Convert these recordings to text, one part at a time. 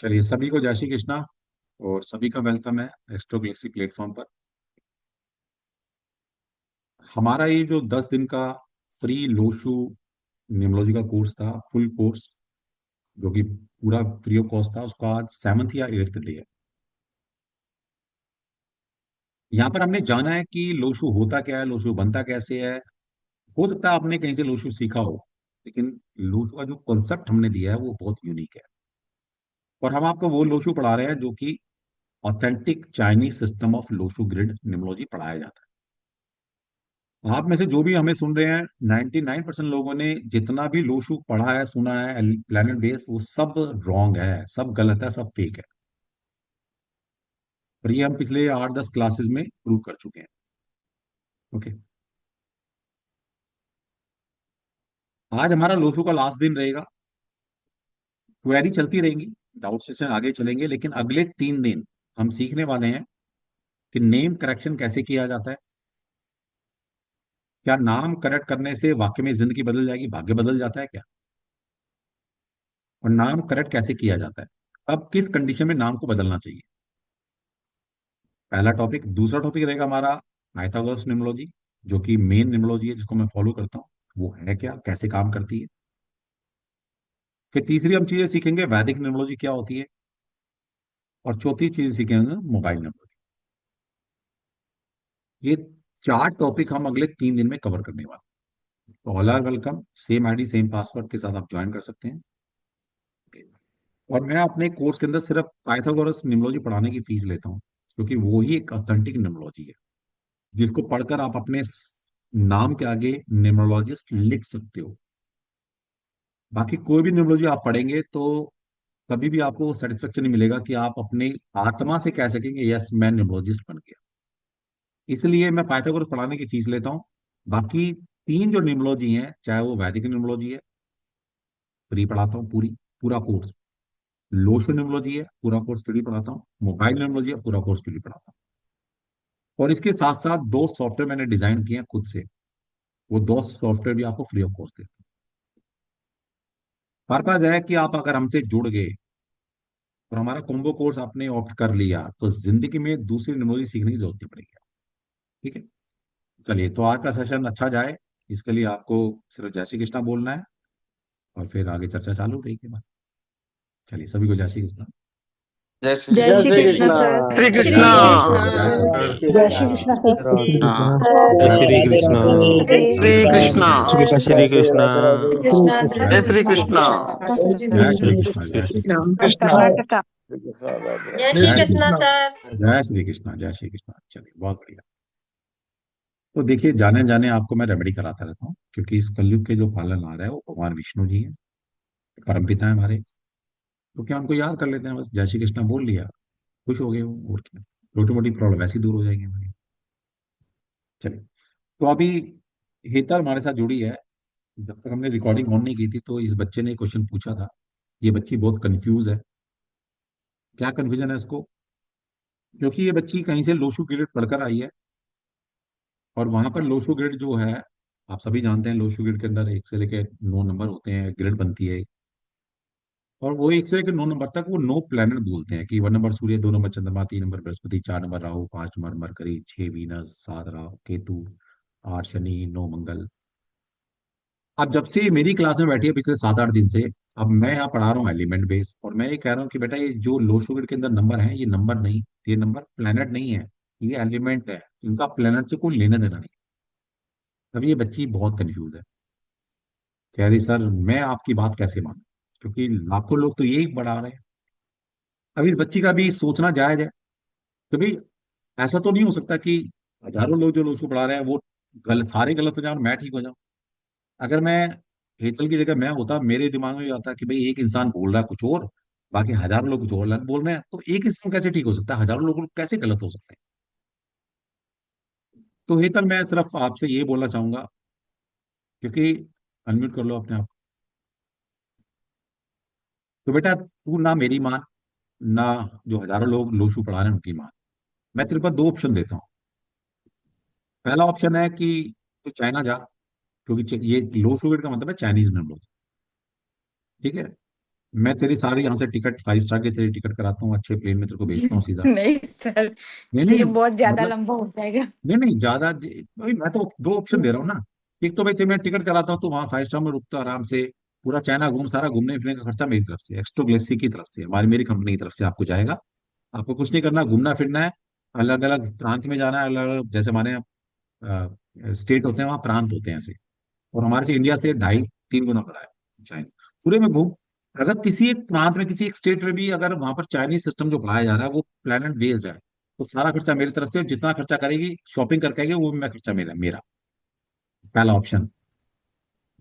चलिए, सभी को जय श्री कृष्णा और सभी का वेलकम है एस्ट्रो गैलेक्सी प्लेटफॉर्म पर। हमारा ये जो 10 दिन का फ्री लोशु न्यूमरोलॉजी का कोर्स था, फुल कोर्स, जो कि पूरा फ्री ऑफ कॉस्ट था, उसका आज 7th या 8th डे है। यहाँ पर हमने जाना है कि लोशु होता क्या है, लोशु बनता कैसे है। हो सकता है आपने कहीं से लोशु सीखा हो, लेकिन लोशु का जो कॉन्सेप्ट हमने दिया है वो बहुत यूनिक है। और हम आपको वो लोशु पढ़ा रहे हैं जो कि authentic Chinese system of Lo Shu grid numerology पढ़ाया जाता है। आप में से जो भी हमें सुन रहे हैं, 99% लोगों ने जितना भी लोशु पढ़ा है, सुना है प्लेनेट बेस, वो सब रॉन्ग है, सब गलत है, सब फेक है। और ये हम पिछले 8-10 क्लासेस में प्रूव कर चुके हैं। ओके। आज हमारा लोशु का लास्ट दिन रहेगा। क्वेरी चलती रहेंगी, डाउट सेशन आगे चलेंगे, लेकिन अगले 3 दिन हम सीखने वाले हैं कि नेम करेक्शन कैसे किया जाता है। क्या नाम करेक्ट करने से वाक्य में जिंदगी बदल जाएगी, भाग्य बदल जाता है क्या? और नाम करेक्ट कैसे किया जाता है, अब किस कंडीशन में नाम को बदलना चाहिए, पहला टॉपिक। दूसरा टॉपिक रहेगा हमारा पाइथागोरस न्यूमरोलॉजी, जो कि मेन न्यूमरोलॉजी है, जिसको मैं फॉलो करता हूँ। वो है क्या, कैसे काम करती है। फिर तीसरी हम चीजें सीखेंगे, वैदिक न्यूमरोलॉजी क्या होती है। और चौथी चीज सीखेंगे मोबाइल न्यूमरोलॉजी। ये 4 टॉपिक हम अगले 3 दिन में कवर करने वाले हैं। All are welcome, same ID same password के साथ आप ज्वाइन कर सकते हैं। Okay. और मैं अपने कोर्स के अंदर सिर्फ पाइथागोरस न्यूमरोलॉजी पढ़ाने की फीस लेता हूँ, क्योंकि वो ही एक ऑथेंटिक न्यूमरोलॉजी है, जिसको पढ़कर आप अपने नाम के आगे न्यूमरोलॉजिस्ट लिख सकते हो। बाकी कोई भी न्यूमरोलॉजी आप पढ़ेंगे तो कभी भी आपको सेटिस्फेक्शन नहीं मिलेगा कि आप अपने आत्मा से कह सकेंगे यस मैं न्यूमरोलॉजिस्ट बन गया। इसलिए मैं पाइथागोरस पढ़ाने की फीस लेता हूँ। बाकी तीन जो न्यूमरोलॉजी हैं, चाहे वो वैदिक न्यूमरोलॉजी है, फ्री पढ़ाता हूँ, पूरा कोर्स। लोशो न्यूमरोलॉजी है, पूरा कोर्स फ्री पढ़ाता हूँ। मोबाइल न्यूमरोलॉजी है, पूरा कोर्स फ्री पढ़ाता हूँ। और इसके साथ साथ 2 सॉफ्टवेयर मैंने डिजाइन किए हैं खुद से। वो 2 सॉफ्टवेयर भी आपको फ्री ऑफ कॉस्ट देते हैं। पर्पज है कि आप अगर हमसे जुड़ गए और हमारा कॉम्बो कोर्स आपने ऑप्ट कर लिया, तो जिंदगी में दूसरी न्यूमरोलॉजी सीखने की जरूरत नहीं पड़ेगी। ठीक है। चलिए, तो आज का सेशन अच्छा जाए, इसके लिए आपको सिर्फ जय श्री कृष्णा बोलना है, और फिर आगे चर्चा चालू रहेगी बात। चलिए, सभी को जय श्री कृष्णा। जय श्री जय जय श्री कृष्ण। श्री कृष्ण कृष्णा। सर। श्री श्री कृष्णा। श्री कृष्णा। कृष्ण। जय श्री सर, कृष्ण। जय जय श्री श्री कृष्ण कृष्ण। सर। श्री कृष्णा। जय राधे श्री राधे कृष्ण। राधे राधे। श्री श्री कृष्ण। कृष्ण। श्री कृष्ण श्री राधे कृष्ण। राधे राधे। श्री कृष्णा कृष्ण। जय जय श्री कृष्ण। जय श्री श्री कृष्ण। कृष्ण। जय श्री कृष्ण। कर्नाटका। श्री कृष्ण राधे जय राधे। श्री जय श्री कृष्ण कृष्ण। सर। जय श्री कृष्ण। जय श्री कृष्ण। चलिए, बहुत बढ़िया। तो देखिए, जाने जाने आपको मैं रेमेडी कराता रहता हूँ, क्योंकि इस कलयुग के जो पालन आ रहा है वो भगवान विष्णु जी हैं, परमपिता है हमारे। तो क्या उनको याद कर लेते हैं, बस जय श्री कृष्ण बोल लिया, खुश हो गए वो, और क्या। छोटी मोटी प्रॉब्लम ऐसी दूर हो जाएगी हमारी। चलिए, तो अभी हेतल हमारे साथ जुड़ी है। जब तक हमने रिकॉर्डिंग ऑन नहीं की थी, तो इस बच्चे ने क्वेश्चन पूछा था। ये बच्ची बहुत कंफ्यूज है। क्या कंफ्यूजन है इसको? क्योंकि ये बच्ची कहीं से लोशु ग्रेड पढ़कर आई है, और वहां पर लोशु ग्रेड जो है, आप सभी जानते हैं, लोशु ग्रेड के अंदर 1 से लेकर 9 नंबर होते हैं, ग्रेड बनती है। और वो 1 से लेकर 9 नंबर तक वो 9 प्लैनेट बोलते हैं कि 1 नंबर सूर्य, 2 नंबर चंद्रमा, 3 number Brihaspati, 4 number Rahu, 5 number mercury, 6 Venus, 7 Rahu Ketu, 8 Shani, 9 मंगल। अब जब से ये मेरी क्लास में बैठी है पिछले 7-8 दिन से, अब मैं यहाँ पढ़ा रहा हूँ एलिमेंट बेस, और मैं ये कह रहा हूँ कि बेटा, ये जो लो शुगर के अंदर नंबर है, ये नंबर नहीं, ये नंबर प्लेनेट नहीं है, ये एलिमेंट है। इनका प्लेनेट से कोई लेना देना नहीं। अब ये बच्ची बहुत कंफ्यूज है, कह रही सर मैं आपकी बात कैसे मानूं, क्योंकि लाखों लोग तो यही पढ़ा रहे हैं। अब इस बच्ची का भी सोचना जायज है कि भाई, ऐसा तो नहीं हो सकता कि हजारों लोग जो लोग उसको पढ़ा रहे हैं वो सारे गलत हो जाए और मैं ठीक हो जाऊं। अगर मैं हेतल की जगह मैं होता, मेरे दिमाग में भी आता कि भाई एक इंसान बोल रहा है कुछ और, बाकी हजारों लोग कुछ और अलग बोल रहे हैं, तो एक इंसान कैसे ठीक हो सकता है, हजारों लोग कैसे गलत हो सकते हैं। तो हेतल, मैं सिर्फ आपसे ये बोलना चाहूंगा, क्योंकि अनम्यूट कर लो अपने आप। तो बेटा, तू ना मेरी मान, ना जो हजारों लोग लोशु पढ़ा रहे हैं उनकी मान। मैं तेरे पास 2 ऑप्शन देता हूँ। पहला ऑप्शन है कि तू चाइना जा, क्योंकि ये लोशु का मतलब है चाइनीज नंबर। ठीक है। मैं तेरी सारी यहाँ से टिकट 5 स्टार की तेरी टिकट कराता हूँ, अच्छे प्लेन में तेरे को भेजता हूँ सीधा। नहीं सर, नहीं ये नहीं, बहुत ज्यादा मतलब लंबा हो जाएगा। नहीं नहीं ज्यादा भाई, मैं तो दो ऑप्शन दे रहा हूँ ना। एक तो भाई तुम्हें टिकट कराता हूँ तो वहाँ 5 स्टार में रुकता आराम से, पूरा चाइना घूम, सारा घूमने फिरने का खर्चा मेरी तरफ से, एक्स्ट्रो ग्लेसी की तरफ से, हमारी मेरी कंपनी की तरफ से आपको जाएगा। आपको कुछ नहीं करना, घूमना फिरना है, अलग अलग प्रांत में जाना है, अलग अलग जैसे हमारे स्टेट होते हैं वहाँ प्रांत होते हैं ऐसे। और हमारे से इंडिया से 2.5-3 गुना बड़ा है चाइना। पूरे में घूम, अगर किसी एक प्रांत में किसी एक स्टेट में भी अगर वहां पर चाइनीज सिस्टम जो पढ़ाया जा रहा है वो प्लेनेट बेस्ड है, तो सारा खर्चा मेरी तरफ से, जितना खर्चा करेगी शॉपिंग करके आएगी वो भी मैं खर्चा मेरा मेरा। पहला ऑप्शन।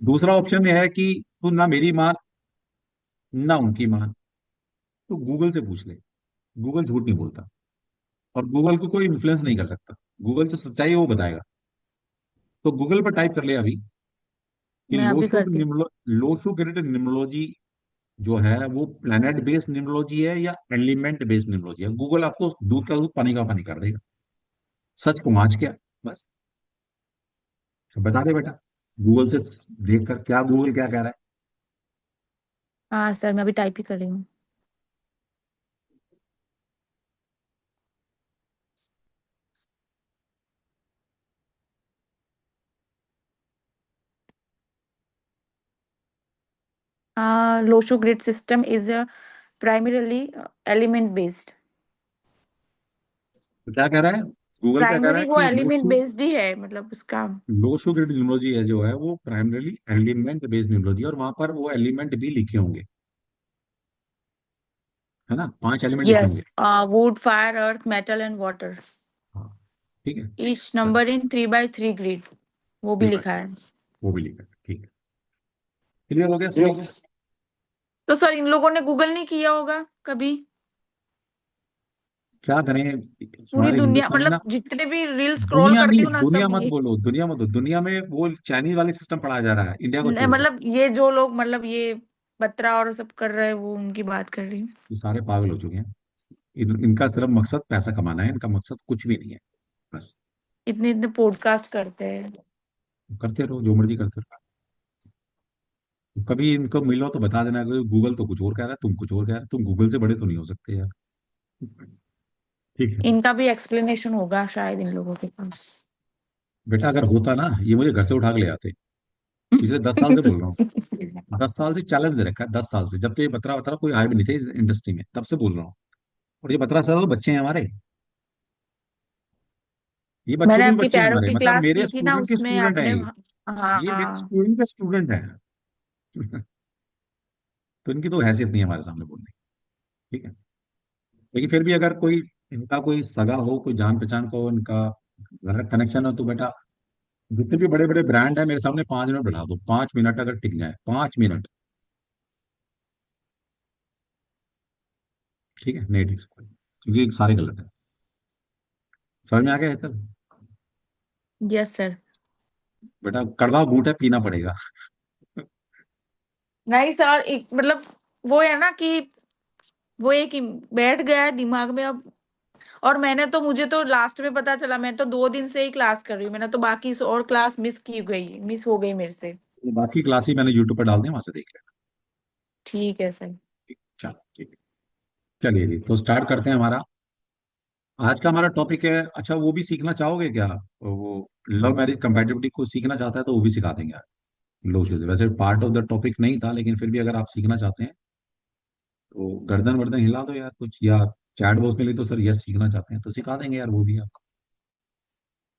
दूसरा ऑप्शन यह है कि तू ना मेरी मान ना उनकी मान, तू गूगल से पूछ ले। गूगल झूठ नहीं बोलता, और गूगल को कोई इन्फ्लुएंस नहीं कर सकता। गूगल जो सच्चाई है वो बताएगा। तो गूगल पर टाइप कर ले अभी कि मैं अभी करती हूँ। लोशो ग्रिड निम्नोलॉजी जो है वो प्लेनेट बेस्ड निम्नोलॉजी है या एलिमेंट बेस्ड निम्नोलॉजी है, गूगल आपको दूध का दूध पानी का पानी कर देगा। सच को आज क्या, बस तो बता दे बेटा, गूगल से देख कर क्या गूगल क्या कह रहा है। हाँ सर, मैं अभी टाइप ही कर रही हूँ। Lo Shu grid system is primarily element based। तो क्या कह रहा है, गूगल क्या कह रहा प्राइमरी है वो कि एलिमेंट बेस्ड ही है, मतलब उसका। लोशो ग्रिड निम्नोलॉजी है जो है वो प्राइमरली एलिमेंट बेस्ड निम्नोलॉजी है, और वहां पर वो एलिमेंट भी लिखे होंगे, है ना, 5 एलिमेंट लिखे यस, होंगे। Wood fire earth metal and water. हाँ, ठीक है। ईच चलो, नंबर इन 3 by 3 ग्रिड, वो भी ठीक है, लिखा है। वो भी लिखा है, ठीक है। क्लियर हो गया सब। Yes। तो सर इन लोगों ने गूगल नहीं किया होगा कभी? क्या करें, पूरी हमारे दुनिया, हिंदुस्तानी मतलब ना। जितने भी रील स्क्रॉल दुनिया करती नहीं, हूँ ना, दुनिया सब मत ये बोलो, दुनिया मत बोलो, दुनिया में वो चाइनीज वाले सिस्टम पढ़ाया जा रहा है इंडिया को छोड़ के। मतलब ये जो लोग, मतलब ये बत्रा और सब कर रहे हैं, वो उनकी बात कर रही हूँ। ये सारे पागल हो चुके हैं। इनका सिर्फ मकसद पैसा कमाना है, इनका मकसद कुछ भी नहीं है, बस। इतने इतने पॉडकास्ट करते हैं। करते रहो जो मर्जी करते रहो। कभी इनको मिलो तो बता देना कि गूगल तो कुछ और कह रहा है, तुम कुछ और कह रहे हो, तुम गूगल से बड़े तो नहीं हो सकते यार। ठीक है। इनका भी एक्सप्लेनेशन होगा शायद इन लोगों के पास। बेटा अगर होता ना, ये मुझे घर से उठा के ले आते। पिछले 10 साल से बोल रहा हूँ, 10 साल से चैलेंज दे रखा है, 10 साल से, जब तो ये बतरा बतरा कोई आए भी नहीं थे इस इंडस्ट्री में, तब से बोल रहा हूँ। और ये 17 साल तो बच्चे हैं हमारे, ये बच्चों मैंने के भी आपकी बच्चे हैं प्यारों हमारे, की मतलब क्लास मेरे की थी ना, स्टूडेंट के उसमें स्टूडेंट हैं आपने। ये। ये मेरे हाँ। स्टूडेंट के स्टूडेंट हैं। तो इनकी तो हैसियत नहीं है हमारे सामने बोलने की, ठीक है। लेकिन फिर भी अगर कोई इनका कोई सगा हो, कोई जान पहचान का हो, इनका कनेक्शन हो, तो बेटा जितने भी बड़े बड़े ब्रांड है मेरे सामने 5 मिनट बैठा दो, 5 मिनट अगर टिक जाए, 5 मिनट, ठीक है, नहीं टिक सकते क्योंकि सारे गलत है। समझ में आ गया है तब। Yes sir. बेटा कड़वा घूंट है, पीना पड़ेगा। नहीं सर, एक मतलब वो है ना कि वो एक बैठ गया है दिमाग में अब। और मैंने तो, मुझे तो लास्ट में पता चला, मैं तो 2 दिन से ही क्लास कर रही हूँ, मैंने तो बाकी और क्लास मिस हो गई मेरे से। ये बाकी क्लास ही मैंने यूट्यूब पर डाल दी, वहां से देख लेना। ठीक है सर। चलो ठीक है। चलिए जी, तो स्टार्ट करते हैं हमारा आज का हमारा टॉपिक है। अच्छा, वो भी सीखना चाहोगे क्या, वो लव मैरिज कंपेटिबिलिटी को सीखना चाहता है तो वो भी सिखा देंगे आज। लो से वैसे पार्ट ऑफ द टॉपिक नहीं था, लेकिन फिर भी अगर आप सीखना चाहते हैं तो गर्दन वर्दन हिला दो यार कुछ, या चैट बॉक्स में ले तो सर यस सीखना चाहते हैं तो सिखा देंगे यार, वो भी आपको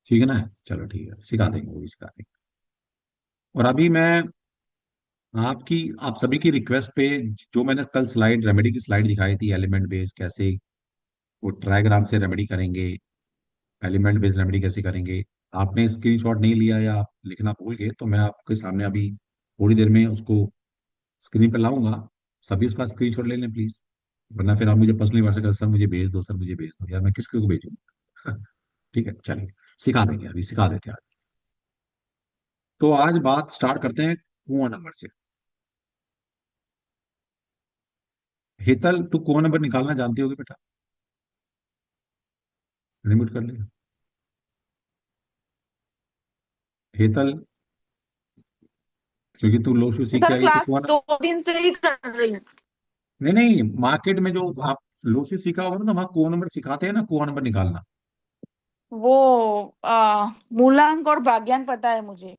सीखना है, चलो ठीक है, सिखा देंगे, वो भी सिखा देंगे। और अभी मैं आपकी, आप सभी की रिक्वेस्ट पे, जो मैंने कल स्लाइड रेमेडी की स्लाइड दिखाई थी, एलिमेंट बेस कैसे वो ट्रायग्राम से रेमेडी करेंगे, एलिमेंट बेस्ड रेमेडी कैसे करेंगे, आपने स्क्रीनशॉट नहीं लिया या आप लिखना भूल गए, तो मैं आपके सामने अभी थोड़ी देर में उसको स्क्रीन पर लाऊंगा। सभी उसका स्क्रीनशॉट ले लें प्लीज, वरना फिर आप मुझे पर्सनली व्हाट्सएप कर, सर मुझे भेज दो, सर मुझे भेज दो, यार मैं किसको को भेजूँ। ठीक है, चलिए सिखा देंगे, अभी सिखा देते हैं आज। तो आज बात स्टार्ट करते हैं कुआं नंबर से। हेतल, तू कुआं नंबर निकालना जानती होगी बेटा, रिमूट कर ले। हेतल, क्योंकि तू लोशु सीख के सर आई है, तो क्लास कुआं, 2 दिन से ही कर रही हूँ। नहीं नहीं, मार्केट में जो आप लोसी सीखा होगा ना, तो वहाँ कुआ नंबर सिखाते हैं ना, कुआ नंबर निकालना। वो मूलांक और भाग्यांक पता है मुझे।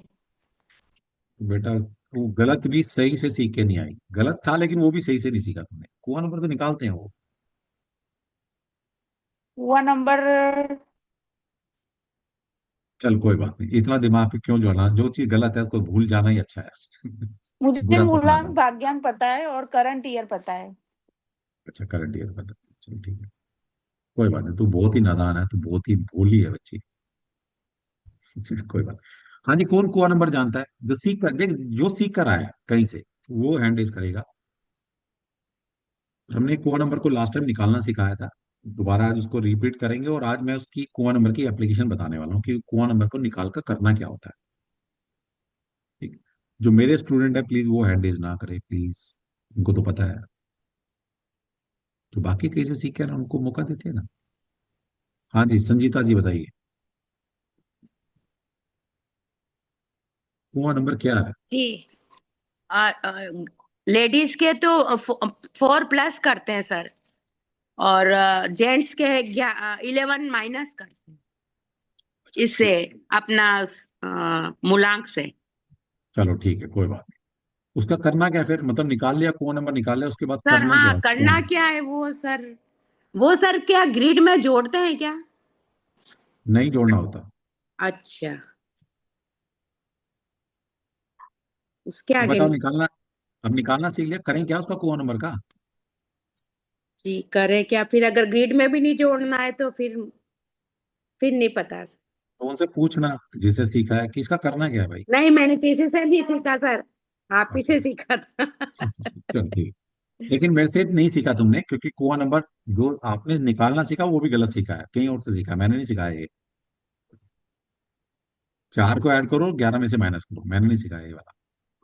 बेटा तू गलत भी सही से सीख के नहीं आई, गलत था लेकिन वो भी सही से नहीं सीखा तुमने, कुआ नंबर तो निकालते हैं वो। हुआ नंबर। चल कोई बात नहीं, इतना दिमाग पे क्यों जोड़ना, जो चीज गलत है उसको भूल जाना ही अच्छा है। मुझे बुरा सपना मूलांक था। भाग्यांक पता है और करंट ईयर पता है। अच्छा करंट ईयर बता, चल ठीक है। कोई बात नहीं, तू बहुत ही नादान है, तू बहुत ही भोली है बच्ची। कोई बात नहीं। हाँ जी, कौन कुआ नंबर जानता है, जो सीख कर देख, जो सीख कर आया है कहीं से, वो हैंड रेज करेगा। हमने कुआ नंबर को लास्ट टाइम निकालना सिखाया था, दोबारा आज उसको रिपीट करेंगे, और आज मैं उसकी कुआ नंबर की एप्लीकेशन बताने वाला हूँ कि कुआ नंबर को निकाल कर करना क्या होता है। ठीक। जो मेरे स्टूडेंट है प्लीज वो हैंड रेज ना करे प्लीज, उनको तो पता है। तो बाकी कहीं से सीख के ना उनको मौका देते हैं ना। हाँ जी संजीता जी बताइए, कुआं नंबर क्या है। जी। लेडीज के तो 4+ करते हैं सर, और जेंट्स के 11 माइनस करते हैं अच्छा इससे, ठीक। अपना मूलांक से। चलो ठीक है कोई बात नहीं। उसका करना क्या है फिर, मतलब निकाल लिया कुआं नंबर निकाल लिया, उसके बाद सर करना क्या हाँ, है उस कुआं करना नंबर। क्या है वो सर? वो सर क्या ग्रिड में जोड़ते हैं क्या? नहीं जोड़ना होता। अच्छा, उसके तो आगे बताओ निकालना, अब निकालना सीख लिया, करें क्या उसका कुआं नंबर का। जी करें क्या फिर? अगर ग्रिड में भी नहीं जोड़ना है तो फिर नहीं पता। तो उनसे पूछना जिसे सीखा है कि इसका करना क्या है भाई। नहीं, मैंने किसी से नहीं सीखा सर, आप ही अच्छा। से सीखा था। चल ठीक। लेकिन मेरे से नहीं सीखा तुमने, क्योंकि कुआं नंबर जो आपने निकालना सीखा वो भी गलत सीखा है, कहीं और से सीखा है, मैंने नहीं सिखाया ये। 4 को ऐड करो 11 में से माइनस करो, मैंने नहीं सिखाया ये वाला।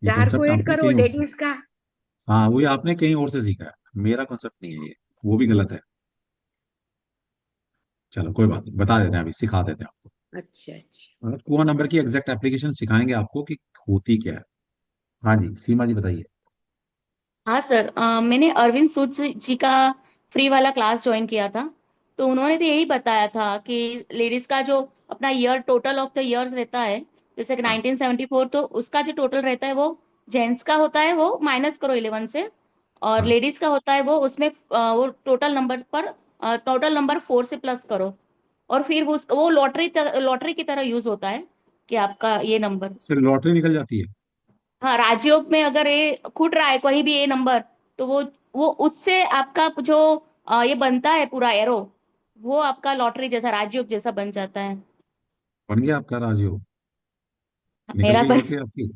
ये 4 को कॉन्सेप्ट ऐड आपने करो कहीं और से, लेडीज का। हाँ वही आपने कहीं और से सीखा है, मेरा कॉन्सेप्ट नहीं है ये, वो भी गलत है। चलो कोई बात नहीं, बता देते हैं अभी, सिखा देते हैं आपको। अच्छा अच्छा। और कुआं नंबर की एग्जैक्ट एप्लीकेशन सिखाएंगे आपको कि होती क्या है। हाँ जी सीमा जी बताइए। हाँ सर, मैंने अरविंद सूद जी का फ्री वाला क्लास ज्वाइन किया था। तो उन्होंने तो यही बताया था कि लेडीज का जो अपना year, total of the years रहता है, जैसे कि हाँ 1974, तो उसका जो टोटल रहता है वो जेंट्स का होता है, वो माइनस करो 11 से। और हाँ। लेडीज का होता है वो उसमें वो टोटल नंबर पर टोटल नंबर 4 से प्लस करो। और फिर वो लॉटरी की तरह यूज होता है कि आपका ये नंबर। सिर्फ लॉटरी निकल जाती है। हाँ, राजयोग में अगर ये खुट रहा है कोई भी ये नंबर, तो वो उससे आपका जो ये बनता है पूरा एरो, वो आपका लॉटरी जैसा, राजयोग जैसा बन जाता है। बन गया आपका राजयोग, निकल मेरा गई तो लॉटरी आपकी।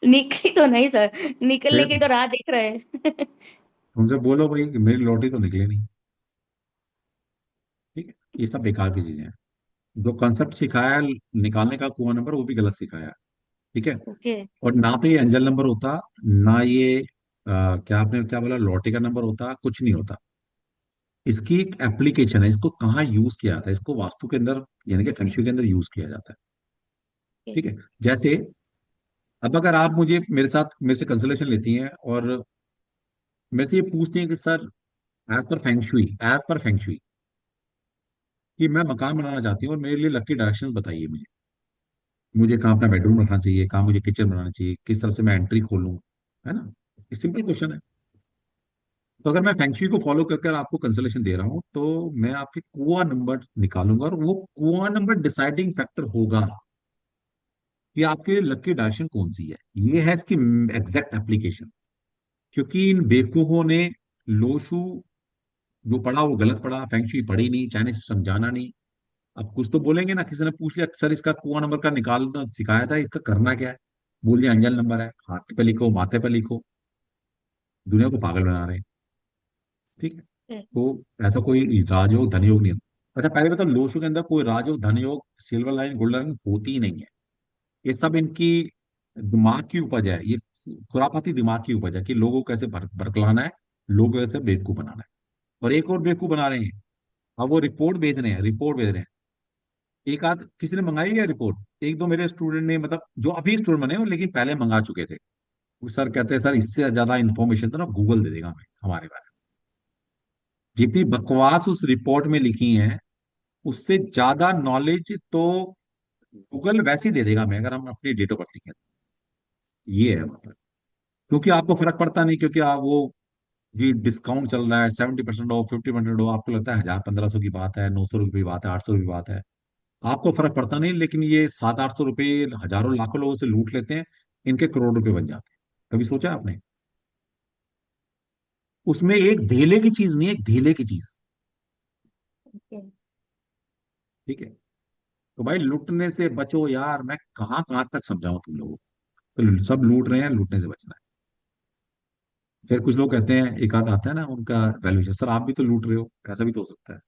निकली तो नहीं सर, निकलने फिर की तो राह देख रहे हैं। उनसे बोलो भाई कि मेरी लॉटरी तो निकली नहीं। ठीक है, ये सब बेकार की चीजें हैं। जो कंसेप्ट सिखाया है निकालने का कुआं नंबर, वो भी गलत सिखाया है। ठीक है। ओके। और ना तो ये एंजल नंबर होता, ना ये क्या आपने क्या बोला, लॉटरी का नंबर होता, कुछ नहीं होता। इसकी एक एप्लीकेशन है, इसको कहाँ यूज किया जाता है, इसको वास्तु के अंदर यानी कि फेंगशुई के अंदर यूज किया जाता है। ठीक है। जैसे अब अगर आप मुझे मेरे साथ मेरे से कंसल्टेशन लेती हैं और मेरे से ये पूछती हैं कि सर एज पर फेंगशुई कि मैं मकान बनाना चाहती हूँ और मेरे लिए लकी डायरेक्शन बताइए मुझे, मुझे कहाँ अपना बेडरूम रखना चाहिए, कहाँ मुझे किचन बनाना चाहिए, किस तरफ से मैं एंट्री खोलूँ, है ना। ये सिंपल क्वेश्चन है। तो अगर मैं फेंगशुई को फॉलो कर कर आपको कंसल्टेशन दे रहा हूँ, तो मैं आपके कुआं नंबर निकालूंगा, और वो कुआं नंबर डिसाइडिंग फैक्टर होगा कि आपके लिए लकी डायरेक्शन कौन सी है। ये है इसकी एग्जैक्ट एप्लीकेशन। क्योंकि इन बेवकूफों ने लोशु जो पढ़ा वो गलत पढ़ा, फेंगशुई पढ़ी नहीं, चाइनीज सिस्टम जाना नहीं। अब कुछ तो बोलेंगे ना, किसी ने पूछ लिया सर इसका कुआं नंबर का निकालना सिखाया था, इसका करना क्या है, बोल दिया अंजल नंबर है, हाथ पे लिखो माथे पे लिखो, दुनिया को पागल बना रहे हैं। ठीक है। तो ऐसा कोई राजयोग धनयोग नहीं होता। अच्छा पहले बताओ, लोशो के अंदर कोई राजयोग धनयोग सिल्वर लाइन गोल्डन लाइन होती ही नहीं है। ये सब इनकी दिमाग की उपज है, ये खुरापाती दिमाग की उपज है कि लोगों को कैसे भड़कलाना है, लोगों को कैसे बेवकूफ बनाना है। और एक और बेवकूफ बना रहे हैं। अब वो रिपोर्ट भेज रहे हैं, रिपोर्ट भेज रहे हैं। एक आध किसी ने मंगाई है रिपोर्ट, एक दो मेरे स्टूडेंट ने, मतलब जो अभी स्टूडेंट बने हो लेकिन पहले मंगा चुके थे। वो सर कहते हैं सर इससे ज्यादा इन्फॉर्मेशन तो ना गूगल दे देगा हमें, हमारे बारे में। जितनी बकवास उस रिपोर्ट में लिखी है, उससे ज्यादा नॉलेज तो गूगल वैसे ही दे देगा हमें, अगर हम अपनी डेट ऑफ बर्थ लिखें। ये है वहां पर। क्योंकि आपको फर्क पड़ता नहीं, क्योंकि आप वो जी डिस्काउंट चल रहा है, 70% ऑफ, 50% ऑफ, आपको लगता है 1000-1500 की बात है, 900 रुपये की बात है, 800 की बात है, आपको फर्क पड़ता नहीं। लेकिन ये 700-800 रुपये हजारों लाखों लोगों से लूट लेते हैं, इनके करोड़ रुपए बन जाते हैं। कभी सोचा आपने? उसमें एक धेले की चीज नहीं है, एक धेले की चीज। ओके। ठीक है। तो भाई लूटने से बचो यार, मैं कहाँ कहाँ तक समझाऊं तुम लोगों को। तो सब लूट रहे हैं, लूटने से बचना है। फिर कुछ लोग कहते हैं, एक आध आता है ना उनका वैल्यूएशन, सर आप भी तो लूट रहे हो, ऐसा भी तो हो सकता है।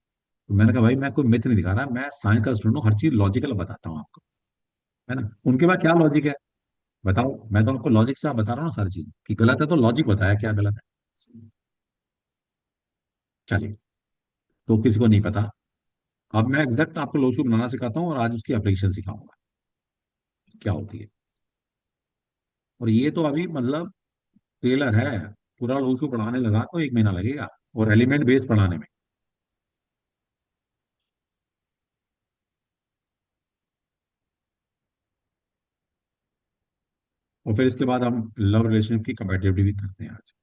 तो मैंने कहा भाई मैं कोई मिथ नहीं दिखा रहा, मैं साइंस का स्टूडेंट हूँ, हर चीज लॉजिकल बताता हूँ आपको, है ना। उनके पास क्या लॉजिक है बताओ, मैं तो आपको लॉजिक से आप बता रहा हूँ सारी चीज कि गलत है तो लॉजिक बताया क्या गलत है। चलिए, तो किसी को नहीं पता। अब मैं एग्जैक्ट आपको लोशू बनाना सिखाता हूँ और आज उसकी एप्लीकेशन सिखाऊंगा क्या होती है। और ये तो अभी मतलब ट्रेलर है, पूरा लोशू पढ़ाने लगा तो 1 महीना लगेगा, और एलिमेंट बेस पढ़ाने में। और फिर इसके बाद हम लव रिलेशनशिप की कंपैटिबिलिटी भी करते हैं आज।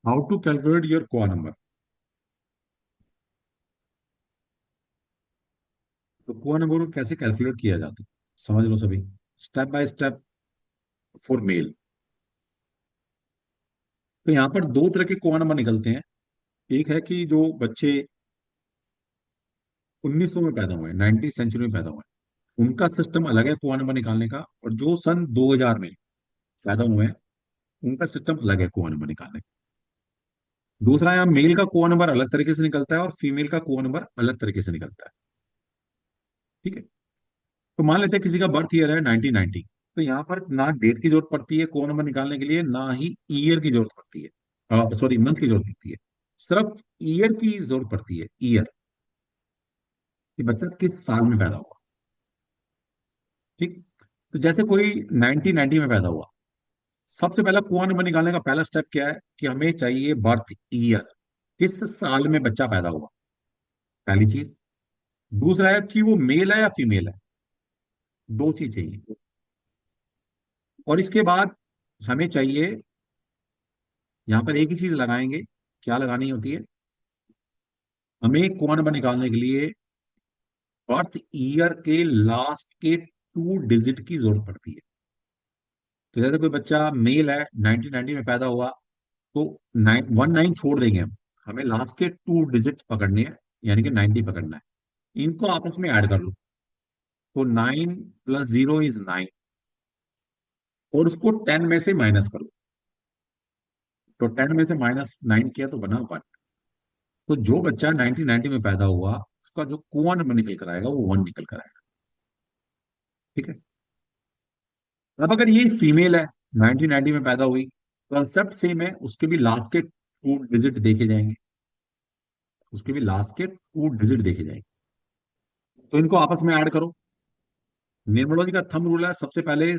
How to calculate your kua number. तो कोआ नंबर को कैसे कैलकुलेट किया जाता है, समझ लो सभी, step by step for male. तो यहाँ पर दो तरह के कोआ नंबर निकलते हैं। एक है कि जो बच्चे 1900 में पैदा हुए, 19th सेंचुरी में पैदा हुए, उनका सिस्टम अलग है कुआं नंबर निकालने का। और जो सन 2000 में पैदा हुए हैं, उनका सिस्टम अलग है कुआं नंबर निकालने का। दूसरा, यहाँ मेल का कुआं नंबर अलग तरीके से निकलता है और फीमेल का कुआं नंबर अलग तरीके से निकलता है। ठीक है। तो मान लेते हैं किसी का बर्थ ईयर है 1990, तो यहाँ पर ना डेट की जरूरत पड़ती है कुआं नंबर निकालने के लिए, ना ही ईयर की जरूरत पड़ती है, सॉरी मंथ की जरूरत पड़ती है। सिर्फ ईयर की जरूरत पड़ती है, ईयर, कि बच्चा किस साल में पैदा हुआ। ठीक। तो जैसे कोई 1990 में पैदा हुआ, सबसे पहला कुआं नंबर निकालने का पहला स्टेप क्या है कि हमें चाहिए बर्थ ईयर, किस साल में बच्चा पैदा हुआ, पहली चीज। दूसरा है कि वो मेल है या फीमेल है, दो चीज चाहिए। और इसके बाद हमें चाहिए, यहां पर एक ही चीज लगाएंगे, क्या लगानी होती है, हमें कुआं नंबर निकालने के लिए बर्थ ईयर के लास्ट के 2 डिजिट की जरूरत पड़ती है। तो जैसे कोई बच्चा मेल है, 1990 में पैदा हुआ, तो 19 छोड़ देंगे हम, हमें लास्ट के 2 डिजिट पकड़ने हैं, यानी कि 90 पकड़ना है। इनको आपस में ऐड कर लो, तो 9 + 0 = 9, और उसको 10 में से माइनस कर लो। तो 10 में से -9 किया तो बना 1। तो जो बच्चा 1990 में पैदा हुआ, उसका जो कुआं नंबर निकल कर आएगा वो 1 निकल कर आएगा। ठीक है। अब अगर ये फीमेल है, 1990 में पैदा हुई, कंसेप्ट सेम है, उसके भी लास्ट के 2 डिजिट देखे जाएंगे, उसके भी लास्ट के 2 डिजिट देखे जाएंगे। तो इनको आपस में ऐड करो। न्यूमरोलॉजी का थंब रूल है, सबसे पहले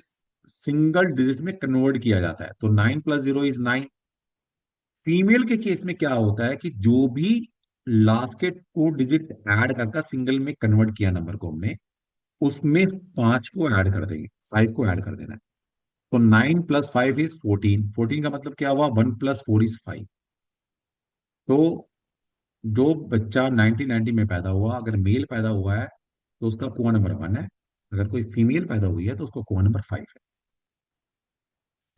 सिंगल डिजिट में कन्वर्ट किया जाता है, तो 9 + 0 = 9। फीमेल के केस में क्या होता है कि जो भी लास्ट के 2 डिजिट ऐड करके सिंगल में कन्वर्ट किया नंबर को हमने, उसमें 5 को ऐड कर देंगे, 5 को ऐड कर देना है। तो 9 + 5 = 14। 14 का मतलब क्या हुआ, 1 + 4 = 5। तो जो बच्चा 1990 में पैदा हुआ, अगर मेल पैदा हुआ है तो उसका कुआं नंबर 1 है, अगर कोई फीमेल पैदा हुई है तो उसका कुआं नंबर 5 है।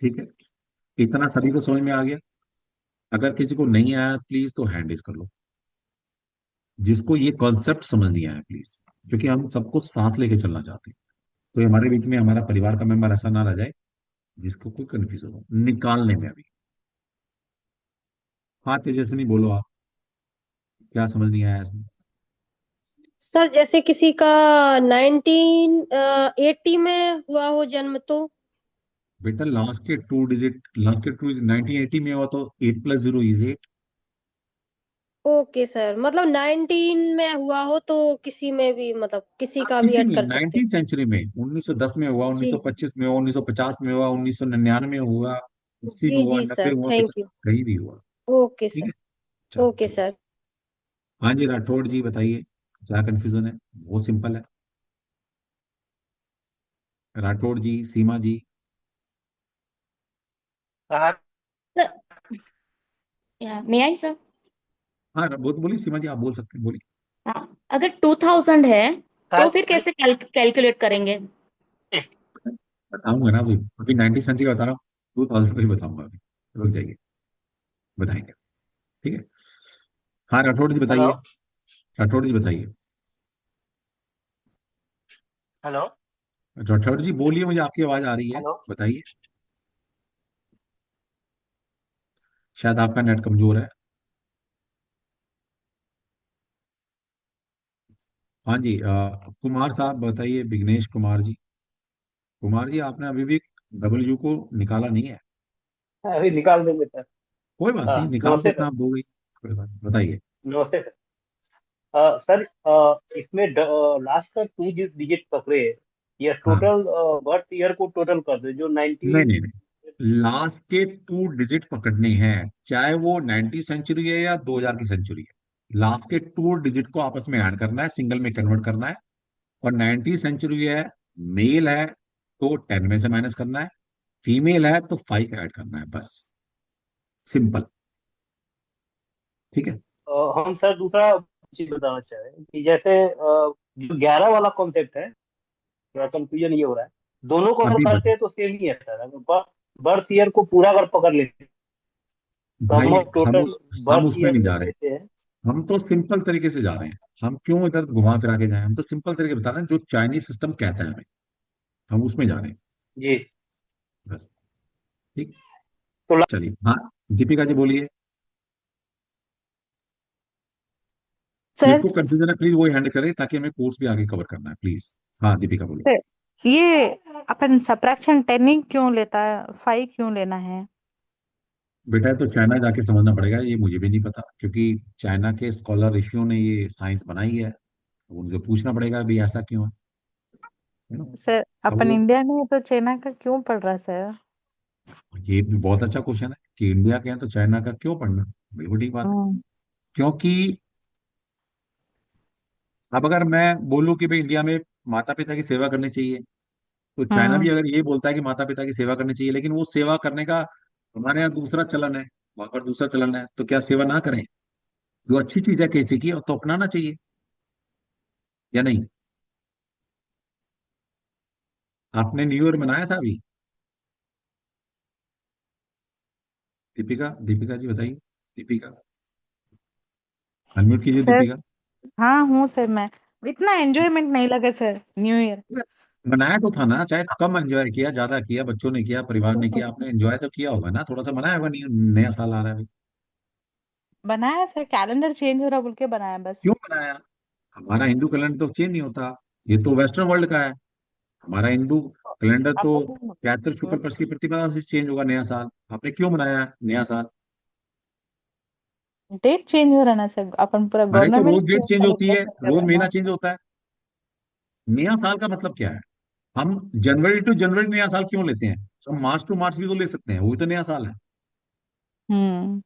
ठीक है। इतना सभी को समझ में आ गया? अगर किसी को नहीं आया प्लीज तो हैंड रेज कर लो, जिसको ये कॉन्सेप्ट समझ नहीं आया प्लीज, क्योंकि हम सबको साथ लेके चलना चाहते हैं। तो ये हमारे बीच में हमारा परिवार का मेंबर ऐसा ना रह जाए जिसको कोई कंफ्यूजन हो निकालने में अभी। हाँ तेजस्विनी बोलो आप, क्या समझ नहीं आया इसमें? सर जैसे किसी का 1980 में हुआ हो जन्म तो। बेटा लास्ट के टू 1980 में हुआ तो 8 + 0 इज 8। ओके सर, मतलब 19 में हुआ हो तो किसी में भी, मतलब किसी का भी किसी ऐड में कर सकते 19 सेंचुरी में, 1910 में हुआ, हैं। जी 1925 में हुआ, 1950 में हुआ, 1999 में हुआ, 80 में जी हुआ, जी 90 सर, में हुआ, थैंक 50, यू। कहीं भी हुआ। ओके ठीक सर। है, चलो ओके ठीक है। सर। हाँ जी राठौड़ जी बताइए, क्या कंफ्यूजन है? बहुत सिंपल है। राठौड़ जी, सीमा जी। सर सर, मे आई सर? हाँ बोलिए सीमा जी, आप बोल सकते हैं, बोलिए। हाँ, अगर 2000 है तो सर फिर कैसे कैलकुलेट करेंगे? बताऊंगा ना अभी, अभी 90 सेंचुरी बता रहा हूँ, 2000 को ही बताऊंगा अभी, रुक जाइए, बताएंगे। ठीक है। हाँ राठौड़ जी हेलो। बताइए, राठौड़ जी बताइए। हेलो। राठौड़ जी बोलिए, मुझे आपकी आवाज आ रही है, हेलो। बताइए। शायद आपका नेट कमजोर है। हाँ जी कुमार साहब बताइए, विघ्नेश कुमार जी। कुमार जी आपने अभी भी डब्ल्यू को निकाला नहीं है। अभी निकाल देंगे सर। कोई बात हाँ, नहीं, निकाल तो नमस्ते अपना सर। आप दोगे ही। कोई बात नहीं, बताइए। नमस्ते सर। सर, इसमें लास्ट का 2 डिजिट पकड़े, ये हाँ, टोटल बर्थ ईयर को टोटल कर दे जो नहीं 19। नहीं नहीं, लास्ट के 2 डिजिट पकड़ने हैं, चाहे वो 90 सेंचुरी है या 2000 की सेंचुरी है। लास्ट के 2 डिजिट को आपस में ऐड करना है, सिंगल में कन्वर्ट करना है। और 90 सेंचुरी है, मेल है तो 10 में से माइनस करना है, फीमेल है तो 5 ऐड करना है, बस। सिंपल। ठीक है। हम सर दूसरा चीज बताना चाह रहे हैं कि जैसे जो 11 वाला कॉन्सेप्ट है, थोड़ा कंफ्यूजन ये हो रहा है। दोनों को अगर अभी करते बता हैं तो सेम ही है सर। अगर बर्थ ईयर को पूरा अगर पकड़ लेते हैं तो भाई, हम हम टोटल उस हम बर्थ उसमें ईयर नहीं जा रहे, लेते हैं। हम तो सिंपल तरीके से जा रहे हैं। हम क्यों इधर घुमा फिरा के जाए, हम तो सिंपल तरीके बता रहे हैं जो चाइनीज सिस्टम कहता है हमें, हम उसमें जा रहे हैं, जी। बस। ठीक। तो चलिए हाँ, दीपिका जी बोलिए। सर जिसको कंफ्यूजन है प्लीज वो हैंड करे, ताकि हमें कोर्स भी आगे कवर करना है, प्लीज। हाँ दीपिका बोलो। सर, ये अपन सब्ट्रैक्शन 10 ही क्यों लेता है, 5 क्यों लेना है? बेटा तो चाइना जाके समझना पड़ेगा, ये मुझे भी नहीं पता, क्योंकि चाइना के स्कॉलर ऋषियों ने ये साइंस बनाई है, तो उनसे पूछना पड़ेगा भी ऐसा क्यों है ना। सर अब अपन वो, इंडिया में है तो चाइना का क्यों पड़ रहा है सर? ये भी बहुत अच्छा क्वेश्चन है कि इंडिया के हैं तो चाइना का क्यों पढ़ना। बिल्कुल ठीक बात है। हम्म। क्योंकि अब अगर मैं बोलूं कि भाई इंडिया में माता पिता की सेवा करनी चाहिए, तो चाइना भी हम्म। अगर ये बोलता है कि माता पिता की सेवा करनी चाहिए, लेकिन वो सेवा करने का हमारे यहाँ दूसरा चलन है, वहां पर दूसरा चलन है, तो क्या सेवा ना करें? जो अच्छी चीज है किसी की तो अपनाना चाहिए, या नहीं? आपने न्यू ईयर मनाया था अभी? दीपिका, दीपिका जी बताइए। दीपिका, अनम्यूट कीजिए सर, दीपिका। हाँ हूँ सर मैं। इतना एंजॉयमेंट नहीं लगा सर न्यू ईयर। मनाया तो था ना, चाहे कम एंजॉय किया, ज्यादा किया, बच्चों ने किया, परिवार ने किया, आपने एंजॉय तो किया होगा ना, थोड़ा सा मनाया होगा। नया साल आ रहा है अभी। बनाया सर, कैलेंडर चेंज हो रहा बोल के बनाया बस। क्यों मनाया? हमारा हिंदू कैलेंडर तो चेंज नहीं होता, ये तो वेस्टर्न वर्ल्ड का है। हमारा हिंदू कैलेंडर तो अपन चैत्र शुक्ल पक्ष की प्रतिपदा से चेंज होगा नया साल। आपने क्यों मनाया नया साल? डेट चेंज हो रहा ना सर, अपन पूरा अरे तो गवर्नमेंट रोज डेट चेंज होती है, सेलिब्रेट कर रोज रहे हैं महीना ना। चेंज होता है। नया साल का मतलब क्या है? हम जनवरी टू जनवरी नया साल क्यों लेते हैं? हम मार्च टू मार्च भी तो ले सकते हैं, वही तो नया साल है हम्म।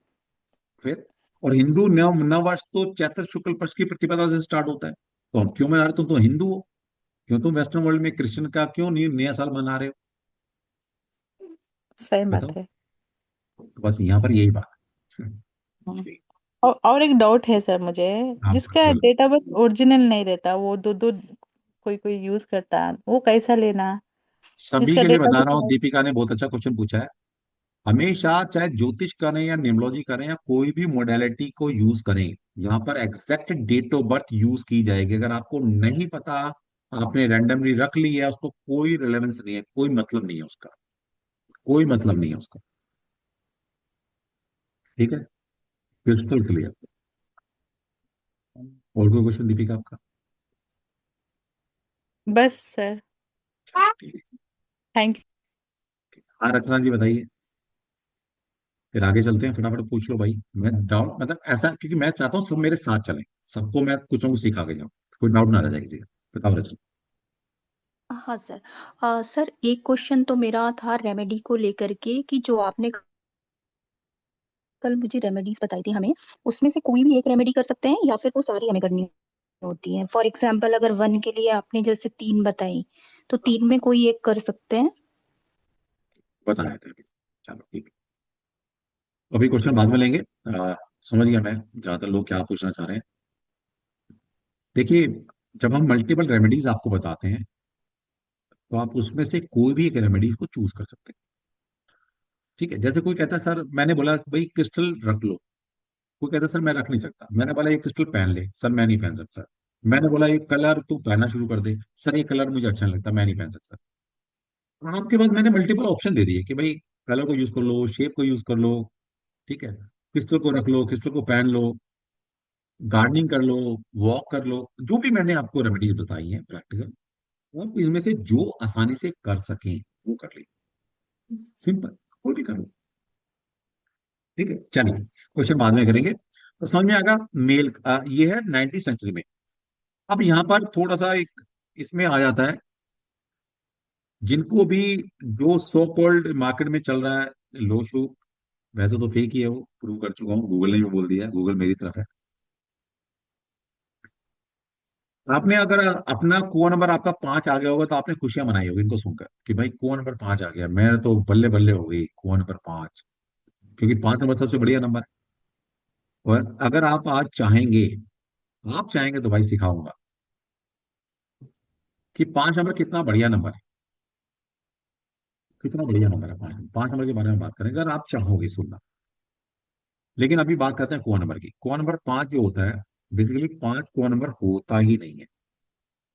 फिर। और हिंदू नव नव वर्ष तो चैत्र शुक्ल पक्ष की प्रतिपदा से स्टार्ट होता है, तो हम क्यों मना रहे? तुम तो हिंदू हो, क्यों तुम वेस्टर्न वर्ल्ड में क्रिश्चियन का क्यों नहीं नया साल मना रहे हो? सही बात बताओ। है। तो बस यहाँ पर यही बात है। हम्म। और एक डाउट है सर मुझे। आप जिसका बोलो। डेट ऑफ बर्थ ओरिजिनल नहीं रहता, वो दो दो कोई कोई यूज करता है, वो कैसा लेना? सभी जिसका के लिए डेट ऑफ बता रहा हूँ, बर्थ। दीपिका ने बहुत अच्छा क्वेश्चन पूछा है। हमेशा चाहे ज्योतिष करें या न्यूमरोलॉजी करें या कोई भी मोडेलिटी को यूज करें, यहाँ पर exact date of birth use की जाएगी। अगर आपको नहीं पता, आपने रैंडमली रख ली है, उसको कोई रिलेवेंस नहीं है, कोई मतलब नहीं है उसका, कोई मतलब नहीं है उसका। ठीक है। Crystal clear. और कोई क्वेश्चन दीपिका आपका? बस सर, ठीक है। थैंक हाँ रचना जी बताइए, फिर आगे चलते हैं, फटाफट पूछ लो भाई। मैं डाउट मतलब ऐसा, क्योंकि मैं चाहता हूँ सब मेरे साथ चलें, सबको मैं कुछ ना कुछ सिखा के जाऊँ, कोई डाउट ना रह जाए किसी का। बताओ रचना। हाँ सर। सर एक क्वेश्चन तो मेरा था रेमेडी को लेकर के कि जो आपने कल मुझे रेमेडीज बताई थी हमें, उसमें से कोई भी एक रेमेडी कर सकते हैं या फिर वो सारी हमें करनी होती है? फॉर एग्जाम्पल अगर वन के लिए आपने जैसे तीन बताई, तो तीन में कोई एक कर सकते हैं? बताया था अभी। चलो ठीक है, अभी क्वेश्चन बाद में लेंगे। समझ गया मैं ज्यादातर लोग क्या पूछना चाह रहे हैं। देखिए, जब हम मल्टीपल रेमेडीज आपको बताते हैं, तो आप उसमें से कोई भी एक रेमेडीज को चूज कर सकते हैं। ठीक है, जैसे कोई कहता है सर, मैंने बोला भाई क्रिस्टल रख लो, कोई कहता है सर मैं रख नहीं सकता, मैंने बोला ये क्रिस्टल पहन ले, सर मैं नहीं पहन सकता। मैंने बोला ये कलर तू पहनना शुरू कर दे, सर ये कलर मुझे अच्छा नहीं लगता, मैं नहीं पहन सकता। आपके पास मैंने मल्टीपल ऑप्शन दे दिए कि भाई कलर को यूज कर लो, शेप को यूज कर लो, ठीक है, क्रिस्टल को रख लो, क्रिस्टल को पहन लो, गार्डनिंग कर लो, वॉक कर लो, जो भी मैंने आपको रेमेडीज बताई हैं प्रैक्टिकल, आप इनमें से जो आसानी से कर सकें वो कर लीजिए। सिंपल, कोई भी कर लो। ठीक है, चलिए क्वेश्चन बाद में करेंगे, तो समझ में आएगा। मेल ये है 19th सेंचुरी में। अब यहाँ पर थोड़ा सा एक इसमें आ जाता है, जिनको भी जो सो कॉल्ड मार्केट में चल रहा है लो शू, वैसे तो फेक ही है, वो प्रूव कर चुका हूँ, गूगल ने भी बोल दिया है, गूगल मेरी तरफ है। आपने अगर अपना कुआ नंबर आपका 5 आ गया होगा तो आपने खुशियां मनाई होगी इनको सुनकर कि भाई कुआ नंबर 5 आ गया, मैं तो बल्ले बल्ले हो गई, कुआ नंबर 5, क्योंकि 5 नंबर सबसे बढ़िया नंबर है। और अगर आप आज चाहेंगे, आप चाहेंगे तो भाई सिखाऊंगा कि 5 नंबर कितना बढ़िया नंबर है, कितना बढ़िया नंबर है 5 नंबर। 5 नंबर के बारे में बात करेंगे अगर आप चाहोगे सुनना। लेकिन अभी बात करते हैं कुआ नंबर की। कुआ नंबर 5 जो होता है, बेसिकली 5 कुआ नंबर होता ही नहीं है।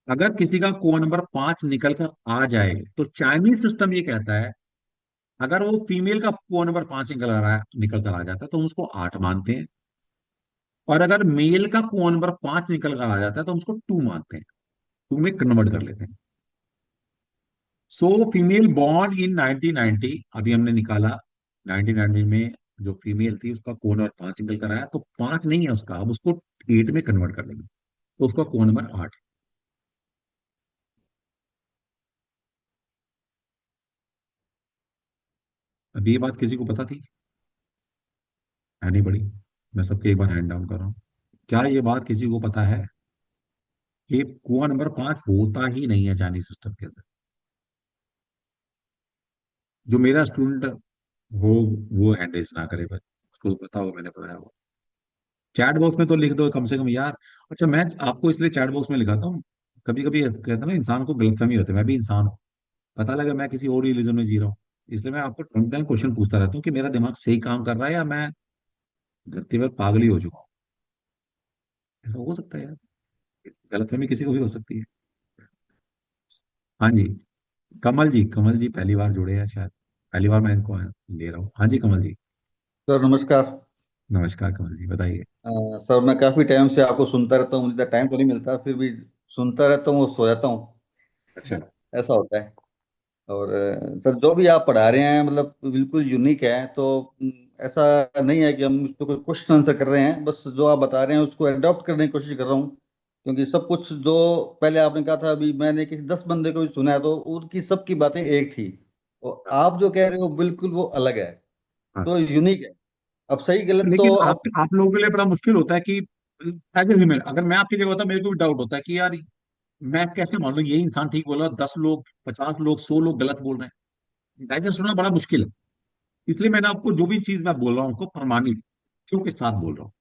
अगर किसी का कुआ नंबर 5 निकल कर आ जाए तो चाइनीज सिस्टम ये कहता है, अगर वो फीमेल का कुआ नंबर 5 निकल कर आ जाता है तो हम उसको 8 मानते हैं, और अगर मेल का कुआ नंबर 5 निकल कर आ जाता है तो हम उसको 2 मानते हैं, 2 में कन्वर्ट कर लेते हैं। सो फीमेल बॉर्न इन 1990, अभी हमने निकाला 1990 में, जो फीमेल थी उसका कोन नंबर 5 निकल कर आया, तो 5 नहीं है उसका, अब उसको 8 में कन्वर्ट कर लेंगे, तो उसका कोन नंबर 8। अब ये बात किसी को पता थी? है नहीं बड़ी, मैं सबके एक बार हैंड डाउन कर रहा हूँ। क्या ये बात किसी को पता है कि कुआं नंबर 5 होता ही नहीं है चाइनीज सिस्टम के अंदर? जो मेरा स्टूडेंट हो वो हैंड रेज ना करे, बस उसको पता हो मैंने बताया हो। चैट बॉक्स में तो लिख दो कम से कम यार। अच्छा, मैं आपको इसलिए चैट बॉक्स में लिखाता हूँ, कभी कभी कहते हैं ना इंसान को गलतफहमी होती है, मैं भी इंसान हूँ, पता लगा मैं किसी और रिलीजन में जी रहा हूँ, इसलिए मैं आपको टाइम टाइम क्वेश्चन पूछता रहता हूँ कि मेरा दिमाग सही काम कर रहा है या मैं धरती पर पागल ही हो चुका हूँ। ऐसा हो सकता है यार, गलतफहमी किसी को भी हो सकती है। हाँ जी, कमल जी, कमल जी पहली बार जुड़े हैं शायद, पहली बार मैं इनको ले रहा हूँ। हाँ जी कमल जी। सर नमस्कार। नमस्कार कमल जी, बताइए। सर मैं काफ़ी टाइम से आपको सुनता रहता हूँ, मुझे टाइम तो नहीं मिलता, फिर भी सुनता रहता हूँ और सो जाता हूँ, अच्छा। ऐसा होता है। और सर जो भी आप पढ़ा रहे हैं मतलब बिल्कुल यूनिक है, तो ऐसा नहीं है कि हम इस पर कोई क्वेश्चन आंसर कर रहे हैं, बस जो आप बता रहे हैं उसको अडॉप्ट करने की कोशिश कर रहा हूँ। क्योंकि सब कुछ जो पहले आपने कहा था, अभी मैंने किसी 10 बंदे को भी सुना है तो उनकी सबकी बातें एक थी, और आप जो कह रहे हो बिल्कुल वो अलग है, हाँ, तो यूनिक है। अब सही गलत तो लेकिन अब आप लोगों के लिए बड़ा मुश्किल होता है कि एज ए ह्यूमन, अगर मैं आपकी जगह होता मेरे को भी डाउट होता है कि यार मैं कैसे मान लूं यही इंसान ठीक बोल रहा है, 10 लोग, 50 लोग, 100 लोग गलत बोल रहे हैं, डाइजेस्ट होना बड़ा मुश्किल है। इसलिए मैंने आपको जो भी चीज मैं बोल रहा हूँ उसको प्रमाणित तथ्यों के साथ बोल रहा हूँ,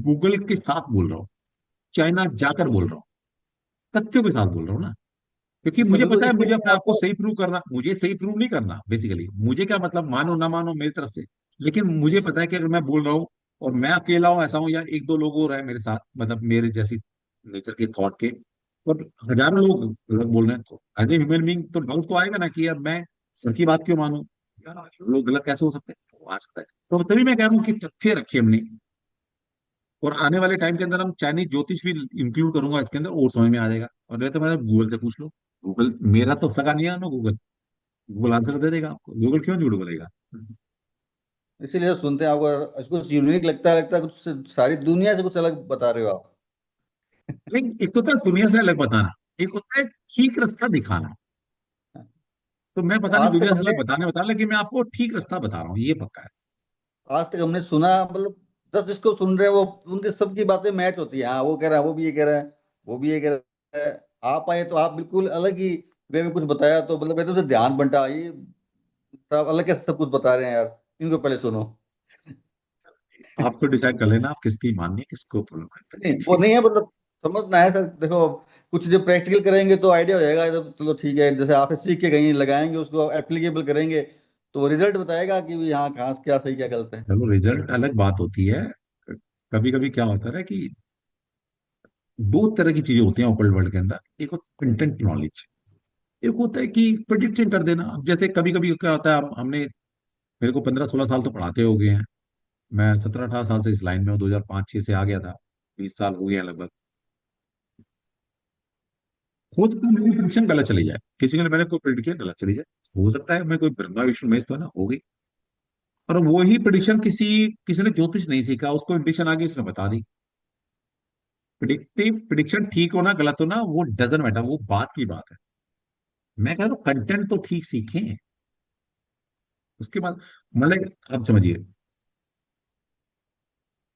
गूगल के साथ बोल रहा हूँ, चाइना जाकर बोल रहा हूँ, तथ्यों के साथ बोल रहा हूँ ना। क्योंकि सर मुझे बिल्कुल पता है, इसके मुझे लिए अपने आप को आपको सही प्रूव करना, मुझे सही प्रूव नहीं करना, बेसिकली मुझे क्या मतलब, मानो ना मानो मेरी तरफ से। लेकिन मुझे पता है कि अगर मैं बोल रहा हूँ और मैं अकेला हूँ ऐसा हूँ, या एक दो लोग और हैं मेरे साथ, मतलब मेरे जैसी नेचर के थॉट के, और हजारों लोग गलत बोल रहे हैं, तो एज ए ह्यूमन बींग तो डाउट तो आएगा ना कि यार मैं सर की बात क्यों मानूं, यार लोग गलत कैसे हो सकते हैं, तो आ सकता है। तो तभी मैं कह रहा हूँ कि तथ्य रखे हमने, और आने वाले टाइम के अंदर हम चाइनीज ज्योतिष भी इंक्लूड करूंगा इसके अंदर, और समझ में आ जाएगा। और नहीं तो मैं गूगल से पूछ लो। गूगल मेरा तो सगा नहीं है ना, गूगल। गूगल आंसर दे देगा आपको, गूगल क्यों झूठ बोलेगा? इसीलिए तो सुनते हैं आपको, कुछ यूनिक लगता है कुछ सारी दुनिया से कुछ अलग बता रहे हो आप। नहीं, एक तो होता है दुनिया से अलग बताना, एक होता है ठीक रास्ता दिखाना। तो मैं पता नहीं आज तक दुनिया से हमने अलग बताने बता, लेकिन मैं आपको ठीक रास्ता बता रहा हूँ, ये पक्का है। आज तक हमने सुना, मतलब 10 जिसको सुन रहे हैं वो उनके सबकी बातें मैच होती है। हाँ वो कह रहा है, वो भी ये कह रहा है, वो भी ये कह रहा है। आप आए तो आप बिल्कुल अलग ही वे में कुछ बताया, तो मतलब एकदम से ध्यान बंटा ये सब अलग कैसे सब कुछ बता रहे हैं यार, इनको पहले सुनो। आपको डिसाइड कर लेना आप किसकी माननी है, किसको फॉलो करना नहीं है, वो ठीक नहीं है, मतलब समझना है सर। देखो कुछ जो प्रैक्टिकल करेंगे तो आइडिया हो जाएगा, तो चलो ठीक है, जैसे आप सीख के कहीं लगाएंगे उसको एप्लीकेबल करेंगे तो रिजल्ट बताएगा कि भी हाँ कहाँ क्या सही क्या गलत है। चलो रिजल्ट अलग बात होती है। कभी कभी क्या होता है कि दो तरह की चीजें होती हैं ओपन वर्ल्ड के अंदर। एक होता है कंटेंट नॉलेज, एक होता है कि प्रिडिक्शन कर देना। अब जैसे कभी कभी क्या होता है, हमने, मेरे को 15-16 साल तो पढ़ाते हो गए हैं। मैं 17-18 साल से इस लाइन में हूँ, 2005-6 से आ गया था, 20 साल हो गए हैं लगभग। हो सकता है मेरी प्रिडिक्शन गलत चली जाए, किसी ने मैंने कोई प्रिडिक्ट किया गलत चली जाए। हो सकता है, मैं कोई ब्रह्मा विष्णु महेश तो है ना, हो गई। और वही प्रिडिक्शन किसी किसी ने ज्योतिष नहीं सीखा, उसको इंडिक्शन आ गई, उसने बता दी। प्रिडिक्टिव प्रिडिक्शन ठीक होना गलत होना वो डजन मैटर, वो बात की बात है। मैं कह रहा हूँ कंटेंट तो ठीक सीखें। उसके बाद मतलब आप समझिए,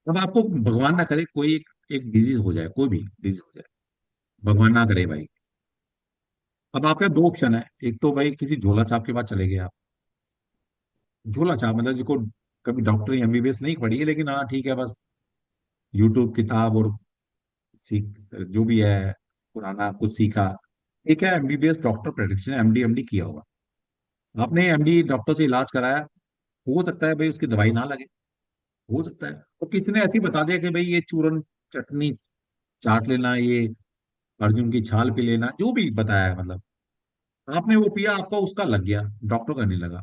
अब आपको भगवान ना करे कोई एक डिजीज हो जाए, कोई भी डिजीज हो जाए, भगवान ना करे भाई। अब आपके दो ऑप्शन है, एक तो भाई किसी झोला छाप के पास चले गए आप। झोला छाप मतलब जिसको कभी डॉक्टर या एमबीबीएस नहीं पढ़ी है, लेकिन हाँ ठीक है, बस यूट्यूब किताब और सीख जो भी है, पुराना कुछ सीखा। एक है MBBS doctor prediction, MD MD किया होगा, आपने एमडी डॉक्टर से इलाज कराया। हो सकता है भाई उसकी दवाई ना लगे, हो सकता है। तो किसी ने ऐसे ही बता दिया कि भाई ये चूरन चटनी चाट लेना, ये अर्जुन की छाल पी लेना, जो भी बताया है मतलब, आपने वो पिया, आपका उसका लग गया, डॉक्टर का नहीं लगा।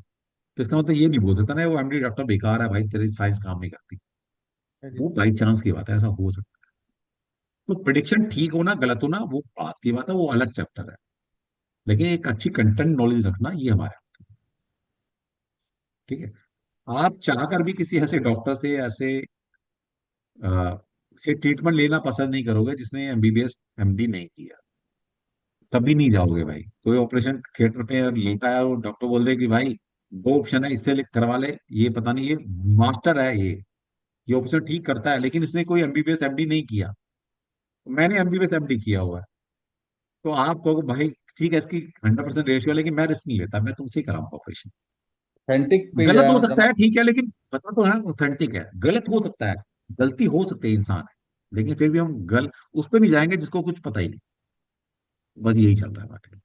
तो इसका मतलब ये नहीं बोल सकता ना वो एमडी डॉक्टर बेकार है भाई, तेरी साइंस काम नहीं करती। वो बाई चांस की बात है, ऐसा हो सकता है। तो प्रिडिक्शन ठीक होना गलत होना वो बात की बात है, वो अलग चैप्टर है। लेकिन एक अच्छी कंटेंट नॉलेज रखना ये हमारा, ठीक है। आप चाहकर भी किसी ऐसे डॉक्टर से ऐसे से ट्रीटमेंट लेना पसंद नहीं करोगे जिसने एमबीबीएस एमडी नहीं किया, तभी नहीं जाओगे भाई। कोई ऑपरेशन थिएटर पे लेटा है और डॉक्टर बोल दे कि भाई दो ऑप्शन है, इससे करवा ले, ये पता नहीं, ये मास्टर है, ये ऑप्शन ठीक करता है, लेकिन इसने कोई एमबीबीएस एमडी नहीं किया। मैंने एमबीबीएस एमडी किया हुआ है। तो आप कहोगे भाई ठीक है, इसकी 100% रेशियो है, लेकिन मैं रिस्क नहीं लेता, मैं तुमसे ही कराऊंगा ऑपरेशन। ऑथेंटिक पे गलत हो जाना सकता जाना। है, ठीक है, लेकिन पता तो है ऑथेंटिक है। गलत हो सकता है, गलती हो सकती है, इंसान है, लेकिन फिर भी हम उस पर नहीं जाएंगे जिसको कुछ पता ही नहीं। बस यही चल रहा है बात।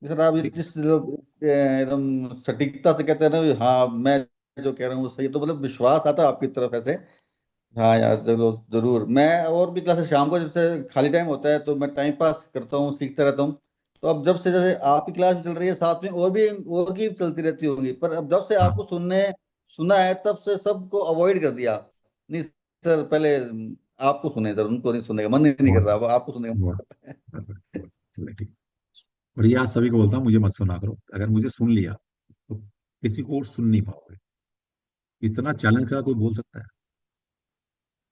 सर आप ये ठीक। जिस एकदम सटीकता से कहते हैं ना, हाँ मैं जो कह रहा हूँ वो सही है, तो मतलब विश्वास आता है आपकी तरफ ऐसे। हाँ यार चलो जरूर, मैं और भी क्लासेस शाम को जैसे खाली टाइम होता है तो मैं टाइम पास करता हूँ, सीखता रहता हूँ। तो अब जब से जैसे आपकी क्लास भी चल रही है साथ में और की चलती रहती होंगी, पर अब जब से हाँ। आपको सुना है तब से सबको अवॉइड कर दिया। नहीं सर पहले आपको सुने सर, उनको नहीं सुनने का मन ही नहीं कर बहुत रहा, अब आपको सुनने का मन बहुत करता है। बहुत चलो ठीक। और ये आज सभी को बोलता हूँ, मुझे मत सुना करो। अगर मुझे सुन लिया तो किसी को और सुन नहीं पाओगे। इतना चैलेंज का कोई बोल सकता है?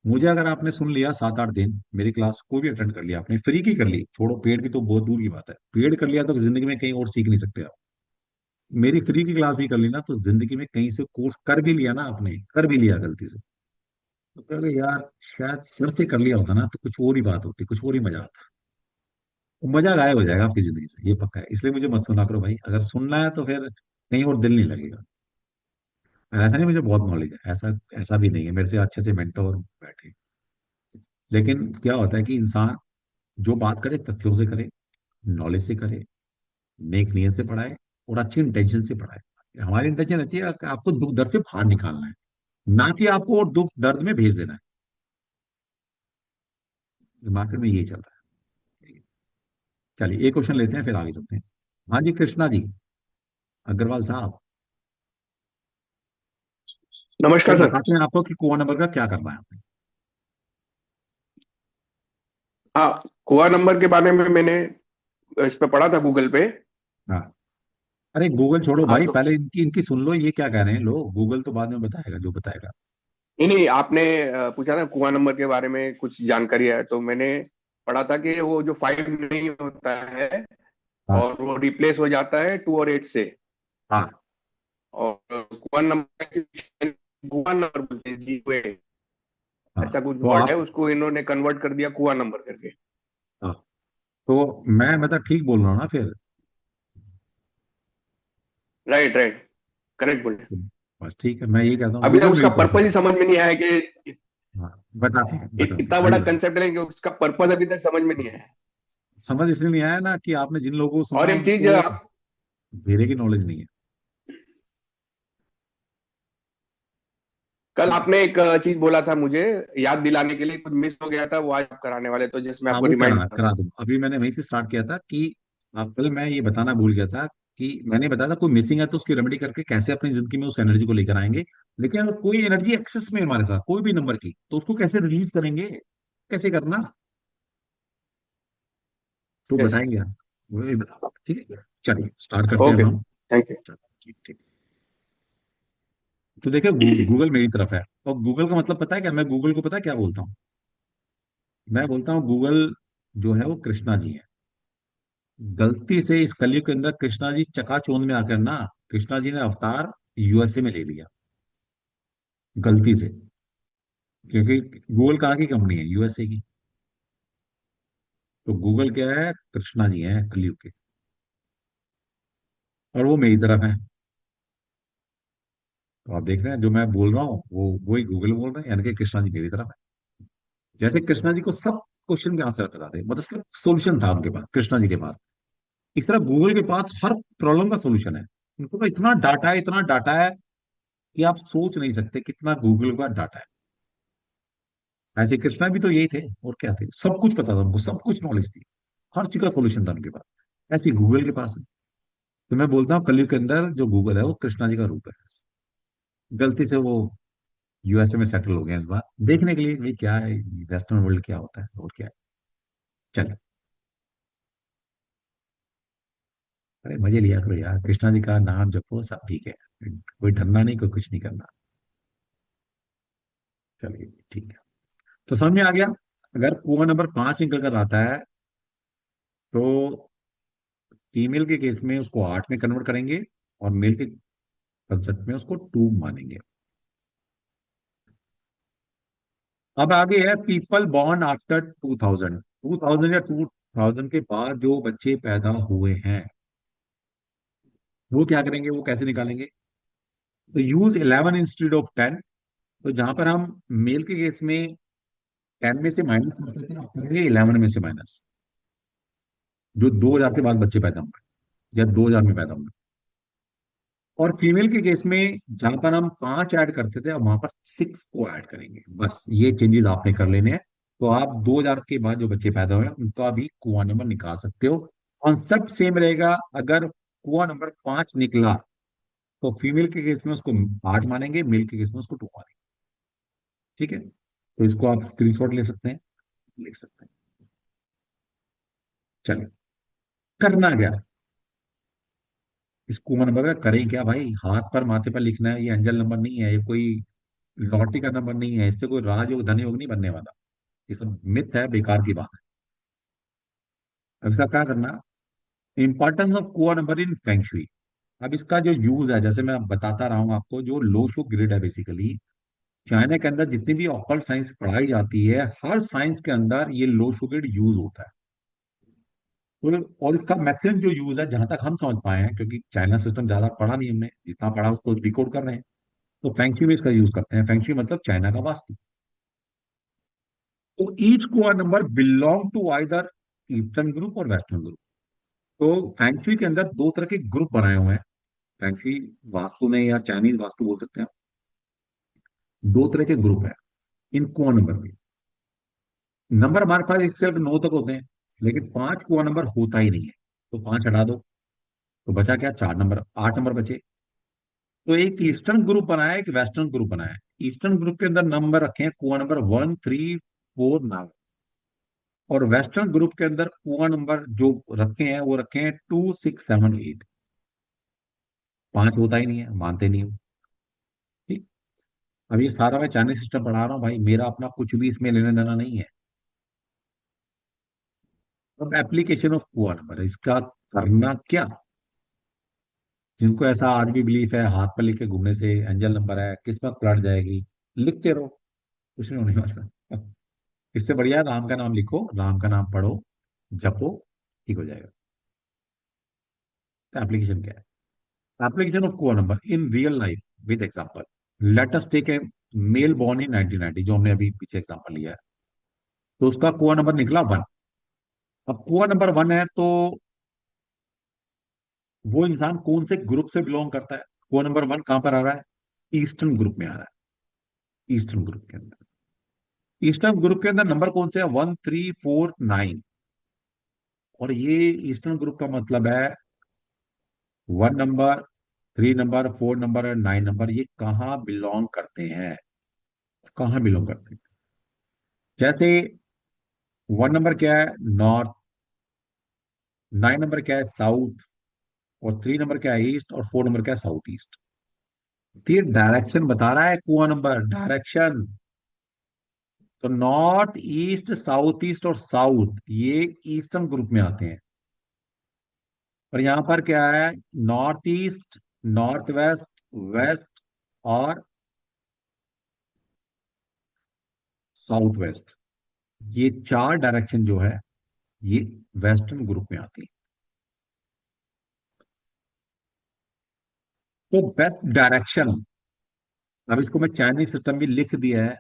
मुझे अगर आपने सुन लिया 7-8 दिन मेरी क्लास कोई भी अटेंड कर लिया, आपने फ्री की कर ली, छोड़ो पेड की तो बहुत दूर की बात है, पेड कर लिया तो जिंदगी में कहीं और सीख नहीं सकते आप। मेरी फ्री की क्लास भी कर ली ना, तो जिंदगी में कहीं से कोर्स कर भी लिया ना, आपने कर भी लिया गलती से, तो कहोगे यार शायद सर से कर लिया होता ना तो कुछ और ही बात होती, कुछ और ही मजा आता। वो मजा गायब हो जाएगा आपकी जिंदगी से, ये पक्का है। इसलिए मुझे मत सुना करो भाई, अगर सुनना है तो फिर कहीं और दिल नहीं लगेगा। और ऐसा नहीं मुझे बहुत नॉलेज है, ऐसा ऐसा भी नहीं है, मेरे से अच्छे अच्छे मेंटोर बैठे। लेकिन क्या होता है कि इंसान जो बात करे तथ्यों से करे, नॉलेज से करे, नेक नियत से पढ़ाए, और अच्छी इंटेंशन से पढ़ाए। हमारी इंटेंशन रहती है कि आपको दुख दर्द से बाहर निकालना है, ना कि आपको और दुख दर्द में भेज देना है। मार्केट में यही चल रहा है। चलिए एक क्वेश्चन लेते हैं फिर आगे चलते हैं। हाँ जी कृष्णा जी, अग्रवाल साहब, नमस्कार फिर सर। बताते हैं आपको कि कुआं नंबर का क्या करना है आपने। हाँ, कुआ नंबर के बारे में मैंने इस पे पढ़ा था गूगल पे। हाँ। अरे गूगल छोड़ो हाँ भाई, तो पहले इनकी इनकी सुन लो, ये क्या कह रहे हैं लोग। गूगल तो बाद में बताएगा जो बताएगा। नहीं नहीं, आपने पूछा ना कुआ नंबर के बारे में कुछ जानकारी है, तो मैंने पढ़ा था कि वो जो 5 नहीं होता है हाँ और वो रिप्लेस हो जाता है 2 और 8 से। हाँ और कुआ नंबर, कुआ नंबर बोलते हैं जी वे, हाँ। ऐसा कुछ तो वर्ड है, आप, उसको इन्होंने कन्वर्ट कर दिया कुआ नंबर करके। हाँ, तो मैं तो ठीक बोल रहा हूँ ना फिर। राइट राइट, करेक्ट बोले। तो बस ठीक है, मैं ये कहता हूँ अभी तक गूगल उसका मेरी तरफ पर्पज ही है। समझ में नहीं आया कि हाँ, बताते हैं इतना आइए बड़ा बताते हैं। कंसेप्ट है कि उसका पर्पज अभी तक समझ में नहीं आया। समझ इसलिए नहीं आया ना कि आपने जिन लोगों को सुना और एक चीज उनको घेरे की नॉलेज नहीं है। कल आपने एक चीज बोला था मुझे, याद दिलाने के लिए कुछ मिस हो गया था, वो आज आप कराने वाले, तो जिसमें हाँ, आपको वो रिमाइंड करा कर करा दूं। दूं। अभी मैंने वहीं से स्टार्ट किया था कि आप, कल मैं ये बताना भूल गया था कि मैंने बताया था कोई मिसिंग है तो उसकी रेमेडी करके कैसे अपनी जिंदगी में उस एनर्जी को लेकर आएंगे। लेकिन अगर कोई एनर्जी एक्सेस में है हमारे साथ कोई भी नंबर की, तो उसको कैसे रिलीज करेंगे, कैसे करना, तो यस। बताएंगे आप। वही बताओ, ठीक है। चलिए स्टार्ट करते हैं अब ओके, हम। Thank you. चलो, ठीक ठीक। तो देखिए गूगल मेरी तरफ है। और गूगल का मतलब पता है क्या, मैं गूगल को पता है क्या बोलता हूँ। मैं बोलता हूँ गूगल जो है वो कृष्णा जी है। गलती से इस कलयुग के अंदर कृष्णा जी चकाचौंध में आकर ना, कृष्णा जी ने अवतार यूएसए में ले लिया, गलती से। क्योंकि गूगल कहाँ की कंपनी है, यूएसए की। तो गूगल क्या है, कृष्णा जी हैं कलयुग के। और वो मेरी तरफ है। तो आप देख रहे हैं जो मैं बोल रहा हूँ वो वही गूगल बोल रहे हैं, यानी कि कृष्णा जी मेरी तरफ है। जैसे कृष्णा जी को सब क्वेश्चन के आंसर पता थे, मतलब सब सोल्यूशन था उनके पास, कृष्णा जी के पास। इस तरह गूगल के पास हर प्रॉब्लम का सोल्यूशन है। उनको तो इतना डाटा है कि आप सोच नहीं सकते कितना गूगल का डाटा है। ऐसे कृष्णा भी तो यही थे, और क्या थे, सब कुछ पता था उनको, सब कुछ नॉलेज थी, हर चीज का सोल्यूशन था उनके पास। ऐसे गूगल के पास है। तो मैं बोलता हूँ कलयुग के अंदर जो गूगल है वो कृष्णा जी का रूप है। गलती से वो यूएसए में सेटल हो गए इस बार, देखने के लिए भाई क्या है, वेस्टर्न वर्ल्ड क्या होता है और क्या है। चलिए, अरे मजे लिया करो यार, कृष्णा जी का नाम जपो, सब ठीक है। कोई डरना नहीं, कोई कुछ नहीं करना। चलिए ठीक है। तो समझ में आ गया। अगर कुआं नंबर 5 निकल कर आता है तो फीमेल के केस में उसको 8 में कन्वर्ट करेंगे, और मेल के कंसेप्ट में उसको 2 मानेंगे। अब आगे है पीपल बॉर्न आफ्टर 2000। 2000 या 2000 के बाद जो बच्चे पैदा हुए हैं वो क्या करेंगे, वो कैसे निकालेंगे। तो यूज 11 इंस्टीट्यूट ऑफ 10। तो जहां पर हम मेल के केस में 10 में से माइनस करते थे, अब करेंगे 11 में से माइनस, जो 2000 के बाद बच्चे पैदा हुए या 2000 में पैदा हुए। और फीमेल के केस में जहां पर हम 5 ऐड करते थे, अब वहां पर 6 को ऐड करेंगे। बस ये चेंजेस आपने कर लेने हैं। तो आप 2000 के बाद जो बच्चे पैदा हुए हैं, उनका भी कुआं नंबर निकाल सकते हो। कॉन्सेप्ट सेम रहेगा। अगर कुआं नंबर 5 निकला तो फीमेल के केस में उसको 8 मानेंगे, मेल के केस में उसको 2 मानेंगे। ठीक है, तो इसको आप स्क्रीनशॉट ले सकते हैं, लिख सकते हैं। चलिए, करना क्या, इस कुआं नंबर का करें क्या भाई। हाथ पर माथे पर लिखना है, ये एंजल नंबर नहीं है, ये कोई लॉटरी का नंबर नहीं है, इससे कोई राजयोग धनयोग नहीं बनने वाला। ये सब मिथ है, बेकार की बात है। अब इसका क्या करना, इंपॉर्टेंस ऑफ कुआं नंबर इन फेंगशुई। अब इसका जो यूज है, जैसे मैं बताता रहा हूं आपको, जो लो शो ग्रिड है बेसिकली, चाइना के अंदर जितनी भी ऑकल्ट साइंस पढ़ाई जाती है, हर साइंस के अंदर ये लो शो ग्रिड यूज होता है। और इसका मैक्सिमम जो यूज है, जहां तक हम समझ पाए हैं, क्योंकि चाइना सिस्टम ज्यादा पढ़ा नहीं हमने, जितना पढ़ा उसको डिकोड कर रहे हैं, तो फेंगशुई में इसका यूज करते हैं। फेंगशुई मतलब चाइना का वास्तु। तो ईच कुआं number belong to either eastern group और वेस्टर्न ग्रुप। तो फैंक्सी के अंदर 2 तरह के ग्रुप बनाए हुए हैं। फैंक्सी वास्तु में, या चाइनीज वास्तु बोल सकते हैं, 2 तरह के ग्रुप है इन कुआं नंबर में। नंबर हमारे पास 1 से लेकर 9 तक होते हैं, लेकिन 5 कुआं नंबर होता ही नहीं है। तो 5 हटा दो, तो बचा क्या, 4 नंबर, 8 नंबर बचे। तो एक ईस्टर्न ग्रुप बनाया, एक वेस्टर्न ग्रुप बनाया। ईस्टर्न ग्रुप के अंदर नंबर रखे हैं कुआं नंबर 1, 3, 4, 9। और वेस्टर्न ग्रुप के अंदर कुआ नंबर जो रखे हैं वो रखे हैं 2678। पांच होता ही नहीं है, मानते नहीं हो। ठीक। अब ये सारा मैं चाइनीज सिस्टम पढ़ा रहा हूँ भाई, मेरा अपना कुछ भी इसमें लेने देना नहीं है। अब एप्लीकेशन ऑफ कुआ नंबर, इसका करना क्या? जिनको ऐसा आज भी बिलीफ है हाथ पर लिख के घूमने से एंजल नंबर है, किस्मत पलट जाएगी, लिखते रहो, कुछ नहीं होने वाला। इससे बढ़िया राम का नाम लिखो, राम का नाम पढ़ो, जपो, ठीक हो जाएगा। एप्लीकेशन क्या है? Application of core number in real life with example. Let us take a male born in 1990, जो हमने अभी पीछे एग्जांपल लिया है। तो उसका कोर नंबर निकला 1। अब कोर नंबर 1 है तो वो इंसान कौन से ग्रुप से बिलोंग करता है? कोर नंबर 1 कहां पर आ रहा है? ईस्टर्न ग्रुप में आ रहा है। ईस्टर्न ग्रुप के अंदर, ईस्टर्न ग्रुप के अंदर नंबर कौन से है? 1 3 4 9। और ये ईस्टर्न ग्रुप का मतलब है 1 नंबर, 3 नंबर, 4 नंबर और 9 नंबर, ये कहाँ बिलोंग करते हैं? कहाँ बिलोंग करते हैं? जैसे 1 नंबर क्या है? नॉर्थ। 9 नंबर क्या है? साउथ। और 3 नंबर क्या है? ईस्ट। और 4 नंबर क्या है? South east. तो ये डायरेक्शन बता रहा है कुआ नंबर, डायरेक्शन। तो नॉर्थ ईस्ट साउथ ईस्ट और साउथ, ये ईस्टर्न ग्रुप में आते हैं। और यहां पर क्या है? North east, north west, west और साउथ वेस्ट, ये चार डायरेक्शन जो है ये वेस्टर्न ग्रुप में आती है। तो बेस्ट डायरेक्शन, अब इसको मैं चाइनीज सिस्टम भी लिख दिया है,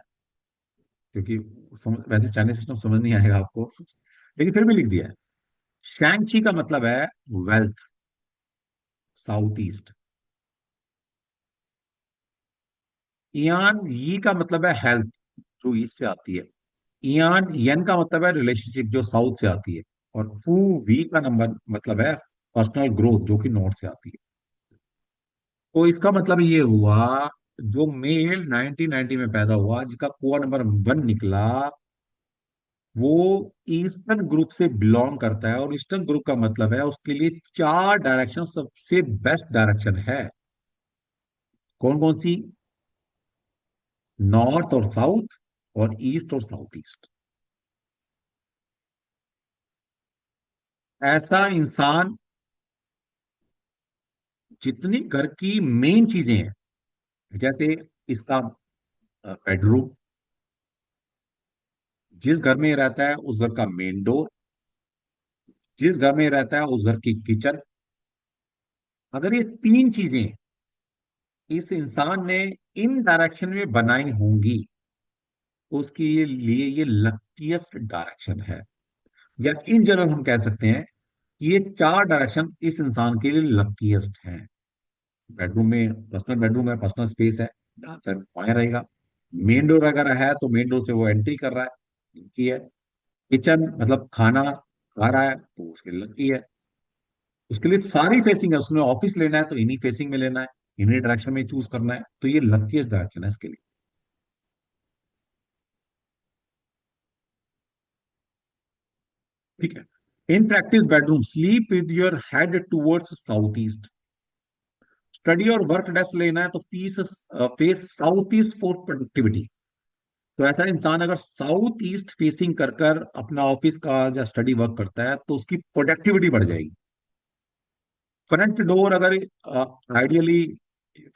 क्योंकि वैसे चाइनीज सिस्टम समझ नहीं आएगा आपको, लेकिन फिर भी लिख दिया है। शैंगची का मतलब है वेल्थ, साउथ ईस्ट। इयान यी का मतलब है हेल्थ, जो ईस्ट से आती है। इयान यन का मतलब है रिलेशनशिप, जो साउथ से आती है। और फू वी का नंबर मतलब है पर्सनल ग्रोथ, जो कि नॉर्थ से आती है। तो इसका मतलब ये हुआ, जो मेल 1990 में पैदा हुआ जिसका कोआ नंबर 1 निकला, वो ईस्टर्न ग्रुप से बिलोंग करता है। और ईस्टर्न ग्रुप का मतलब है उसके लिए चार डायरेक्शन सबसे बेस्ट डायरेक्शन है। कौन कौन सी? नॉर्थ और साउथ, और ईस्ट और साउथ ईस्ट। ऐसा इंसान, जितनी घर की मेन चीजें हैं, जैसे इसका बेडरूम, जिस घर में रहता है उस घर का मेन डोर, जिस घर में रहता है उस घर की किचन, अगर ये तीन चीजें इस इंसान ने इन डायरेक्शन में बनाई होंगी, तो उसके लिए ये लकीएस्ट डायरेक्शन है। या इन जनरल हम कह सकते हैं कि ये चार डायरेक्शन इस इंसान के लिए लकीएस्ट हैं। बेडरूम में पर्सनल बेडरूम है, पर्सनल स्पेस है, जहां पर पाया रहेगा। मेन डोर अगर है तो मेन डोर से वो एंट्री कर रहा है, लकी है। किचन मतलब खाना खा रहा है तो उसके लिए लकी है। उसके लिए सारी फेसिंग है, उसने ऑफिस लेना है तो इन्हीं फेसिंग में लेना है, इन्हीं डायरेक्शन में चूज करना है, तो ये लकीएस्ट डायरेक्शन है इसके लिए। ठीक है। In practice bedroom sleep with your head towards south east. Study और वर्क डेस्क लेना है तो fees face south east for productivity. तो ऐसा इंसान अगर साउथ ईस्ट फेसिंग कर कर अपना ऑफिस का या स्टडी वर्क करता है तो उसकी प्रोडक्टिविटी बढ़ जाएगी। फ्रंट डोर अगर आइडियली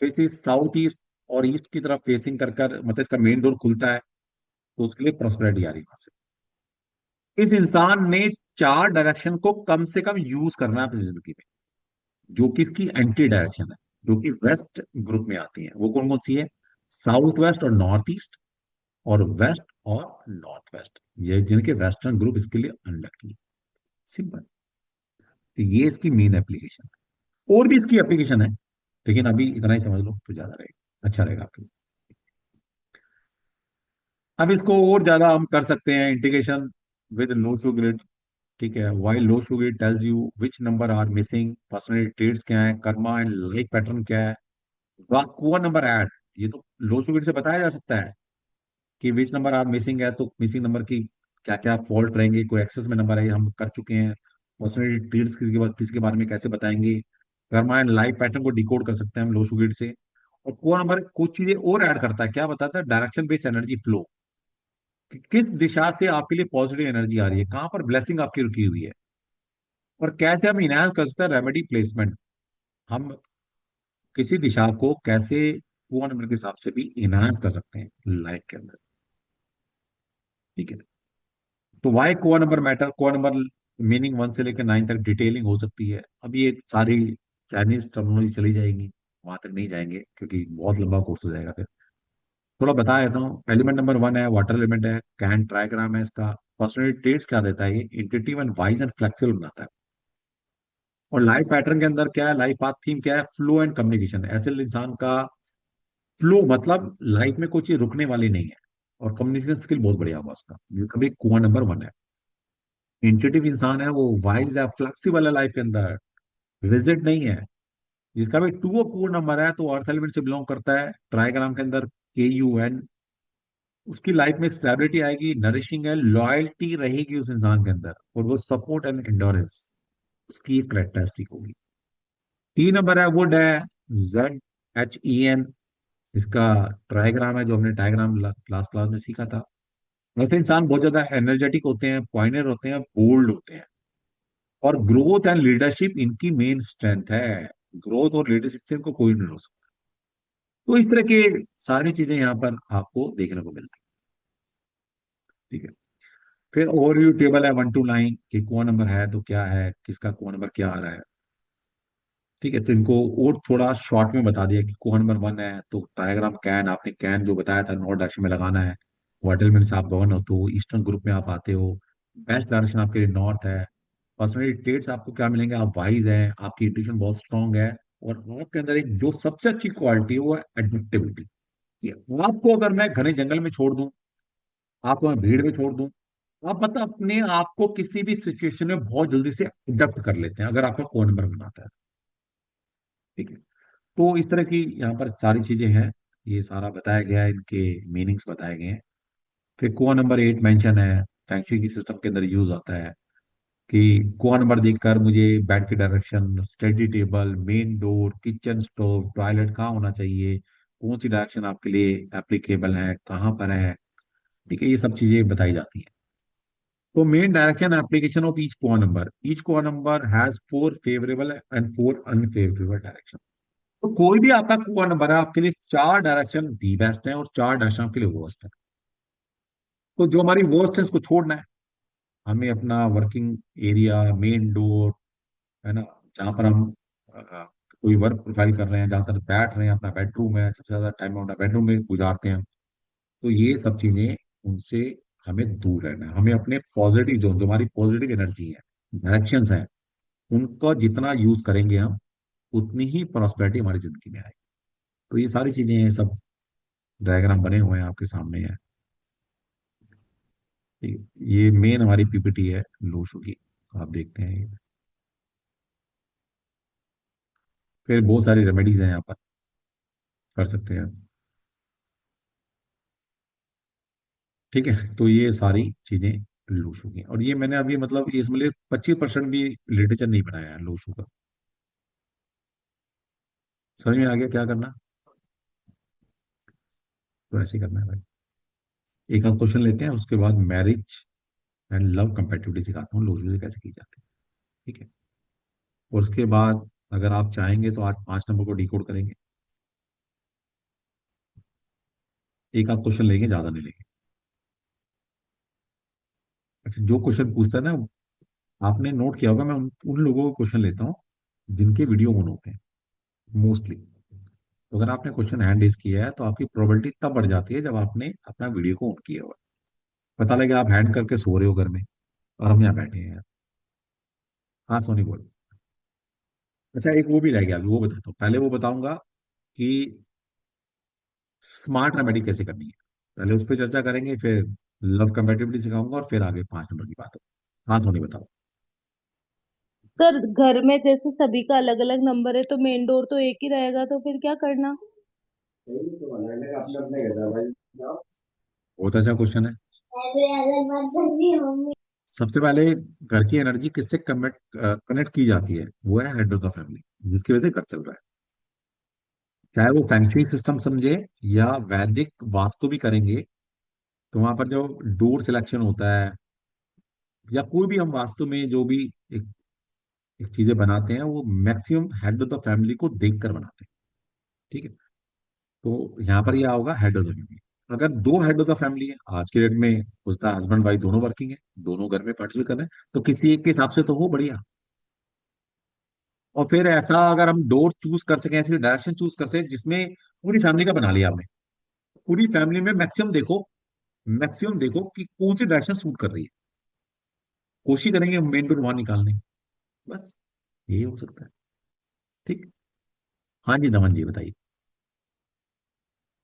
फेसिस साउथ ईस्ट और ईस्ट की तरफ फेसिंग कर कर, मतलब इसका मेन डोर खुलता है, तो उसके लिए प्रॉस्पेरिटी आ रही है वहां से। इस इंसान ने चार डायरेक्शन को कम से कम यूज करना है अपनी जिंदगी में, जो कि इसकी एंटी डायरेक्शन है, जो कि वेस्ट ग्रुप में आती है। वो कौन कौन सी है? साउथ वेस्ट और नॉर्थ ईस्ट, और वेस्ट और नॉर्थ वेस्ट, ये जिनके वेस्टर्न ग्रुप इसके लिए अनलकी है। सिंपल। तो ये इसकी मेन एप्लीकेशन है, और भी इसकी एप्लीकेशन है, लेकिन अभी इतना ही समझ लो तो ज्यादा रहेगा, अच्छा रहेगा आपके लिए। अब इसको और ज्यादा हम कर सकते हैं इंटीग्रेशन विद लो शुगर। ठीक है। Why low sugar tells you which number are missing, personality traits क्या है, कर्मा एंड लाइफ पैटर्न क्या है, कुआ नंबर ऐड, ये तो लो शुगर से बताया जा सकता है कि विच नंबर आर मिसिंग है तो मिसिंग नंबर की क्या क्या फॉल्ट रहेंगे, कोई एक्सेस में नंबर है, ये हम कर चुके हैं। पर्सनैलिटी ट्रेड्स किसी के बारे में कैसे बताएंगे। परमानेंट लाइफ पैटर्न को डिकोड कर सकते हैं हम लो शुगर से। और कोर नंबर कुछ चीजें और ऐड करता है, क्या बताता है, डायरेक्शन बेस्ड एनर्जी फ्लो, कि किस दिशा से आपके लिए पॉजिटिव एनर्जी आ रही है, कहाँ पर ब्लेसिंग आपकी रुकी हुई है, और कैसे हम इनहांस कर सकते हैं रेमेडी प्लेसमेंट। हम किसी दिशा को कैसे कोर नंबर के हिसाब से भी इनहांस कर सकते हैं लाइफ के अंदर। ठीक है, तो why core number matter, core number meaning 1 से लेकर 9 तक डिटेलिंग हो सकती है। अब ये सारी चाइनीज टर्मिनोलॉजी चली जाएगी, वहां तक नहीं जाएंगे क्योंकि बहुत लंबा कोर्स हो जाएगा फिर। थोड़ा बता देता हूँ। एलिमेंट नंबर 1 है वाटर एलिमेंट है, कैन ट्राइग्राम है इसका। पर्सनैलिटी ट्रेट्स क्या देता है, ये intuitive and wise and flexible बनाता है। और लाइफ पैटर्न के अंदर क्या है, लाइफ पाथ थीम क्या है, फ्लो एंड कम्युनिकेशन। ऐसे इंसान का फ्लो मतलब लाइफ में कोई चीज रुकने वाली नहीं है, और कम्युनिकेशन स्किल बहुत बढ़िया होगा उसका, ये कभी कुआं नंबर 1 है। इंट्यूटिव इंसान है वो, वाइज है, फ्लेक्सिबल है लाइफ के अंदर, रिजिड नहीं है। जिसका भी 2 कोर नंबर है तो अर्थ एलिमेंट से बिलोंग करता है, ट्राइग्राम के अंदर KUN। उसकी लाइफ में स्टेबिलिटी आएगी, नरिशिंग है, लॉयल्टी रहेगी उस इंसान के अंदर, और वो सपोर्ट एंड एंडोरेंस उसकी एक करेक्टरिस्टिक होगी। 3 नंबर है वुड है, ZHEN इसका ट्राइग्राम है, जो हमने डायग्राम क्लास क्लास में सीखा था। वैसे इंसान बहुत ज्यादा एनर्जेटिक होते हैं, पॉइंटर होते हैं, बोल्ड होते हैं, और ग्रोथ एंड लीडरशिप इनकी मेन स्ट्रेंथ है। ग्रोथ और लीडरशिप से इनको कोई नहीं रोक सकता। तो इस तरह की सारी चीजें यहाँ पर आपको देखने को मिलती है। ठीक है, फिर ओवरव्यू टेबल है 1 to 9 कि कौन नंबर है तो क्या है, किसका कौन नंबर क्या आ रहा है। ठीक है, तो इनको और थोड़ा शॉर्ट में बता दिया कि कौन नंबर 1 है तो डायग्राम कैन, आपने कैन जो बताया था नॉर्थ डायरेक्शन में लगाना है। वाटरमैन से आप गवर्न होते हो, ईस्टर्न ग्रुप में आप आते हो, बेस्ट डायरेक्शन आपके लिए नॉर्थ है। पर्सनैलिटी ट्रेट्स आपको क्या मिलेंगे, आप वाइज हैं, आपकी इंट्यूशन बहुत स्ट्रांग है, और आपके अंदर एक जो सबसे अच्छी क्वालिटी है वो है एडेप्टेबिलिटी। आपको अगर मैं घने जंगल में छोड़ दूं, आपको मैं भीड़ में छोड़ दूं, आप मतलब अपने आप को किसी भी सिचुएशन में बहुत जल्दी से अडेप्ट कर लेते हैं अगर आपका कोड नंबर बनाता है। ठीक है, तो इस तरह की यहाँ पर सारी चीजें हैं, ये सारा बताया गया है, इनके मीनिंग्स बताए गए हैं। फिर कोआ नंबर 8 मेंशन है, फैंक्शुई की सिस्टम के अंदर यूज आता है, कि कोआ नंबर देखकर मुझे बेड की direction, study table, main door, kitchen, stove, toilet कहाँ होना चाहिए, कौन सी डायरेक्शन आपके लिए एप्लीकेबल है, कहाँ पर है। ठीक है, ये सब चीजें बताई जाती हैं। तो main direction application of each kua number has 4 favourable and 4 unfavourable direction. तो कोई भी आपका कोआ नंबर है, आपके लिए 4 डायरेक्शन दी बेस्ट है और 4 डायरेक्शन आपके लिए वर्स्ट है। तो जो हमारी वर्स्ट है उसको छोड़ना है, हमें अपना वर्किंग एरिया, मेन डोर, है ना, जहाँ पर हम कोई वर्क प्रोफाइल कर रहे हैं, जहाँ पर बैठ रहे हैं, अपना बेडरूम है, सबसे ज्यादा टाइम अपना बेडरूम में गुजारते हैं। तो ये सब चीजें, उनसे हमें दूर रहना है। हमें अपने पॉजिटिव जोन, जो हमारी पॉजिटिव एनर्जी है, डायरेक्शंस हैं, उनका जितना यूज करेंगे हम, उतनी ही प्रॉस्पेरिटी हमारी जिंदगी में आएगी। तो ये सारी चीजें हैं, सब डायग्राम बने हुए हैं आपके सामने है। ठीक है, ये मेन हमारी PPT है लोशो की, तो आप देखते हैं ये। फिर बहुत सारी रेमेडीज हैं यहाँ पर, कर सकते हैं। ठीक है, तो ये सारी चीजें लोशो की, और ये मैंने अभी मतलब ये इसमें 25% भी लिटरेचर नहीं बनाया है लोशो का। समझ में आ गया क्या करना, तो ऐसे ही करना है भाई। एक आध क्वेश्चन लेते हैं, उसके बाद मैरिज एंड लव कंपेटिबिलिटी सिखाता हूँ लोशो से कैसे की जाती है। ठीक है, और उसके बाद अगर आप चाहेंगे तो आज 5 नंबर को डिकोड करेंगे। एक आध क्वेश्चन लेंगे, ज्यादा नहीं लेंगे। अच्छा, जो क्वेश्चन पूछता है ना, आपने नोट किया होगा, मैं उन लोगों को क्वेश्चन लेता हूँ जिनके वीडियो ऑन होते हैं मोस्टली। तो अगर आपने क्वेश्चन हैंड रेज किया है तो आपकी प्रोबेबिलिटी तब बढ़ जाती है जब आपने अपना वीडियो को ऑन किया हुआ है। पता लगे आप हैंड करके सो रहे हो घर में, और हम यहाँ बैठे हैं यार। हाँ सोनी बोल। अच्छा, एक वो भी रह गया, अभी वो बताता हूँ। पहले वो बताऊंगा कि स्मार्ट रेमेडी कैसे करनी है, पहले उस पर चर्चा करेंगे, फिर लव कंपेटिबिलिटी सिखाऊंगा, और फिर आगे 5 नंबर की बात हो। हाँ सोनी बताओ। सर घर में जैसे सभी का अलग अलग नंबर है तो मेन डोर तो एक ही रहेगा, तो फिर क्या करना? बहुत अच्छा क्वेश्चन है। सबसे पहले घर की एनर्जी किससे कनेक्ट की जाती है? वो है हेड ऑफ द फैमिली, जिसकी वजह से घर चल रहा है। चाहे वो फैंसी सिस्टम समझे या वैदिक वास्तु भी करेंगे, तो वहां पर जो डोर सिलेक्शन होता है या कोई भी हम वास्तु में जो भी एक, एक चीजें बनाते हैं, वो maximum head of the family को देख कर बनाते हैं। ठीक है। तो यहाँ पर यह होगा हेड ऑफ द फैमिली। अगर दो हेड ऑफ द फैमिली है, आज के डेट में उसका हस्बैंड वाइफ दोनों वर्किंग है, दोनों घर में पार्टिसिपेट कर रहे हैं, तो किसी एक के हिसाब से तो हो बढ़िया। और फिर ऐसा अगर हम डोर चूज कर सकें, ऐसी डायरेक्शन चूज कर सकें जिसमें पूरी फैमिली का बना लिया आपने, पूरी फैमिली में मैक्सिमम देखो कि कौन सी डायरेक्शन सूट कर रही है, कोशिश करेंगे मेन डोर वहां निकालने की। बस यही हो सकता है। ठीक। हाँ जी, दमन जी बताइए।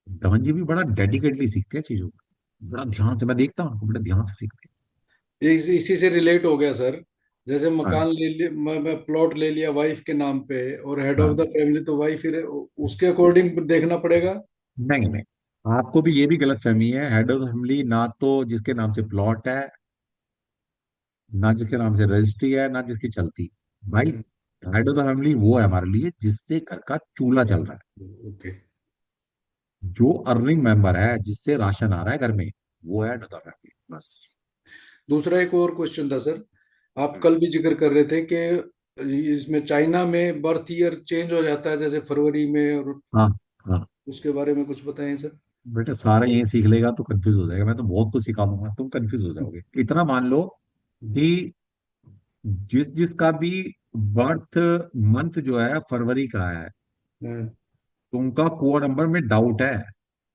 दमन जी भी बड़ा डेडिकेटली सीखते हैं चीजों को, बड़ा ध्यान से, मैं देखता हूँ उनको, बड़े ध्यान से सीखते इसी से रिलेट हो गया सर। जैसे हैं। हाँ मकान ले लिया, मैं प्लॉट ले लिया वाइफ के नाम पे, और हेड ऑफ द हाँ। फैमिली तो वाइफ ही उसके अकॉर्डिंग देखना पड़ेगा। नहीं नहीं, आपको भी ये भी गलत फहमी है। हेड ऑफ द फैमिली ना तो जिसके नाम से प्लॉट है, ना जिसके नाम से रजिस्ट्री है, ना जिसकी चलती। भाई, हम्म, हेड ऑफ द फैमिली वो है हमारे लिए जिससे घर का चूल्हा चल रहा है, ओके। जो अर्निंग मेंबर है, जिससे राशन आ रहा है घर में, वो है हेड ऑफ द फैमिली। बस। दूसरा एक और क्वेश्चन था सर। आप कल भी जिक्र कर रहे थे कि इसमें चाइना में बर्थ ईयर चेंज हो जाता है जैसे फरवरी में, और हाँ हाँ। उसके बारे में कुछ बताएं सर। बेटा सारा यही सीख लेगा तो कंफ्यूज हो जाएगा, मैं तो बहुत कुछ सिखा दूंगा, तुम कंफ्यूज हो जाओगे। इतना मान लो कि जिसका भी बर्थ मंथ जो है फरवरी का है, हाँ, तो उनका कोड नंबर में डाउट है।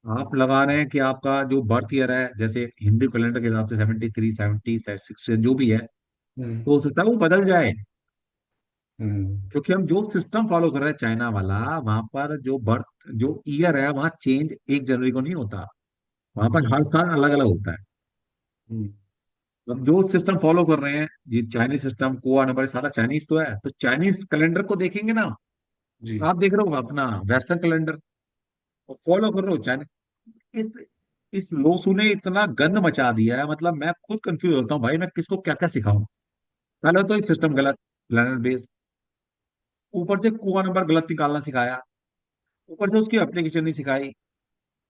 आप लगा रहे हैं कि आपका जो बर्थ ईयर है, जैसे हिंदी कैलेंडर के हिसाब से 73, 70, 60 जो भी है, हाँ, तो हो सकता है वो बदल जाए। हाँ, क्योंकि हम जो सिस्टम फॉलो कर रहे हैं चाइना वाला, वहां पर जो बर्थ जो ईयर है, वहां चेंज 1 जनवरी को नहीं होता, वहां पर हर साल अलग अलग होता है। हम्म, अब जो सिस्टम फॉलो कर रहे हैं, ये चाइनीज सिस्टम, कोआ नंबर सारा चाइनीज तो है, तो चाइनीज कैलेंडर को देखेंगे ना। जी। आप देख रहे हो अपना वेस्टर्न कैलेंडर और फॉलो कर रहे हो चाइना। इस इस लोसू ने इतना गंद मचा दिया है, मतलब मैं खुद कंफ्यूज होता हूँ भाई, मैं किसको क्या क्या सिखाऊं। पहले तो ये सिस्टम गलत, प्लेनेट बेस्ड, ऊपर से कुआ नंबर गलत निकालना सिखाया, ऊपर से उसकी एप्लीकेशन नहीं सिखाई,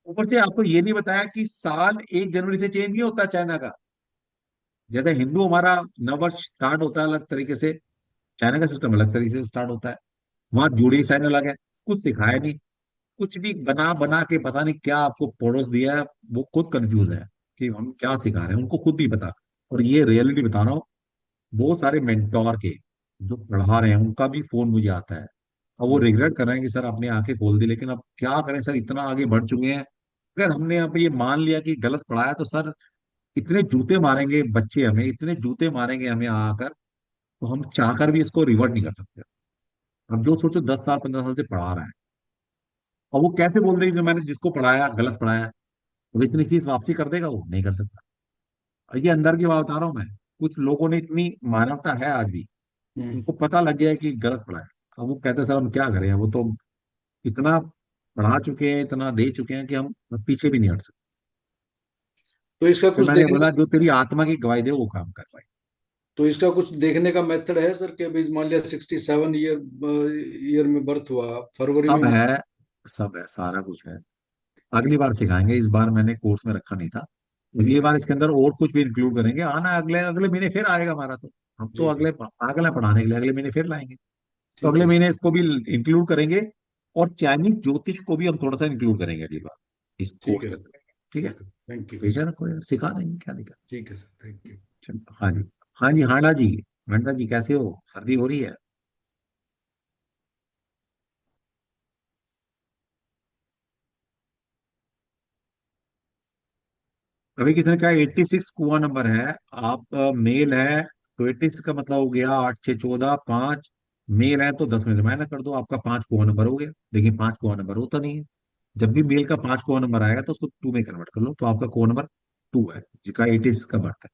ऊपर से आपको ये नहीं बताया कि साल 1 जनवरी से चेंज नहीं होता चाइना का। जैसे हिंदू हमारा नववर्ष स्टार्ट होता है अलग तरीके से, चाइना का सिस्टम अलग तरीके से स्टार्ट होता है। वहां जोड़ी साइन अलग है, कुछ सिखाया नहीं, कुछ भी बना बना के पता नहीं क्या आपको पड़ोस दिया है। वो खुद कंफ्यूज है कि हम क्या सिखा रहे हैं, उनको खुद नहीं पता। और ये रियलिटी बता रहा हूँ, बहुत सारे मेंटोर के जो पढ़ा रहे हैं उनका भी फोन मुझे आता है, और वो रिग्रेट कर रहे हैं कि सर अपनी आंखें खोल दी, लेकिन अब क्या करें सर, इतना आगे बढ़ चुके हैं। अगर हमने यहाँ पे ये मान लिया कि गलत पढ़ाया, तो सर इतने जूते मारेंगे बच्चे हमें, इतने जूते मारेंगे हमें आकर, तो हम चाहकर भी इसको रिवर्ट नहीं कर सकते। अब जो सोचो 10 साल 15 साल से पढ़ा रहा है, और वो कैसे बोल रही है कि मैंने जिसको पढ़ाया गलत पढ़ाया, अब इतनी फीस वापसी कर देगा? वो नहीं कर सकता। और ये अंदर की बात बता रहा हूँ मैं। कुछ लोगों ने इतनी मानवता है आज भी, हम्म। उनको पता लग गया है कि गलत पढ़ाया। अब वो कहते हैं सर हम क्या करें, वो तो इतना पढ़ा चुके हैं, इतना दे चुके हैं कि हम पीछे भी नहीं हट सकते। तो इसका फिर कुछ मैंने देखने बोला जो तेरी आत्मा की गवाही दे वो काम कर पाए। तो इसका कुछ देखने का मेथड है सर कि अभी मान लिया 67 ईयर में बर्थ हुआ फरवरी में। सब है, सब है, सारा कुछ है। अगली बार सिखाएंगे, इस बार मैंने कोर्स में रखा नहीं था। अगली ठीक है। बार इसके अंदर और कुछ भी इंक्लूड करेंगे। आना अगले अगले महीने फिर आएगा हमारा, तो हम तो जी जी। अगले पागल है पढ़ाने के लिए, अगले महीने फिर लाएंगे। तो ठीक अगले है। महीने इसको भी इंक्लूड करेंगे, और चाइनीज ज्योतिष को भी हम थोड़ा सा इंक्लूड करेंगे अगली बार इस ठीक कोर्स है। के अंदर। ठीक है। Okay, thank you. बेचा रखो यार, सिखा देंगे, क्या दिक्कत। ठीक है सर, थैंक यू। चलो, हाँ जी। हाँ जी, हांडा जी, हांडा जी कैसे हो? सर्दी हो रही है? अभी किसी ने कहा 86 कुआं नंबर है, आप मेल है, तो 86 का मतलब हो गया 8 6 14 5। मेल है तो 10 में से माइनस कर दो, आपका 5 कुआं नंबर हो गया। लेकिन 5 कुआं नंबर होता नहीं है। जब भी मेल का 5 कुआं नंबर आएगा तो उसको 2 में कन्वर्ट कर लो, तो आपका कुआं नंबर 2 है, जिसका 86 का बर्थ है।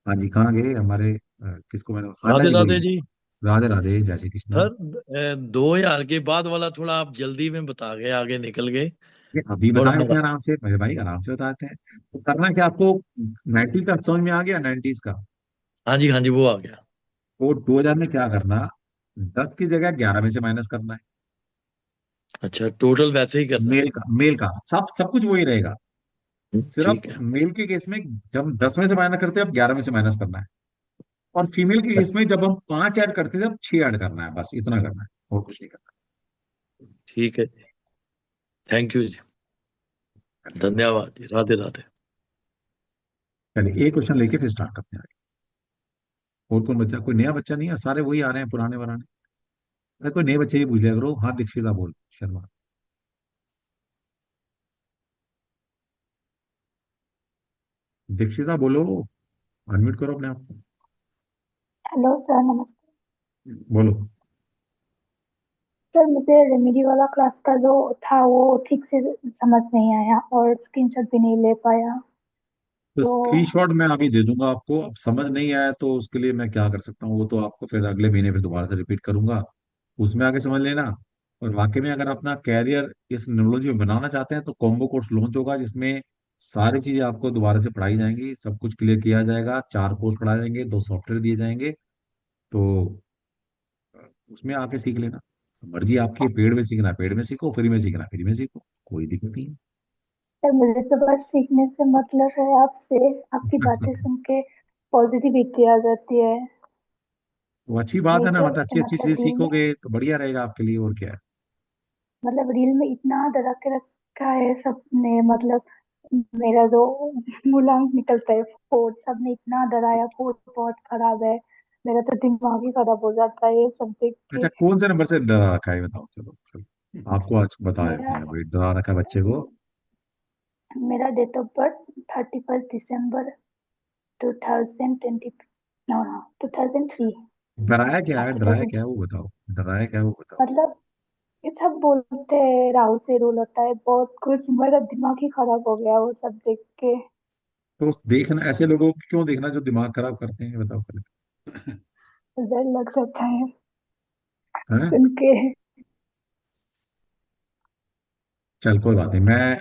हाँ जी, कहाँ गए हमारे किसको मैंने, हांडा राधे जी राधे बोलिए। जी। राधे राधे, जय श्री कृष्णा। सर 2000 के बाद वाला थोड़ा आप जल्दी में बता गए, आगे निकल गए। ये अभी थोड़ा बता देते थोड़ा। हैं आराम से मेरे भाई, आराम से बताते हैं। तो करना क्या आपको, 90 का समझ में आ गया, 90s का। हाँ जी वो आ गया। तो 2000 में क्या करना, 10 की जगह 11 में से माइनस करना है। अच्छा, टोटल वैसे ही करना है। मेल का सब सब कुछ वही रहेगा। सिर्फ ठीक है। मेल के केस में जब हम 10 में से माइनस करते हैं, अब 11 में से माइनस करना है। और फीमेल के केस में जब हम 5 ऐड करते हैं, तब 6 ऐड करना है, बस इतना करना है, और कुछ नहीं करना। ठीक है जी। थैंक यू जी। धन्यवाद जी। राधे राधे। चलिए एक क्वेश्चन लेके फिर स्टार्ट करते हैं। और कौन बच्चा, कोई नया बच्चा नहीं है, सारे वही आ रहे हैं पुराने वराने। अरे कोई नए बच्चे ही पूछ लिया करो। हाँ दीक्षिता बोल शर्मा। दीक्षिता बोलो, अनम्यूट करो अपने आप को। हेलो सर, नमस्ते। बोलो। सर मुझे रेमेडी वाला क्लास का जो था वो ठीक से समझ नहीं आया और स्क्रीनशॉट भी नहीं ले पाया। तो तो स्क्रीनशॉट मैं अभी दे दूंगा आपको। अब समझ नहीं आया तो उसके लिए मैं क्या कर सकता हूँ, वो तो आपको फिर अगले महीने फिर दोबारा से रिपीट करूंगा, उसमें आके समझ लेना। और वाकई में अगर अपना कैरियर इस न्यूरोलॉजी में बनाना चाहते हैं, तो कॉम्बो कोर्स लॉन्च होगा, जिसमें सारी चीजें आपको दोबारा से पढ़ाई जाएंगी, सब कुछ क्लियर किया जाएगा, 4 कोर्स पढ़ाए जाएंगे, 2 सॉफ्टवेयर दिए जाएंगे। तो उसमें आके सीख लेना। मर्जी आपकी है, पेड में सीखना है पेड में सीखो, फ्री में सीखना है फ्री में सीखो, कोई दिक्कत नहीं सर मुझे तो बस सीखने से मतलब है आपसे, आपकी बातें है। सुन के पॉजिटिविटी आ जाती है। वो अच्छी बात नहीं है ना, तो मतलब ऐसे अच्छी अच्छी मतलब चीजें रील में, सीखोगे तो बढ़िया रहेगा आपके लिए, और क्या है। मतलब रील में इतना डरा के रखा है सबने, मतलब मेरा जो मूलांक निकलता है फोर्थ, सबने इतना डराया फोर्थ बहुत खराब है। मेरा तो दिमाग ही खराब हो जाता है ये सब देख के। अच्छा कौन से नंबर से डरा रखा है बताओ, चलो चलो आपको आज बता देते मेरा हैं भाई, डरा रखा है बच्चे को। मेरा डेट ऑफ बर्थ 31 दिसंबर 2020, नो नो 2003। डराया क्या हाँ है, डराया 2000। क्या है वो बताओ, डराया क्या है वो बताओ। मतलब ये सब बोलते हैं राहु से रूल होता है बहुत कुछ, मेरा दिमाग ही खराब हो गया वो सब देख के। तो देखना, ऐसे लोगों को क्यों देखना जो दिमाग खराब करते हैं, ये बताओ पहले। डर लग जाता है हैं? सुन के। चल कोई बात नहीं, मैं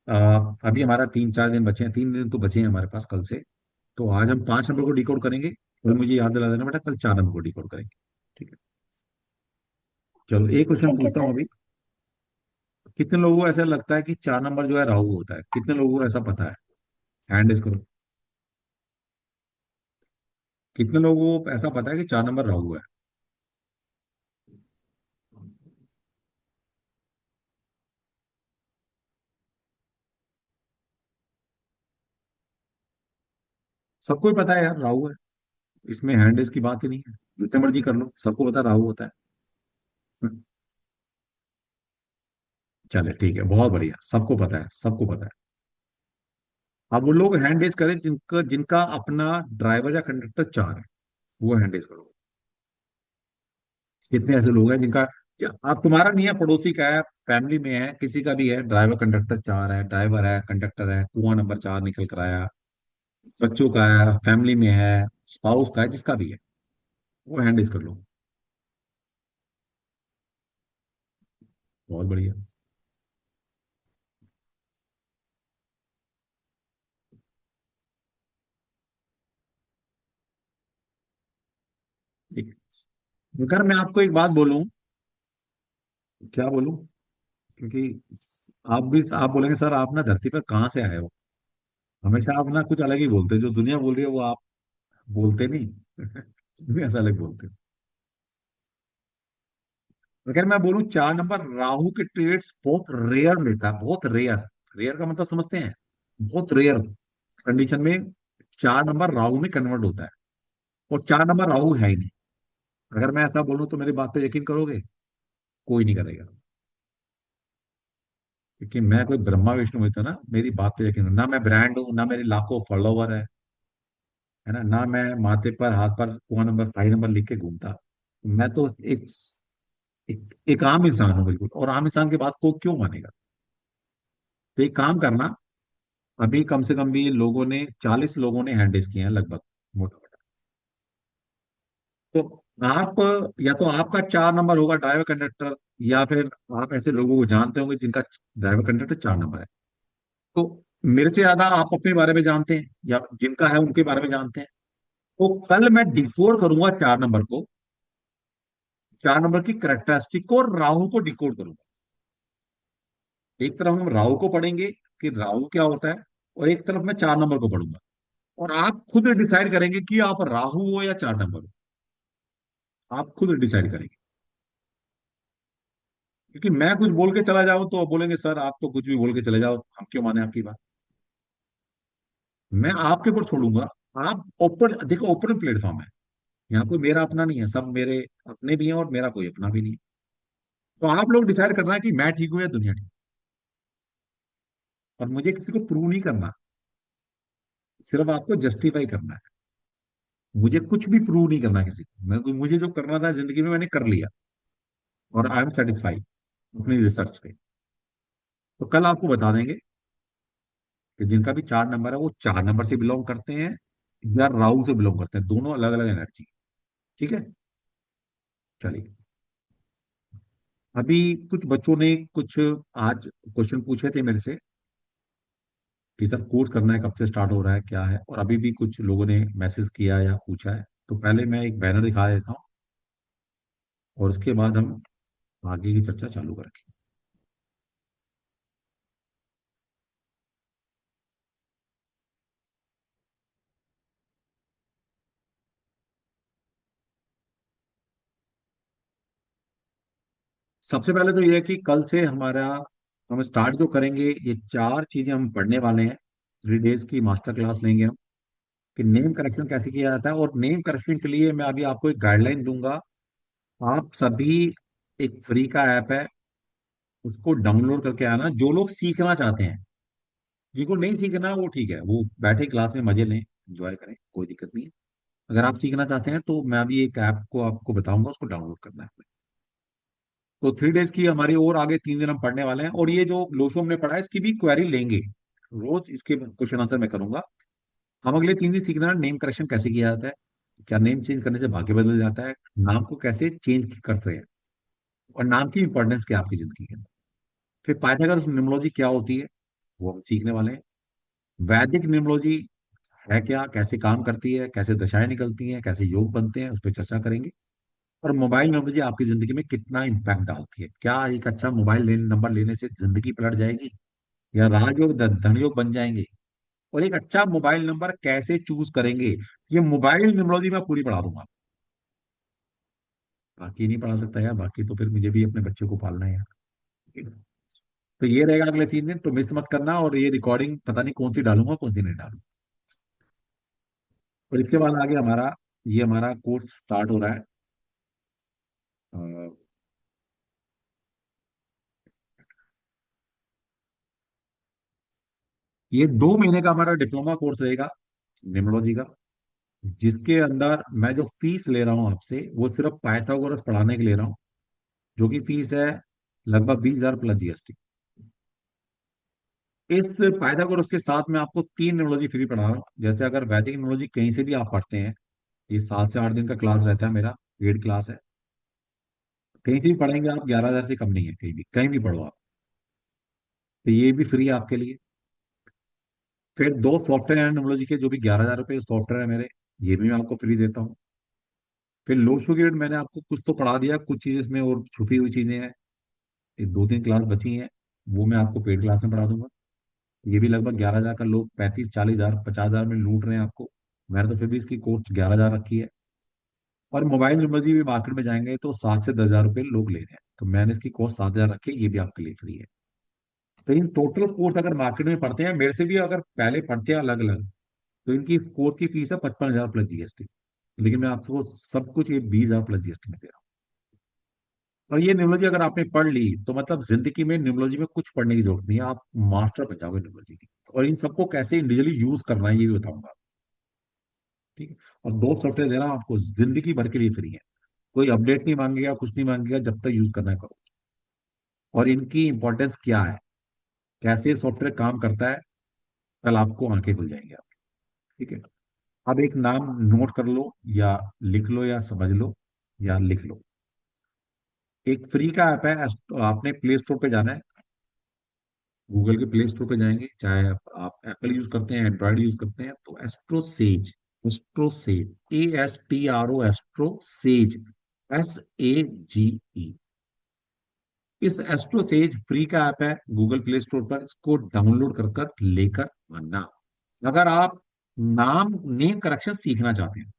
अभी हमारा 3 4 दिन बचे हैं, 3 दिन तो बचे हैं हमारे पास कल से। तो आज हम 5 नंबर को डिकोड करेंगे, कल मुझे याद दिला देना बेटा, कल 4 नंबर को डिकोड करेंगे। ठीक है। चलो एक क्वेश्चन थैंक यू पूछता हूँ सर। अभी। कितने लोगों को ऐसा लगता है कि 4 नंबर जो है राहु होता है, कितने लोगों को ऐसा पता है? हैंड रेज करो। कितने लोगों को ऐसा पता है कि 4 नंबर राहु है? सबको ही पता है यार राहु है, इसमें हैंड रेज की बात ही नहीं है, जितने मर्जी कर लो, सबको पता है राहु होता है। चले ठीक है, बहुत बढ़िया, सबको पता है, सबको पता है। अब वो लोग हैंड रेज करें जिनका जिनका अपना ड्राइवर या कंडक्टर 4 है, वो हैंड रेज करो। कितने ऐसे लोग हैं जिनका, आप तुम्हारा नहीं है, पड़ोसी का है, फैमिली में है, किसी का भी है, ड्राइवर कंडक्टर 4 है, ड्राइवर है, कंडक्टर है, कुआं नंबर 4 निकल कर आया, बच्चों का है, फैमिली में है, स्पाउस का है, जिसका भी है, वो हैंड रेज कर लो। बहुत बढ़िया। ठीक है। अगर मैं आपको एक बात बोलूं, क्या बोलूं, क्योंकि आप बोलेंगे सर आप ना धरती पर कहाँ से आए हो, हमेशा आप ना कुछ अलग ही बोलते हो, जो दुनिया बोल रही है वो आप बोलते नहीं। दुनिया से अलग बोलते हो। अगर मैं बोलूं 4 नंबर राहु के ट्रेड्स बहुत रेयर लेता है, बहुत रेयर। रेयर का मतलब समझते हैं, बहुत रेयर कंडीशन में 4 नंबर राहु में कन्वर्ट होता है, और 4 नंबर राहु है ही नहीं। अगर मैं ऐसा बोलूं तो मेरी बात पे यकीन करोगे? कोई नहीं करेगा। क्योंकि मैं कोई ब्रह्मा विष्णु हुई तो ना, मेरी बात पे यकीन, ना मैं ब्रांड हूँ, ना मेरे लाखों फॉलोवर है ना, ना मैं माथे पर हाथ पर कुआं नंबर 5 नंबर लिख के घूमता। मैं तो एक आम इंसान हूँ बिल्कुल, और आम इंसान की बात को क्यों मानेगा। तो एक काम करना, अभी कम से कम भी लोगों ने 40 लोगों ने हैंड रेज किए हैं लगभग, मोटा मोटा। तो आप, या तो आपका 4 नंबर होगा ड्राइवर कंडक्टर, या फिर आप ऐसे लोगों को जानते होंगे जिनका ड्राइवर कंडक्टर 4 नंबर है। तो मेरे से ज्यादा आप अपने बारे में जानते हैं या जिनका है उनके बारे में जानते हैं। तो कल मैं डिकोड करूंगा 4 नंबर को, 4 नंबर की करेक्टरिस्टिक को, और राहु को डिकोड करूंगा। एक तरफ हम राहु को पढ़ेंगे कि राहु क्या होता है, और एक तरफ मैं 4 नंबर को पढ़ूंगा। और आप खुद डिसाइड करेंगे कि आप राहु हो या 4 नंबर हो। आप खुद डिसाइड करेंगे, क्योंकि मैं कुछ बोल के चला जाऊं तो बोलेंगे सर आप तो कुछ भी बोल के चले जाओ, हम क्यों माने आपकी बात। मैं आपके ऊपर छोड़ूंगा। आप ओपन देखो, ओपन प्लेटफॉर्म है, यहाँ कोई मेरा अपना नहीं है, सब मेरे अपने भी हैं और मेरा कोई अपना भी नहीं है। तो आप लोग डिसाइड करना है कि मैं ठीक हूं या दुनिया ठीक। और मुझे किसी को प्रूव नहीं करना, सिर्फ आपको जस्टिफाई करना है। मुझे कुछ भी प्रूव नहीं करना किसी को। मुझे जो करना था जिंदगी में मैंने कर लिया, और आई एम सेटिस्फाइड अपनी रिसर्च पे। तो कल आपको बता देंगे कि जिनका भी 4 नंबर है वो 4 नंबर से बिलोंग करते हैं या राहु से बिलोंग करते हैं, दोनों अलग अलग एनर्जी। ठीक है, चलिए। अभी कुछ बच्चों ने कुछ आज क्वेश्चन पूछे थे मेरे से कि सर कोर्स करना है, कब से स्टार्ट हो रहा है, क्या है। और अभी भी कुछ लोगों ने मैसेज किया या पूछा है। तो पहले मैं एक बैनर दिखा देता हूँ और उसके बाद हम आगे की चर्चा चालू करेंगे। सबसे पहले तो यह है कि कल से हमारा हम स्टार्ट जो करेंगे, ये 4 चीजें हम पढ़ने वाले हैं। 3 डेज की मास्टर क्लास लेंगे हम, कि नेम करेक्शन कैसे किया जाता है। और नेम करेक्शन के लिए मैं अभी आपको एक गाइडलाइन दूंगा। आप सभी, एक फ्री का ऐप है, उसको डाउनलोड करके आना। जो लोग सीखना चाहते हैं, जिनको नहीं सीखना वो ठीक है, वो बैठे क्लास में मजे लें, एंजॉय करें, कोई दिक्कत नहीं है। अगर आप सीखना चाहते हैं तो मैं अभी एक ऐप को आपको बताऊंगा, उसको डाउनलोड करना है। तो 3 डेज की हमारी और आगे 3 दिन हम पढ़ने वाले हैं। और ये जो लोशो हमने पढ़ा है इसकी भी क्वेरी लेंगे, रोज इसके क्वेश्चन आंसर मैं करूंगा। हम अगले 3 दिन सीखना है नेम करेक्शन कैसे किया जाता है, क्या नेम चेंज करने से भाग्य बदल जाता है, नाम को कैसे चेंज करते हैं, और नाम की इंपॉर्टेंस क्या है आपकी जिंदगी के अंदर। फिर पाइथागोरस न्यूमरोलॉजी क्या होती है वो हम सीखने वाले हैं। वैदिक न्यूमरोलॉजी है क्या, कैसे काम करती है, कैसे दशाएं निकलती हैं, कैसे योग बनते हैं, उस पर चर्चा करेंगे। और मोबाइल नंबर आपकी जिंदगी में कितना इंपैक्ट डालती है, क्या एक अच्छा मोबाइल नंबर लेने से जिंदगी पलट जाएगी या राजयोग धन योग बन जाएंगे। और एक अच्छा मोबाइल नंबर कैसे चूज करेंगे, ये मोबाइल न्यूमरोलॉजी में पूरी पढ़ा दूंगा। बाकी नहीं पढ़ा सकता यार, बाकी तो फिर मुझे भी अपने बच्चों को पालना है यार। ठीक है? तो ये रहेगा अगले 3 दिन, तो मिस मत करना। और ये रिकॉर्डिंग पता नहीं कौन सी डालूंगा कौन सी नहीं डालूंगा। और इसके बाद आगे हमारा, ये हमारा कोर्स स्टार्ट हो रहा है। अ, ये 2 महीने का हमारा डिप्लोमा कोर्स रहेगा न्यूमरोलॉजी का, जिसके अंदर मैं जो फीस ले रहा हूँ आपसे वो सिर्फ पाइथागोरस पढ़ाने के ले रहा हूँ, जो कि फीस है लगभग 20,000 प्लस जीएसटी। इस पाइथागोरस के साथ मैं आपको 3 न्यूमरोलॉजी फ्री पढ़ा रहा हूँ। जैसे अगर वैदिक न्यूमरोलॉजी कहीं से भी आप पढ़ते हैं, ये 7 से 8 दिन का क्लास रहता है, मेरा पेड क्लास है। कहीं से भी पढ़ेंगे आप, 11,000 से कम नहीं है, कहीं भी पढ़ो आप। तो ये भी फ्री है आपके लिए। फिर 2 सॉफ्टवेयर हैं न्यूमरोलॉजी के, जो भी 11,000 रुपये सॉफ्टवेयर है मेरे, ये भी मैं आपको फ्री देता हूँ। फिर लोशो ग्रेड मैंने आपको कुछ तो पढ़ा दिया, कुछ चीजें इसमें और छुपी हुई चीजें हैं, एक 2-3 क्लास बची हैं, वो मैं आपको पेड क्लास में पढ़ा दूंगा। ये भी लगभग 11,000 का, लोग 35-40,000 50,000 में लूट रहे हैं आपको। मैंने तो फिर भी इसकी कोर्स 11,000 रखी है। और मोबाइल न्यूमरोलॉजी भी मार्केट में जाएंगे तो 7 से 10,000 रुपये लोग ले रहे हैं, तो मैंने इसकी कॉस्ट 7,000 रखी है, ये भी आपके लिए फ्री है। तो इन टोटल कोर्स अगर मार्केट में पढ़ते हैं मेरे से भी, अगर पहले पढ़ते हैं अलग अलग, तो इनकी कोर्स की फीस है 55,000 प्लस जीएसटी। लेकिन मैं आपको सब कुछ ये 20,000 प्लस जीएसटी में दे रहा हूँ। और ये न्यूमरोलॉजी अगर आपने पढ़ ली तो मतलब जिंदगी में न्यूमरोलॉजी में कुछ पढ़ने की जरूरत नहीं है, आप मास्टर बन जाओगे न्यूमरोलॉजी की। और इन सबको कैसे इंडिविजुअली यूज करना है ये भी बताऊंगा। ठीक है। और 2 सॉफ्टवेयर दे रहा हूँ आपको, जिंदगी भर के लिए फ्री है। कोई अपडेट नहीं मांगेगा, कुछ नहीं मांगेगा, जब तक यूज करना है करो। और इनकी इंपॉर्टेंस क्या है, कैसे सॉफ्टवेयर काम करता है, कल आपको आंखें खुल जाएंगे आप। ठीक है। अब एक नाम नोट कर लो, या लिख लो, या समझ लो, या लिख लो। एक फ्री का ऐप है, आपने प्ले स्टोर पे जाना है, गूगल के प्ले स्टोर पे जाएंगे, चाहे आप एप्पल यूज करते हैं, एंड्रॉइड यूज करते हैं, तो एस्ट्रोसेज, एस्ट्रोसेज, ASTRO, एस्ट्रोसेज, SAGE। इस एस्ट्रोसेज फ्री का ऐप है गूगल प्ले स्टोर पर, इसको डाउनलोड कर कर लेकर आना। अगर आप नेम करेक्शन सीखना चाहते हैं,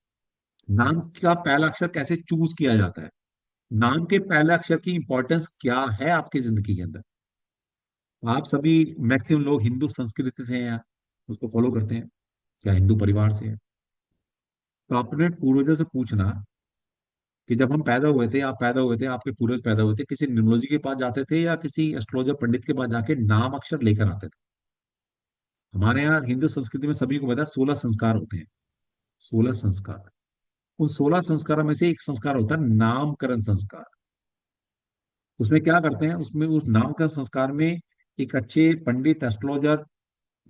नाम का पहला अक्षर कैसे चूज किया जाता है, नाम के पहले अक्षर की इंपॉर्टेंस क्या है आपकी जिंदगी के अंदर, आप सभी मैक्सिमम लोग हिंदू संस्कृति से हैं, उसको फॉलो करते हैं, क्या हिंदू परिवार से है, तो अपने पूर्वजों से पूछना कि जब हम पैदा हुए थे, आप पैदा हुए थे, आपके पूर्वज पैदा हुए थे, किसी न्यूमरोलॉजी के पास जाते थे या किसी एस्ट्रोलॉजर पंडित के पास जाके नाम अक्षर लेकर आते थे। हमारे यहाँ हिंदू संस्कृति में सभी को पता है 16 संस्कार होते हैं, 16 संस्कार। उन 16 संस्कारों में से एक संस्कार होता है नामकरण संस्कार। उसमें क्या करते हैं, उसमें उस नामकरण संस्कार में एक अच्छे पंडित एस्ट्रोलॉजर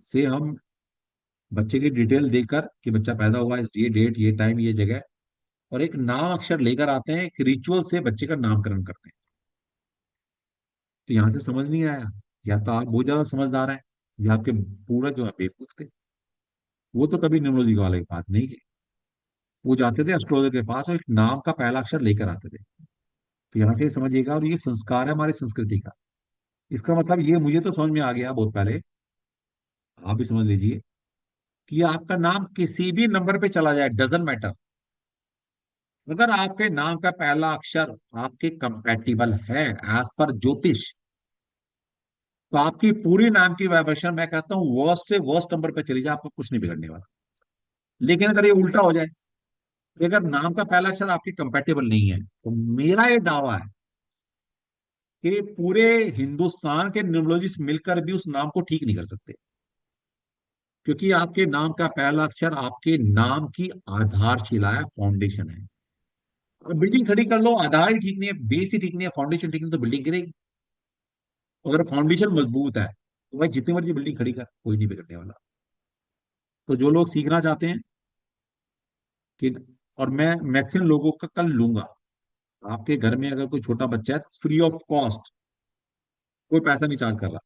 से हम बच्चे की डिटेल देकर कि बच्चा पैदा हुआ इस ये डेट, ये टाइम, ये जगह, और एक नाम अक्षर लेकर आते हैं, एक रिचुअल से बच्चे का नामकरण करते हैं। तो यहां से समझ नहीं आया, या तो आप बहुत ज्यादा समझदार हैं, या आपके पूरा जो है बेवकूफ थे। वो तो कभी न्यूमरोलॉजी वाले की बात नहीं की, वो जाते थे एस्ट्रोलॉजर के पास और एक नाम का पहला अक्षर लेकर आते थे। तो यहाँ से समझिएगा, और ये संस्कार है हमारी संस्कृति का। इसका मतलब ये मुझे तो समझ में आ गया बहुत पहले, आप भी समझ लीजिए, कि आपका नाम किसी भी नंबर पे चला जाए, डजंट मैटर, अगर आपके नाम का पहला अक्षर आपके कंपैटिबल है एज पर ज्योतिष, तो आपकी पूरी नाम की वाइब्रेशन, मैं कहता हूं वर्स्ट से वर्स्ट नंबर पे चली जाए, आपको कुछ नहीं बिगड़ने वाला। लेकिन अगर ये उल्टा हो जाए, कि अगर नाम का पहला अक्षर आपके कंपैटिबल नहीं है, तो मेरा ये दावा है कि पूरे हिंदुस्तान के न्यूमरोलॉजिस्ट मिलकर भी उस नाम को ठीक नहीं कर सकते, क्योंकि आपके नाम का पहला अक्षर आपके नाम की आधारशिला है, फाउंडेशन है। अगर बिल्डिंग खड़ी कर लो, आधार ही ठीक नहीं है, बेस ही ठीक नहीं है, फाउंडेशन ठीक नहीं, तो बिल्डिंग गिरेगी। अगर फाउंडेशन मजबूत है, तो भाई जितनी मर्जी बिल्डिंग खड़ी कर, कोई नहीं बिगड़ने वाला। तो जो लोग सीखना चाहते हैं कि, और मैं मैक्सिमम लोगों का कल लूंगा, आपके घर में अगर कोई छोटा बच्चा है, फ्री ऑफ कॉस्ट, कोई पैसा नहीं चार्ज कर रहा,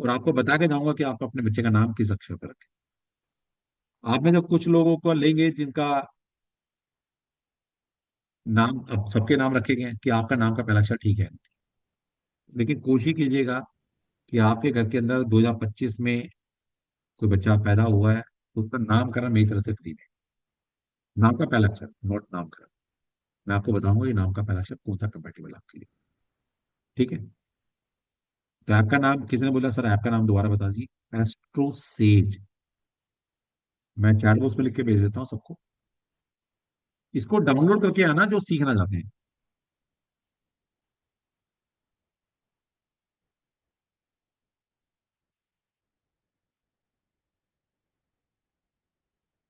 और आपको बता के जाऊंगा कि आप अपने बच्चे का नाम किस अक्षर पर रखें। आप में जो कुछ लोगों को लेंगे जिनका नाम, अब सबके नाम रखे गए हैं कि आपका नाम का पहला अक्षर ठीक है, लेकिन कोशिश कीजिएगा कि आपके घर के अंदर 2025 में कोई बच्चा पैदा हुआ है, तो उसका नामकरण मेरी तरफ से फ्री है। नाम का पहला अक्षर, नॉट नामकरण। मैं आपको बताऊंगा ये नाम का पहला अक्षर कौन सा कंपेटेबल है आपके लिए, ठीक है। तो आपका नाम, किसी ने बोला सर आपका नाम दोबारा बता दीजिए, एस्ट्रोसेज। मैं चैट बॉक्स में लिख के भेज देता हूँ सबको, इसको डाउनलोड करके आना जो सीखना चाहते हैं।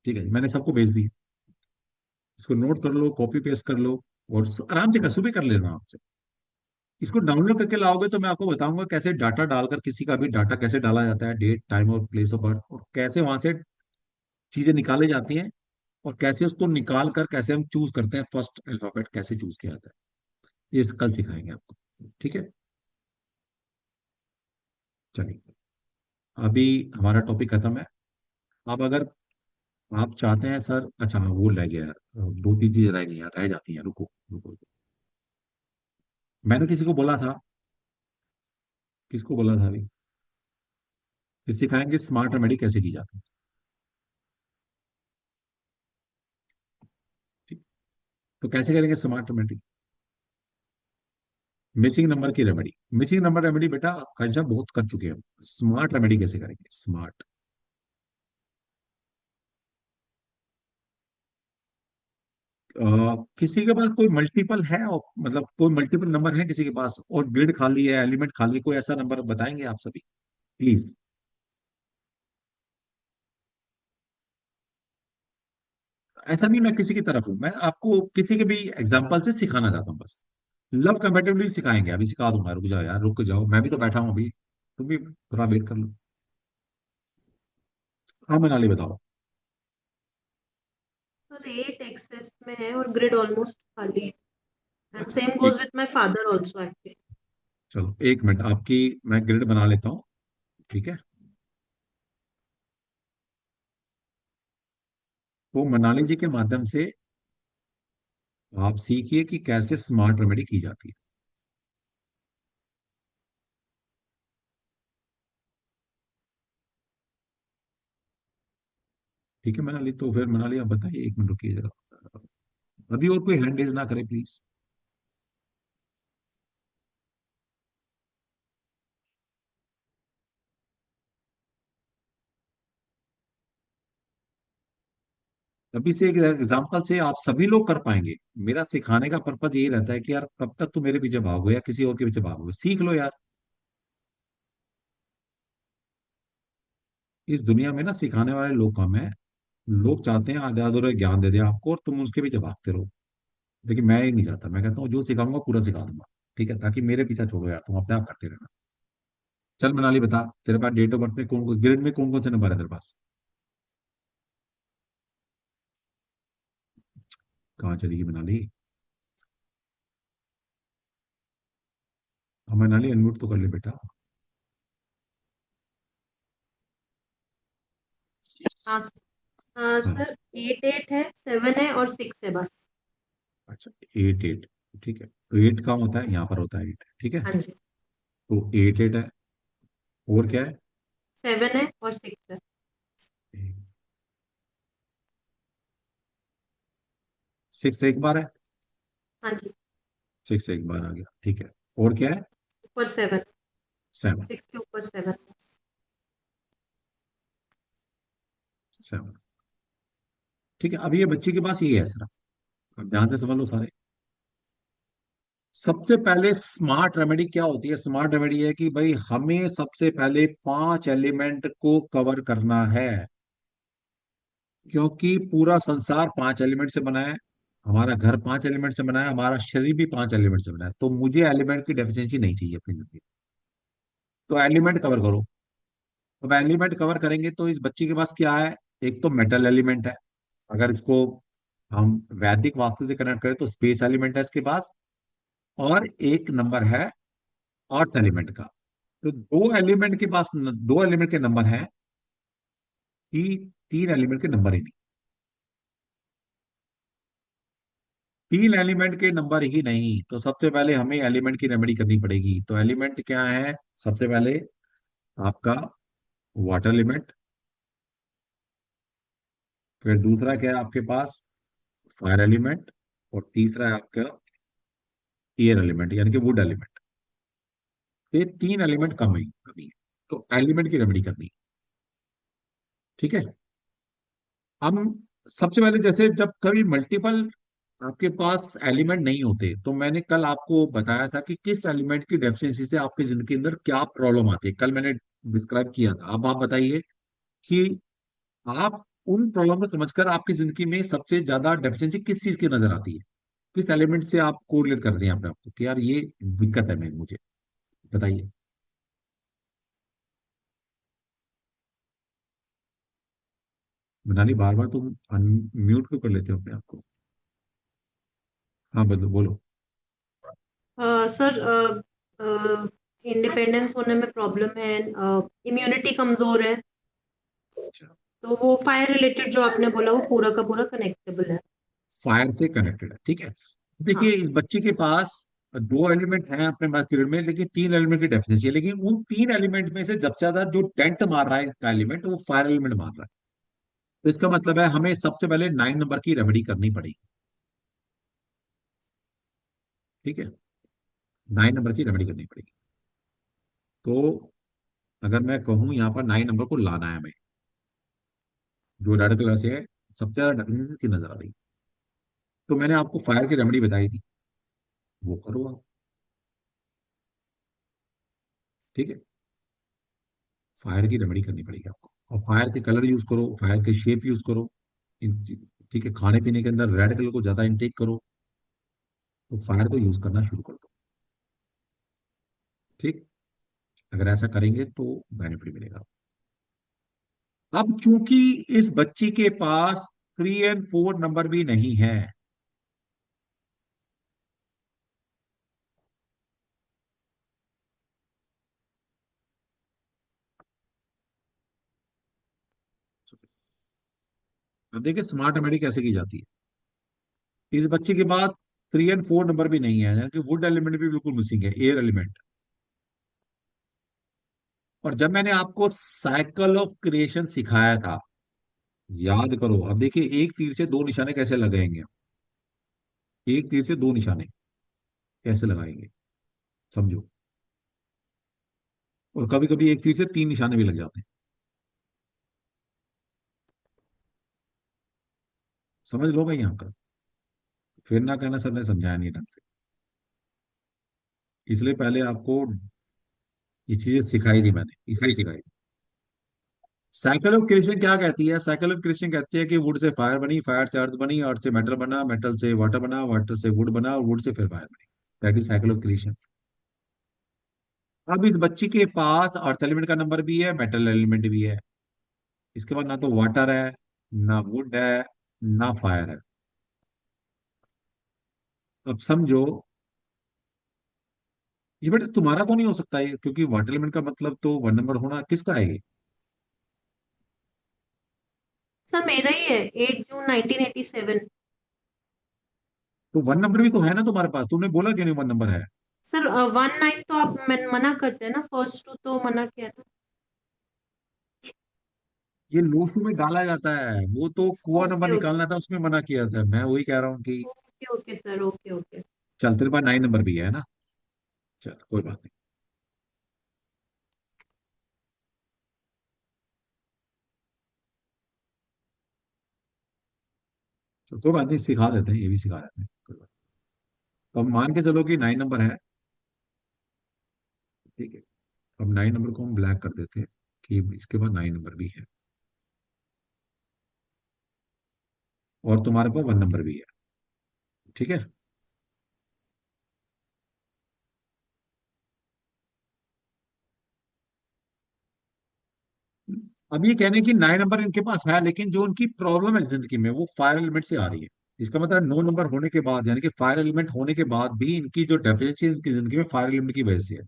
ठीक है, मैंने सबको भेज दी, इसको नोट कर लो, कॉपी पेस्ट कर लो, और आराम से कर, सुबह कर लेना आपसे। इसको डाउनलोड करके लाओगे तो मैं आपको बताऊंगा कैसे डाटा डालकर, किसी का भी डाटा कैसे डाला जाता है, डेट, टाइम और प्लेस ऑफ बर्थ, और कैसे वहां से चीजें निकाली जाती हैं, और कैसे उसको निकाल कर कैसे हम चूज करते हैं, फर्स्ट अल्फाबेट कैसे चूज किया जाता है, ये कल सिखाएंगे आपको, ठीक है। चलिए, अभी हमारा टॉपिक खत्म है। अब अगर आप चाहते हैं सर, अच्छा हाँ, वो रह गया यार, दो तीन चीजें रह गई यार, रह जाती हैं, रुको रुको रुको। मैंने किसी को बोला था, किसको बोला था अभी, कि सिखाएंगे स्मार्ट रेमेडी कैसे की जाती है, ठीक। तो कैसे करेंगे स्मार्ट रेमेडी, मिसिंग नंबर की रेमेडी। मिसिंग नंबर रेमेडी बेटा कंचा बहुत कर चुके हैं, स्मार्ट रेमेडी कैसे करेंगे, स्मार्ट। किसी के पास कोई मल्टीपल है, और मतलब कोई मल्टीपल नंबर है किसी के पास, और ग्रिड खाली है, एलिमेंट खाली है, कोई ऐसा नंबर बताएंगे आप सभी प्लीज। ऐसा नहीं मैं किसी की तरफ हूं, मैं आपको किसी के भी एग्जांपल से सिखाना चाहता हूं बस। लव कंपेटेबली सिखाएंगे, अभी सिखा दूंगा, रुक जाओ यार, रुक जाओ, मैं भी तो बैठा हूं अभी, तुम भी थोड़ा वेट कर लो। हाँ मनाली बताओ। सर 8 एक्सेस में है और ग्रिड ऑलमोस्ट खाली है, And same एक, goes with my father also actually. चलो एक मिनट, आपकी मैं ग्रिड बना लेता हूँ, ठीक है। वो मनाली जी के माध्यम से आप सीखिए कि कैसे स्मार्ट रेमेडी की जाती है। ठीक है मनाली, तो फिर मनाली आप बताइए, एक मिनट रुकिए जरा, अभी और कोई हैंड रेज ना करे प्लीज। अभी से एक एग्जांपल से आप सभी लोग कर पाएंगे। मेरा सिखाने का पर्पज यही रहता है कि यार कब तक तुम मेरे पीछे भागोगे या किसी और के पीछे भागोगे, सीख लो यार। इस दुनिया में ना सिखाने वाले लोग कम है। लोग चाहते हैं आधे अधूरे ज्ञान दे दे आपको और तुम उसके पीछे भागते रहो। लेकिन मैं ही नहीं चाहता, मैं कहता हूँ जो सिखाऊंगा पूरा सिखा दूंगा, ठीक है, ताकि मेरे पीछा छोड़ो यार, तुम अपने आप करते रहना। चल मनाली बता, तेरे पास डेट ऑफ बर्थ में कौन, ग्रेड में कौन कौन से नंबर है तेरे पास? कहाँ चली गई मनाली? हाँ मनाली, अनम्यूट तो कर ले बेटा। हाँ हाँ, सर, 8 8 है, 7 है और 6 है बस। अच्छा 8 8, ठीक है, तो 8 कहाँ होता है? यहाँ पर होता है 8, ठीक है। हाँ जी। तो 8 8 है, और क्या है? 7 है और 6 है। 6 एक बार है, हाँ जी। 6 एक बार आ गया, ठीक है, और क्या है? ऊपर 7, 7 6 के ऊपर 7। 7, ठीक है। अब ये बच्चे के पास ये है सिर्फ, अब ध्यान से समझ लो सारे। सबसे पहले स्मार्ट रेमेडी क्या होती है? स्मार्ट रेमेडी है कि भाई हमें सबसे पहले 5 एलिमेंट को कवर करना है, क्योंकि पूरा संसार 5 एलिमेंट से बना है, हमारा घर 5 एलिमेंट से बना है, हमारा शरीर भी 5 एलिमेंट से बना है, तो मुझे एलिमेंट की डेफिशिएंसी नहीं चाहिए अपनी जिंदगी में। तो एलिमेंट कवर करो। अब एलिमेंट कवर करेंगे तो इस बच्चे के पास क्या है? एक तो मेटल एलिमेंट है, अगर इसको हम वैदिक वास्तु से कनेक्ट करें तो स्पेस एलिमेंट है इसके पास, और एक नंबर है अर्थ एलिमेंट का। तो दो एलिमेंट के पास, दो एलिमेंट के नंबर है कि 3 एलिमेंट के नंबर ही नहीं। 3 एलिमेंट के नंबर ही नहीं, तो सबसे पहले हमें एलिमेंट की रेमेडी करनी पड़ेगी। तो एलिमेंट क्या है? सबसे पहले आपका वाटर एलिमेंट, फिर दूसरा क्या है आपके पास? फायर एलिमेंट, और तीसरा है आपका एयर एलिमेंट यानी कि वुड एलिमेंट। ये 3 एलिमेंट कम ही कमी है, तो एलिमेंट की रेमेडी करनी है, ठीक है। अब सबसे पहले जैसे जब कभी मल्टीपल आपके पास एलिमेंट नहीं होते, तो मैंने कल आपको बताया था कि किस एलिमेंट की डेफिशिएंसी से आपकी जिंदगी के अंदर क्या प्रॉब्लम आती है, कल मैंने डिस्क्राइब किया था। अब आप बताइए कि आप उन प्रॉब्लम को समझकर आपकी जिंदगी में सबसे ज्यादा डेफिशिएंसी किस चीज की नजर आती है, किस एलिमेंट से आप कोरिलेट कर रहे हैं अपने आप को कि यार ये दिक्कत है, मैं मुझे बताइए। मनाली बार बार तुम अनम्यूट क्यों कर लेते हो अपने आप को? हाँ बोलो बोलो। सर, इंडिपेंडेंस होने में प्रॉब्लम है, इम्यूनिटी कमजोर है। अच्छा, तो वो फायर रिलेटेड जो आपने बोला वो पूरा का पूरा कनेक्टेबल है। फायर से कनेक्टेड है, ठीक है। देखिए हाँ। इस बच्चे के पास 2 एलिमेंट हैं अपने पास पीरियड में, लेकिन 3 एलिमेंट की डेफिनेशन है, लेकिन उन 3 एलिमेंट में से सबसे ज्यादा जो डेंट मार रहा है इसका एलिमेंट, वो फायर एलिमेंट मार रहा है। तो इसका मतलब है हमें सबसे पहले 9 नंबर की रेमेडी करनी पड़ेगी, ठीक है। 9 नंबर की रेमेडी करनी पड़ेगी। तो अगर मैं कहूं यहाँ पर 9 नंबर को लाना है हमें, जो रेड कलर से है, सबसे ज्यादा डेफिनेशन की नजर आ रही है, तो मैंने आपको फायर की रेमेडी बताई थी, वो करो आप, ठीक है। फायर की रेमेडी करनी पड़ेगी आपको, और फायर के कलर यूज करो, फायर के शेप यूज करो, ठीक है। खाने पीने के अंदर रेड कलर को ज्यादा इंटेक करो, तो फायर को यूज करना शुरू कर दो, ठीक। अगर ऐसा करेंगे तो बेनिफिट मिलेगा। अब चूंकि इस बच्ची के पास 3 और 4 नंबर भी नहीं है, अब देखिए स्मार्ट रेमेडी कैसे की जाती है। इस बच्चे के बाद 3 और 4 नंबर भी नहीं है, यानी कि वुड एलिमेंट भी बिल्कुल मिसिंग है, एयर एलिमेंट। और जब मैंने आपको साइकिल ऑफ क्रिएशन सिखाया था, याद करो, अब देखिए एक तीर से दो निशाने कैसे लगाएंगे हम। एक तीर से दो निशाने कैसे लगाएंगे, समझो। और कभी कभी एक तीर से 3 निशाने भी लग जाते हैं। समझ लो भाई यहाँ का, फिर ना कहना सर ने समझाया नहीं ढंग से। इसलिए पहले आपको ये चीजें सिखाई थी मैंने, इसलिए सिखाई थी। साइकिल ऑफ क्रिएशन क्या कहती है? साइकिल ऑफ क्रिएशन कहती है कि वुड से फायर बनी, फायर से अर्थ बनी, अर्थ से मेटल बना, मेटल से वाटर बना, वाटर से वुड बना, और वुड से फिर फायर बनी। That is cycle of creation. अब इस बच्ची के पास अर्थ एलिमेंट का नंबर भी है, मेटल एलिमेंट भी है। इसके बाद ना तो वाटर है, ना वुड है, ना फायर है। अब समझो, ये बेटा तुम्हारा तो नहीं हो सकता है, क्योंकि वाटर एलिमेंट का मतलब तो 1 नंबर होना किसका है ये? सर मेरा ही है, 8 जून 1987। तो 1 नंबर भी तो है ना तुम्हारे पास, तुमने बोला क्यों नहीं 1 नंबर है? सर 1 9 तो आप मना करते हैं ना, फर्स्ट 2 तो मना किया ना। ये लोशू में डाला जाता है, वो तो कुआ नंबर ओके ओके निकालना था, उसमें मना किया था। मैं वही कह रहा हूँ कि okay okay sir, okay okay. चल तेरे पास 9 नंबर भी है ना, चल कोई बात नहीं। चल कोई बात नहीं, सिखा देते हैं, ये भी सिखा देते हैं, कोई बात नहीं। तो अब मान के चलो कि 9 नंबर है, ठीक है। अब 9 नंबर को हम ब्लैक कर देते हैं कि इसके बाद 9 नंबर भी है, और तुम्हारे पास 1 नंबर भी है, ठीक है। अब ये कहने की 9 नंबर इनके पास है, लेकिन जो उनकी प्रॉब्लम है जिंदगी में वो फायर एलिमेंट से आ रही है। इसका मतलब 9 नंबर होने के बाद, यानी कि फायर एलिमेंट होने के बाद भी इनकी जो डेफिशिएंसी इनकी जिंदगी में फायर एलिमेंट की वजह से है।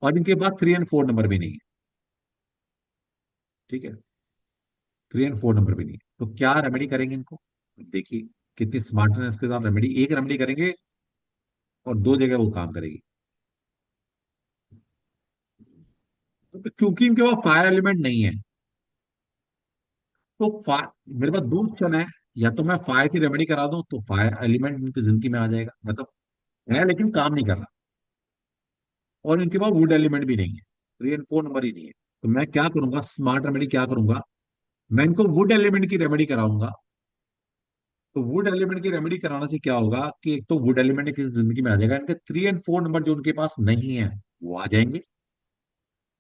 और इनके पास 3 और 4 नंबर भी नहीं है, ठीक है। 3 और 4 नंबर भी नहीं है, तो क्या रेमेडी करेंगे इनको? देखिए कितनी स्मार्टनेस के साथ रेमेडी, एक रेमेडी करेंगे और दो जगह वो काम करेगी। तो क्योंकि इनके पास फायर एलिमेंट नहीं है, तो मेरे पास दो ऑप्शन है। या तो मैं फायर की रेमेडी करा दूं तो फायर एलिमेंट इनकी जिंदगी में आ जाएगा, मतलब है लेकिन काम नहीं कर रहा। और इनके पास वुड एलिमेंट भी नहीं है, 3 और 4 नंबर ही नहीं है। तो मैं क्या करूंगा, स्मार्ट रेमेडी क्या करूंगा, मैं इनको वुड एलिमेंट की रेमेडी कराऊंगा। तो वुड एलिमेंट की रेमेडी कराने से क्या होगा कि एक तो वुड एलिमेंट की जिंदगी में आ जाएगा, इनके 3 और 4 नंबर जो उनके पास नहीं है वो आ जाएंगे।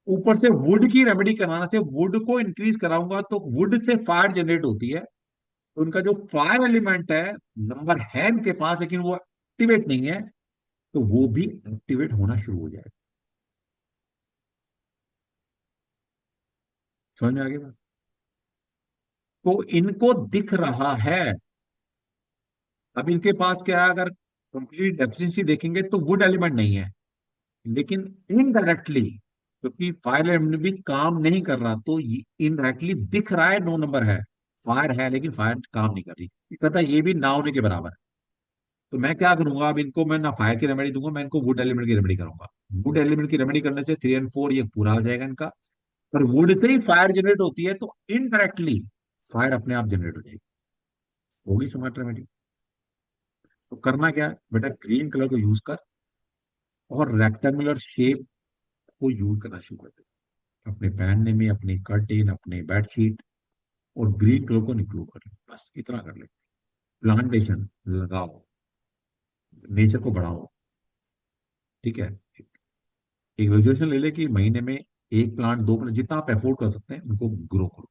ऊपर से वुड की रेमेडी कराने से वुड को इंक्रीज कराऊंगा, तो वुड से फायर जनरेट होती है। तो उनका जो फायर एलिमेंट है, नंबर है इनके पास लेकिन वो एक्टिवेट नहीं है, तो वो भी एक्टिवेट होना शुरू हो जाएगा। समझ में आ गया बात? तो इनको दिख रहा है। अब इनके पास क्या है, अगर कंप्लीट डेफिशिएंसी देखेंगे तो वुड एलिमेंट नहीं है, लेकिन इनडायरेक्टली क्योंकि फायर एलिमेंट भी काम नहीं कर रहा, तो इनडायरेक्टली दिख रहा है 9 नंबर है, फायर है लेकिन फायर काम नहीं कर रही। कहता है ये भी ना होने के बराबर है। तो मैं क्या करूंगा, अब इनको मैं ना फायर की रेमेडी दूंगा, मैं इनको वुड एलिमेंट की रेमेडी करूंगा। वुड एलिमेंट की रेमेडी करने से 3 और 4 ये पूरा हो जाएगा इनका। पर would say he fire generate होती है, तो इनडायरेक्टली फायर अपने आप जनरेट हो जाएगी। होगी स्मार्ट रेमेडी। तो करना क्या है बेटा, ग्रीन कलर को यूज कर और रेक्टेंगुलर शेप को यूज करना शुरू कर दे अपने पहनने में, अपने कर्टेन, अपने बेडशीट। और ग्रीन कलर को इंक्लूड कर ले, बस इतना कर ले। प्लांटेशन लगाओ, नेचर को बढ़ाओ, ठीक है। एक रेजोल्यूशन ले ले कि महीने में 1 प्लांट 2 प्लांट जितना आप अफोर्ड कर सकते हैं उनको ग्रो करो।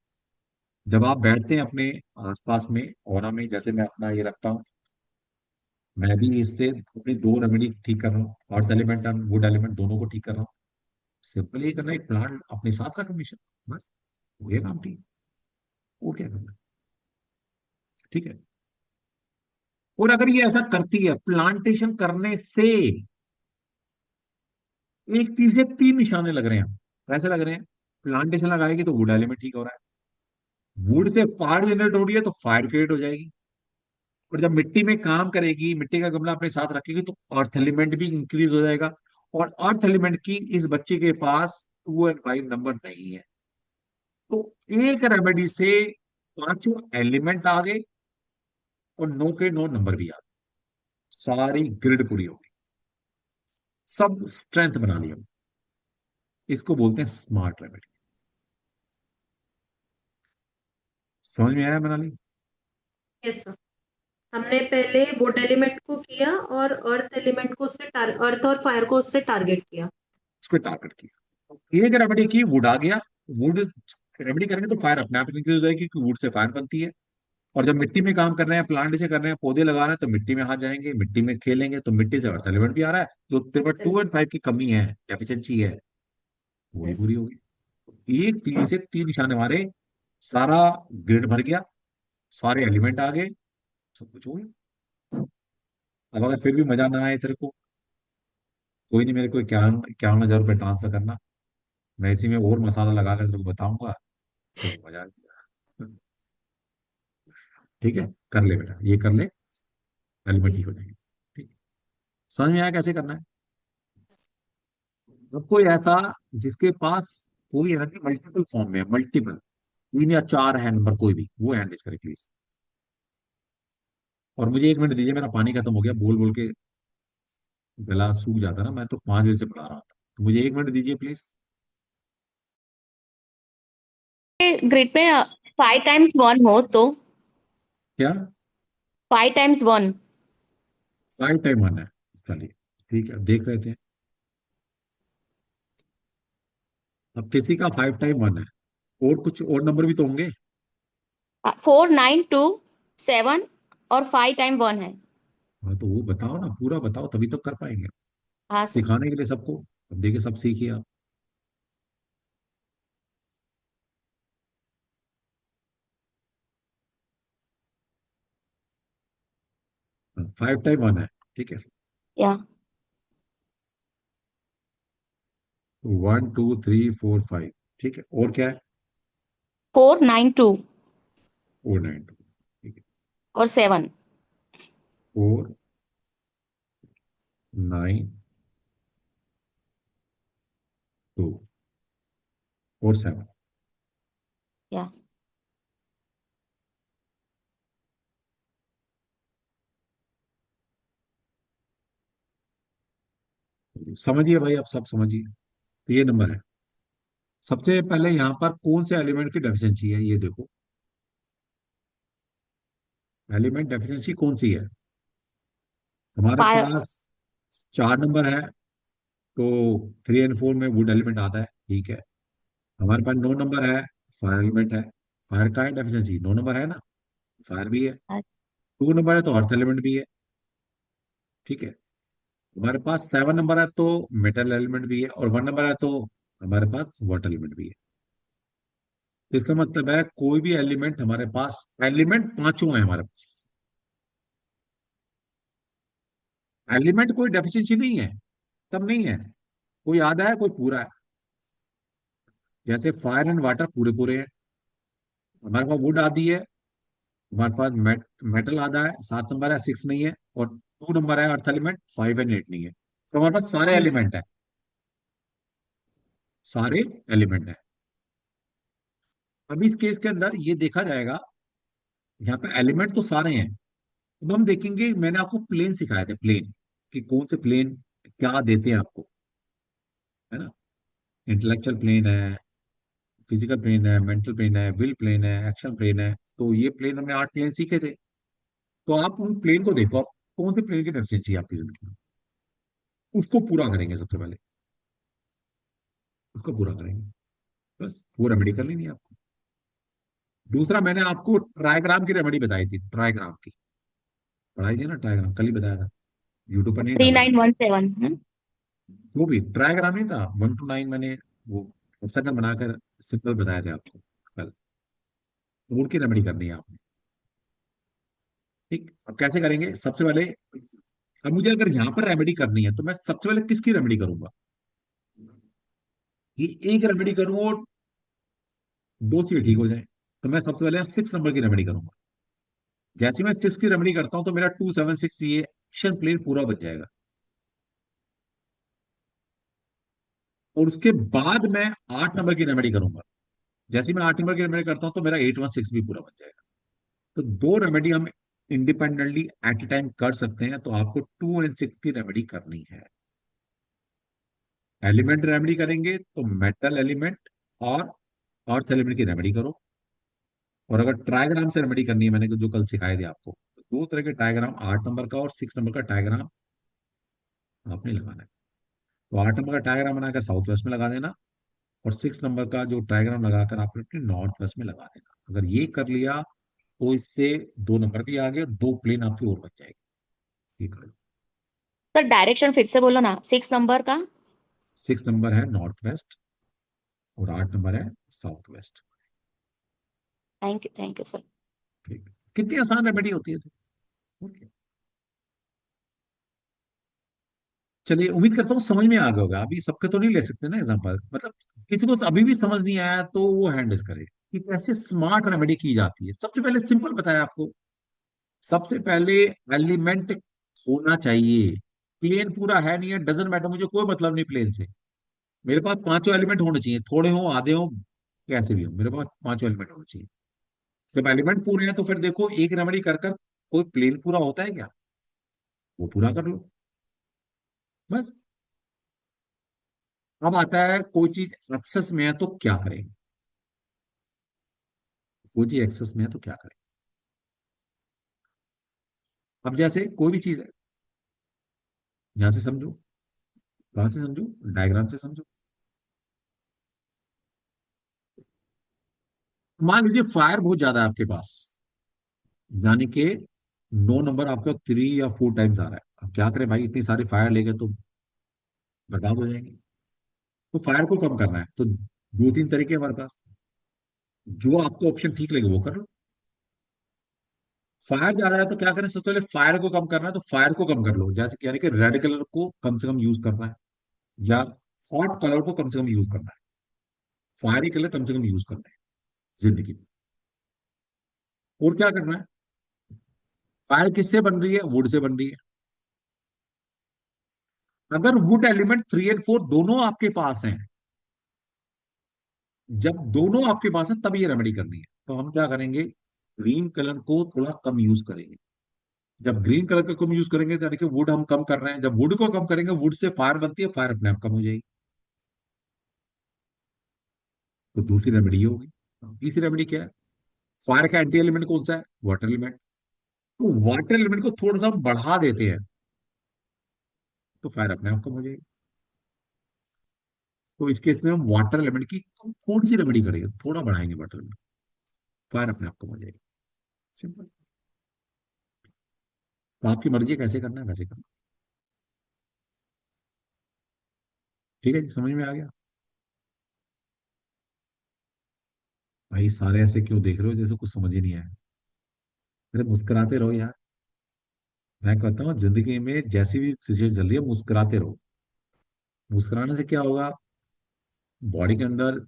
जब आप बैठते हैं अपने आसपास में ऑरा में, जैसे मैं अपना ये रखता हूँ, मैं भी इससे अपनी 2 रेमेडी ठीक कर रहा हूँ, अर्थ एलिमेंट और वुड एलिमेंट दोनों को ठीक कर रहा हूँ। सिंपल ये करना है, एक प्लांट अपने साथ रख हमेशा, बस हो गया काम ठीक। वो क्या करना है, ठीक है। और अगर ये ऐसा करती है, प्लांटेशन करने से एक तीर से 3 निशाने लग रहे हैं। कैसे लग रहे हैं? प्लांटेशन लगाएगी तो वुड एलिमेंट ठीक हो रहा है, वुड से फायर जनरेट हो रही है तो फायर क्रिएट हो जाएगी। और जब मिट्टी में काम करेगी, मिट्टी का गमला अपने साथ रखेगी, तो अर्थ एलिमेंट भी इंक्रीज हो जाएगा। और अर्थ एलिमेंट की इस बच्चे के पास 2 और 5 नंबर नहीं है। तो एक रेमेडी से पांचों एलिमेंट आ गए और 9 के 9 नंबर भी आ गए। सारी ग्रिड पूरी हो गई, सब स्ट्रेंथ बना लिया। इसको बोलते हैं स्मार्ट रेमेडी। समझ में आया मनाली? Yes sir. हमने पहले वुड एलिमेंट को किया और अर्थ एलिमेंट को उससे अर्थ और फायर को उससे टारगेट किया। उस पर टारगेट किया, एक रेमेडी की, वुड आ गया। वुड रेमेडी करेंगे तो फायर अपने आप इंक्रीज हो जाएगी, क्योंकि वुड से फायर बनती है। और जब मिट्टी में काम कर रहे हैं, प्लांट से कर रहे हैं, पौधे लगा रहे हैं, तो मिट्टी में हाथ जाएंगे, मिट्टी में खेलेंगे, तो मिट्टी से अर्थ एलिमेंट भी आ रहा है। जो तेरे पास 2 और 5 की कमी है, डेफिशिएंसी है, वो भी पूरी होगी। एक तीर से 3 निशाने मारे, सारा ग्रिड भर गया, सारे एलिमेंट आ गए, सब कुछ हो गया। अब अगर फिर भी मजा ना आए तेरे को, कोई नहीं, मेरे को 51,000 रुपये ट्रांसफर करना, मैं इसी में और मसाला लगा कर तेरे को बताऊंगा, तो मजा आ जाएगा। ठीक है, कर ले बेटा, ये कर ले, एलिमेंट ठीक हो जाएंगे। ठीक, समझ में आया कैसे करना है? अब कोई ऐसा जिसके पास कोई एनर्जी मल्टीपल फॉर्म में है, मल्टीपल 3 या 4 है नंबर, कोई भी, वो हैंड रेज करे प्लीज। और मुझे 1 मिनट दीजिए, मेरा पानी खत्म हो गया, बोल बोल के गला सूख जाता ना, मैं तो 5 बजे से पढ़ा रहा था, तो मुझे 1 मिनट दीजिए प्लीज। ग्रिड में 5 टाइम्स 1 हो तो क्या? 5 टाइम्स 1। 5 टाइम 1 है? चलिए ठीक है, देख रहे थे। अब किसी का 5 टाइम 1 है, और कुछ और नंबर भी तो होंगे। 4 9 2 7 और 5 टाइम 1 है। हाँ, तो वो बताओ ना, पूरा बताओ, तभी तो कर पाएंगे। हाँ सर। सिखाने के लिए सबको, अब देखिए सब सीखिए आप। 5 टाइम 1 है, ठीक है। या 1 2 3 4 5, ठीक है, और क्या है? 4 9 2 और 9 2, ठीक है। और 7। 4 9 2 और 7। या समझिए भाई, आप सब समझिए। तो ये नंबर है। सबसे पहले यहाँ पर कौन से एलिमेंट की डेफिशिएंसी है, ये देखो। एलिमेंट डेफिशिएंसी कौन सी है? हमारे फायर। पास 4 नंबर है, तो 3 और 4 में वुड एलिमेंट आता है, ठीक है। हमारे पास 9 नंबर है, फायर एलिमेंट है। फायर का है डेफिशिएंसी, 9 नंबर है ना, फायर भी है। 2 नंबर है तो अर्थ एलिमेंट भी है, ठीक है। हमारे पास 7 नंबर है तो मेटल एलिमेंट भी है, और 1 नंबर है तो हमारे पास वाटर एलिमेंट भी है। तो इसका मतलब है कोई भी एलिमेंट हमारे पास, एलिमेंट पांचों है हमारे पास। एलिमेंट कोई डेफिशिएंसी नहीं है, तब नहीं है। कोई आधा है, कोई पूरा है। जैसे फायर एंड वाटर पूरे पूरे हैं, हमारे पास वुड आधी है, हमारे पास मेटल आधा है, 7 नंबर है, 6 नहीं है, और 2 नंबर है अर्थ एलिमेंट, 5 एंड 8 नहीं है। तो हमारे पास सारे एलिमेंट है, सारे एलिमेंट है। अब इस केस के अंदर ये देखा जाएगा, यहाँ पे एलिमेंट तो सारे हैं। अब हम देखेंगे, मैंने आपको प्लेन सिखाए थे, प्लेन कि कौन से प्लेन क्या देते हैं आपको, है ना। इंटेलेक्चुअल प्लेन है, फिजिकल प्लेन है, मेंटल प्लेन है, विल प्लेन है, एक्शन प्लेन है। तो ये प्लेन हमने 8 प्लेन सीखे थे। तो आप उन प्लेन को देखो, आप कौन से प्लेन की डेफिशिएंसी चाहिए आपकी जिंदगी में, उसको पूरा करेंगे सबसे पहले, उसको पूरा करेंगे, बस वो रेमेडी कर लेनी है आपको। दूसरा, मैंने आपको ट्रायग्राम की रेमेडी बताई थी, ट्रायग्राम की पढ़ाई थी ना, ट्रायग्राम कल ही बताया था, यूट्यूब पर नहीं 3 डाला था। 9 1 7। वो भी ट्रायग्राम नहीं था, 1 to 9 मैंने वो सेकंड बनाकर सिंपल बताया था आपको कल। तो उनकी रेमेडी करनी है आपने। ठीक, अब कैसे करेंगे? सबसे पहले, अब मुझे अगर यहाँ पर रेमेडी करनी है, तो मैं सबसे पहले किसकी रेमेडी करूंगा? ये एक रेमेडी करूं और 2 चीज ठीक हो जाए, तो मैं सबसे पहले 6 नंबर की रेमेडी करूंगा। जैसे ही मैं 6 की रेमेडी करता हूं तो मेरा 2 7 6 ये एक्शन प्लेन पूरा बन जाएगा। और उसके बाद मैं 8 नंबर की रेमेडी करूंगा। जैसे ही मैं 8 नंबर की रेमेडी करता हूं तो मेरा 8 1 6 भी पूरा बन जाएगा। तो दो रेमेडी हम इंडिपेंडेंटली एट ए टाइम कर सकते हैं, तो आपको 2 और 6 की रेमेडी करनी है। एलिमेंट रेमेडी करेंगे तो मेटल एलिमेंट और अर्थ एलिमेंट की रेमेडी करो। और अगर ट्रायग्राम से रेमेडी करनी है, मैंने जो कल सिखाए थे आपको, तो दो तरह के ट्रायग्राम, 8 नंबर का और 6 नंबर का ट्रायग्राम आपने लगाना है। तो 8 नंबर का ट्रायग्राम बनाकर साउथ वेस्ट में लगा देना, और 6 नंबर का जो ट्रायग्राम लगाकर आपने अपने नॉर्थ वेस्ट में लगा देना। अगर ये कर लिया तो इससे 2 नंबर भी आ गए और 2 प्लेन आपकी और बन जाएगी। ये कर लो। सर डायरेक्शन फिर से बोलो ना, 6 नंबर का। 6 नंबर है नॉर्थ वेस्ट और 8 नंबर है south west. Thank you sir. ठीक है। कितनी आसान रेमेडी होती है। ओके, चलिए, उम्मीद करता हूँ समझ में आ गया होगा। अभी सबके तो नहीं ले सकते ना एग्जांपल, मतलब किसी को अभी भी समझ नहीं आया तो वो हैंडल करे कि कैसे स्मार्ट रेमेडी की जाती है। सबसे पहले सिंपल बताया आपको। सबसे पहले एलिमेंट होना चाहिए। प्लेन पूरा है नहीं है डजेंट मैटर, मुझे कोई मतलब नहीं प्लेन से। मेरे पास पांचों एलिमेंट होने चाहिए, थोड़े हो आधे हो कैसे भी हो, मेरे पास पांचों एलिमेंट होने चाहिए। जब एलिमेंट पूरे हैं तो फिर देखो एक रेमेडी कर कर कोई प्लेन पूरा होता है क्या, वो पूरा कर लो बस। अब आता है कोई चीज एक्सेस में है तो क्या करेंगे। कोई चीज एक्सेस में है तो क्या करें। अब जैसे कोई भी चीज है, यहां से समझो, कहां से समझो, डायग्राम से समझो। मान लीजिए फायर बहुत ज्यादा है आपके पास, यानी कि 9 नंबर आपका 3 या 4 टाइम्स आ रहा है। अब क्या करें भाई, इतनी सारी फायर ले गए तो बर्बाद हो जाएंगे। तो फायर को कम करना है तो 2 3 तरीके हमारे पास, जो आपको ऑप्शन ठीक लगे वो कर लो। फायर जा रहा है तो क्या करें, सबसे पहले फायर को कम करना है तो फायर को कम कर लो। जैसे यानी कि रेड कलर को कम से कम यूज करना है, या हॉट कलर को कम से कम यूज करना है। फायरी कलर कम से कम यूज करना है जिंदगी में। और क्या करना है, फायर किससे बन रही है, वुड से बन रही है। अगर वुड एलिमेंट 3 और 4 दोनों आपके पास हैं, जब दोनों आपके पास है तब ये रेमेडी करनी है। तो हम क्या करेंगे, ग्रीन कलर को थोड़ा कम यूज करेंगे। जब ग्रीन कलर का कम यूज करेंगे तो यानी कि वुड हम कम कर रहे हैं। जब वुड को कम करेंगे, वुड से फायर बनती है, फायर अपने आप कम हो जाएगी। तो दूसरी रेमेडी ये होगी। तीसरी रेमेडी क्या है, फायर का एंटी एलिमेंट कौन सा है, वाटर एलिमेंट। तो वाटर एलिमेंट को थोड़ा सा हम बढ़ा देते हैं तो फायर अपने आप कम हो जाएगी। तो इस केस में हम वाटर एलिमेंट की थोड़ी सी रेमेडी करेंगे, थोड़ा बढ़ाएंगे वाटर एलिमेंट, फायर अपने आप कम हो जाएगी। सिंपल। तो आपकी मर्जी है कैसे करना है वैसे करना। ठीक है जी, समझ में आ गया। भाई सारे ऐसे क्यों देख रहे हो जैसे कुछ समझ ही नहीं आया। अरे मुस्कुराते रहो यार। मैं कहता हूँ जिंदगी में जैसी भी सिचुएशन चल रही है मुस्कुराते रहो। मुस्कुराने से क्या होगा, बॉडी के अंदर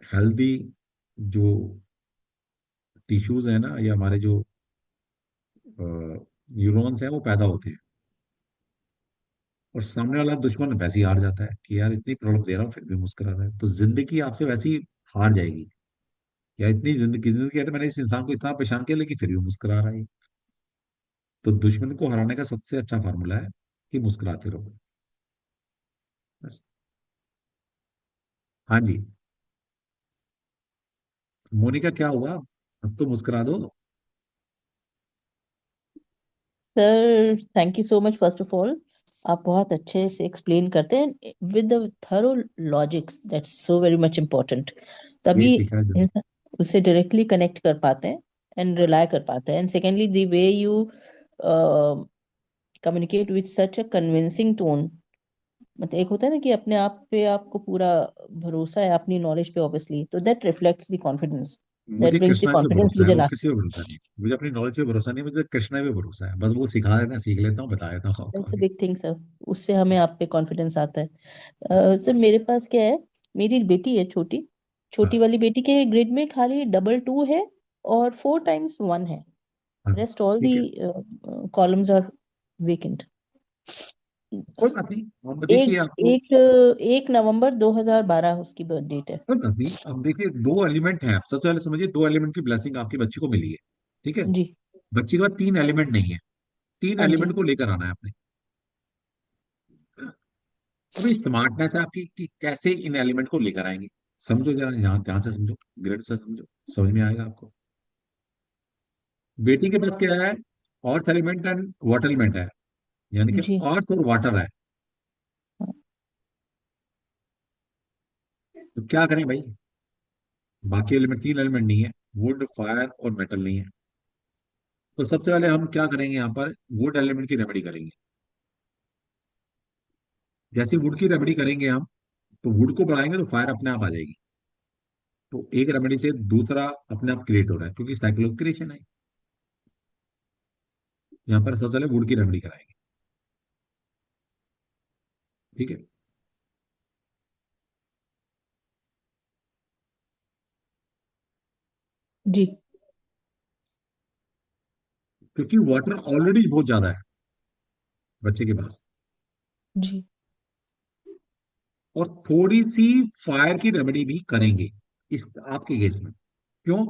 हेल्दी जो टिश्यूज है ना, या हमारे जो न्यूरॉन्स हैं वो पैदा होते हैं। और सामने वाला दुश्मन वैसे ही हार जाता है कि यार इतनी प्रॉब्लम दे रहा हूँ फिर भी मुस्कुरा रहा है, तो जिंदगी आपसे वैसे ही हार जाएगी। या इतनी जिंदगी जिंदगी कहते मैंने इस इंसान को इतना परेशान किया लेकिन फिर भी मुस्कुरा रहा है। तो दुश्मन को हराने का सबसे अच्छा फार्मूला है कि मुस्कुराते रहो बस। हाँ जी, मोनिका क्या हुआ, अब तो मुस्कुरा दो। Sir thank you so much first of all, आप बहुत अच्छे से एक्सप्लेन करते हैं with the thorough logics, that's so very much important. यही तभी सीखा है जिंदगी। इंसान उससे डायरेक्टली कनेक्ट कर पाते हैं एंड रिलाई कर पाते हैं। And secondly the way you communicate with such a convincing tone, मतलब एक होता है ना कि अपने आप पे आपको पूरा भरोसा है, अपनी नॉलेज पे ऑब्वियसली, तो that reflects the confidence, that मुझे ब्रिंग्स द कृष्णा पे कॉन्फिडेंस भरोसा है, विद इन और अस। किसी पे भरोसा नहीं। मुझे अपनी नॉलेज पे भरोसा नहीं, मुझे कृष्णा पे भरोसा है। बस वो सिखा देता है, सीख लेता हूँ, बता देता हूँ आपको दैट्स अ आगे। बिग थिंग सर, उससे हमें आप पे कॉन्फिडेंस आता है। सर मेरे पास क्या है, मेरी एक बेटी है छोटी, छोटी हाँ वाली बेटी के ग्रिड में खाली 2 है और 4 × 1 है, हाँ रेस्ट ऑल ठीक है, दी कॉलम्स आर वेकेंट। कोई बात नहीं। अब एक देखिए आपको, 1 नवंबर 2012 उसकी बर्थ डेट है। कोई बात नहीं, अब देखिए दो एलिमेंट हैं, आप सबसे पहले समझिए दो एलिमेंट की ब्लेसिंग आपकी बच्ची को मिली है, ठीक है। जी। बच्ची के पास तीन एलिमेंट नहीं है, तीन हाँ जी। एलिमेंट को लेकर आना है आपने। अभी स्मार्टनेस है आपकी कि कैसे इन एलिमेंट को लेकर आएंगे। समझो जरा, यहाँ ध्यान से समझो, ग्रिड से समझो, समझ में आएगा आपको। बेटी के पास क्या है, earth element and water element है, यानी कि जी। अर्थ और वाटर है। तो क्या करें भाई, बाकी एलिमेंट, तीन एलिमेंट नहीं है, वुड फायर और मेटल नहीं है। तो सबसे पहले हम क्या करेंगे, यहाँ पर वुड एलिमेंट की रेमेडी करेंगे। जैसे वुड की रेमेडी करेंगे हम, तो वुड को बढ़ाएंगे तो फायर अपने आप आ जाएगी। तो एक रेमेडी से दूसरा अपने आप क्रिएट हो रहा है, क्योंकि साइकिल ऑफ क्रिएशन है। यहाँ पर सबसे पहले वुड की रेमेडी कराएंगे, ठीक है। जी। क्योंकि वाटर ऑलरेडी बहुत ज्यादा है बच्चे के पास, जी। और थोड़ी सी फायर की रेमेडी भी करेंगे इस आपके केस में। क्यों?